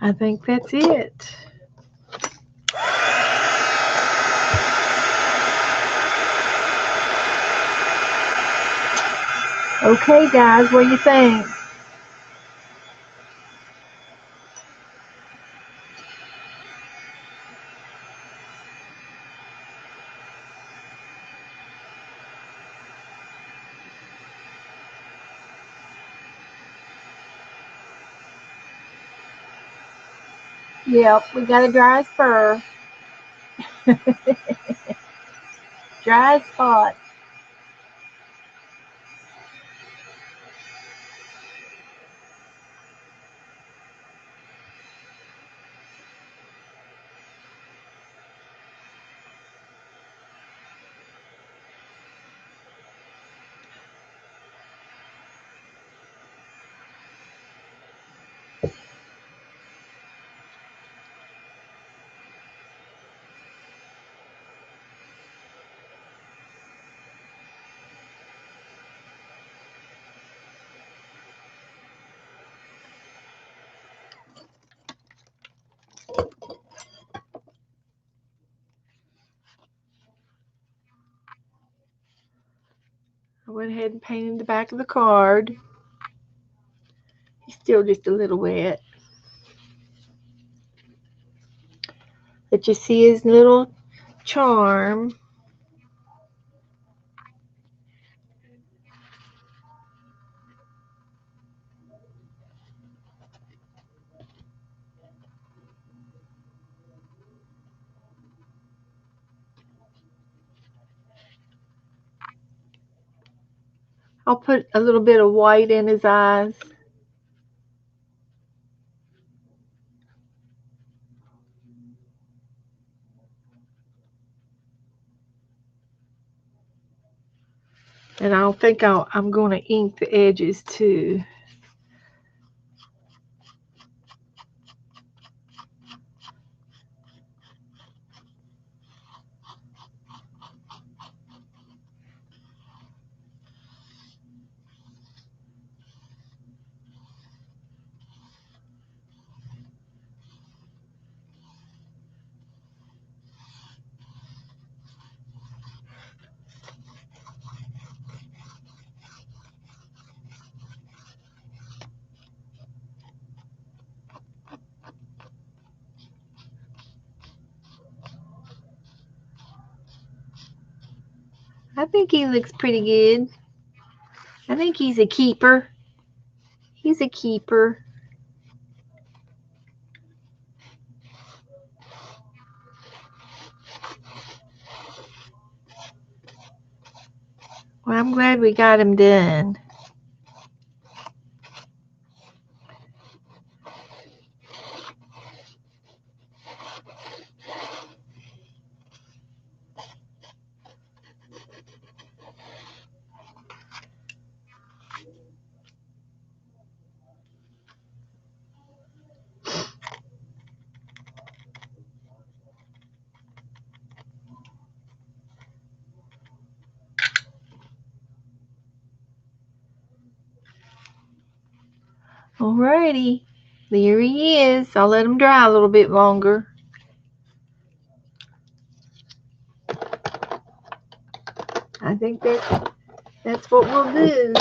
I think that's it. Okay, guys, what do you think? Yep, we got a dry spur. Dry spot. I went ahead and painted the back of the card. He's still just a little wet. But you see his little charm. I'll put a little bit of white in his eyes. And I think I'm going to ink the edges too. I think he looks pretty good. I think he's a keeper. He's a keeper. Well, I'm glad we got him done. Alrighty, there he is. I'll let him dry a little bit longer. I think that's what we'll do.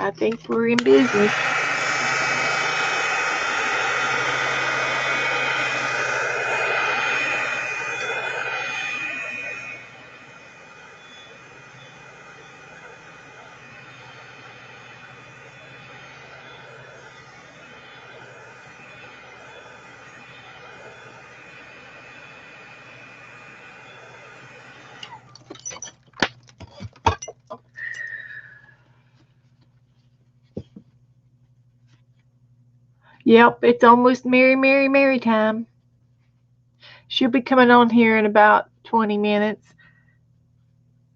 I think we're in business. Yep, it's almost Mary, Mary, Mary time. She'll be coming on here in about 20 minutes.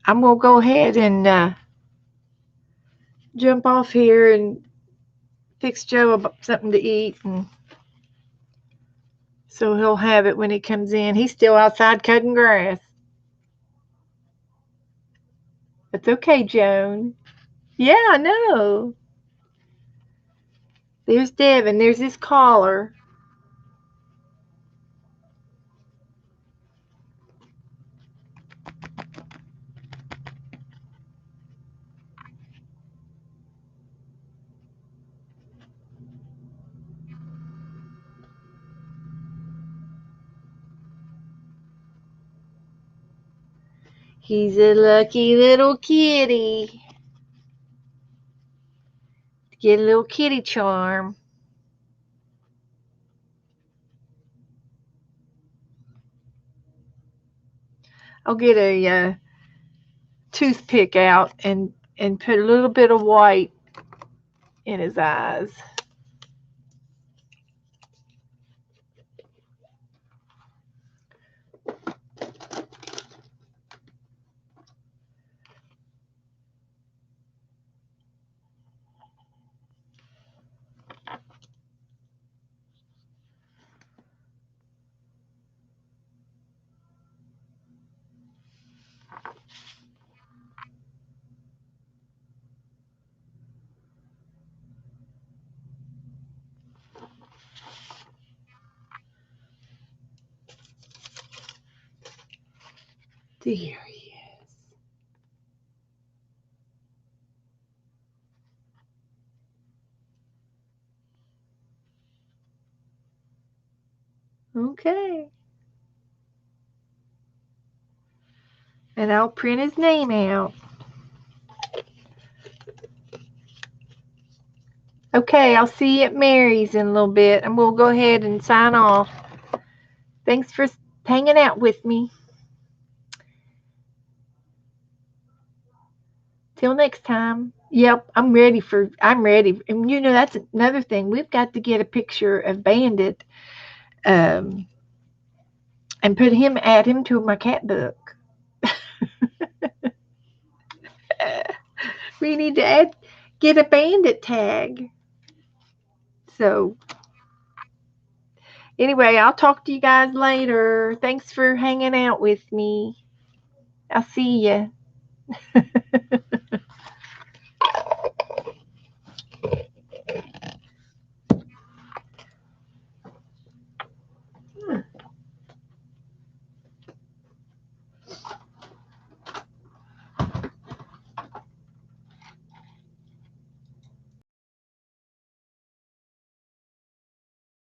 I'm going to go ahead and jump off here and fix Joe something to eat, and so he'll have it when he comes in. He's still outside cutting grass. It's okay, Joan. Yeah, I know. There's Devin. There's his collar. He's a lucky little kitty. Get a little kitty charm. I'll get a toothpick out and put a little bit of white in his eyes. There he is. Okay. And I'll print his name out. Okay, I'll see you at Mary's in a little bit, and we'll go ahead and sign off. Thanks for hanging out with me. Till next time. Yep, I'm ready. And you know, that's another thing. We've got to get a picture of Bandit and add him to my cat book. We need to get a Bandit tag. So anyway, I'll talk to you guys later. Thanks for hanging out with me. I'll see you.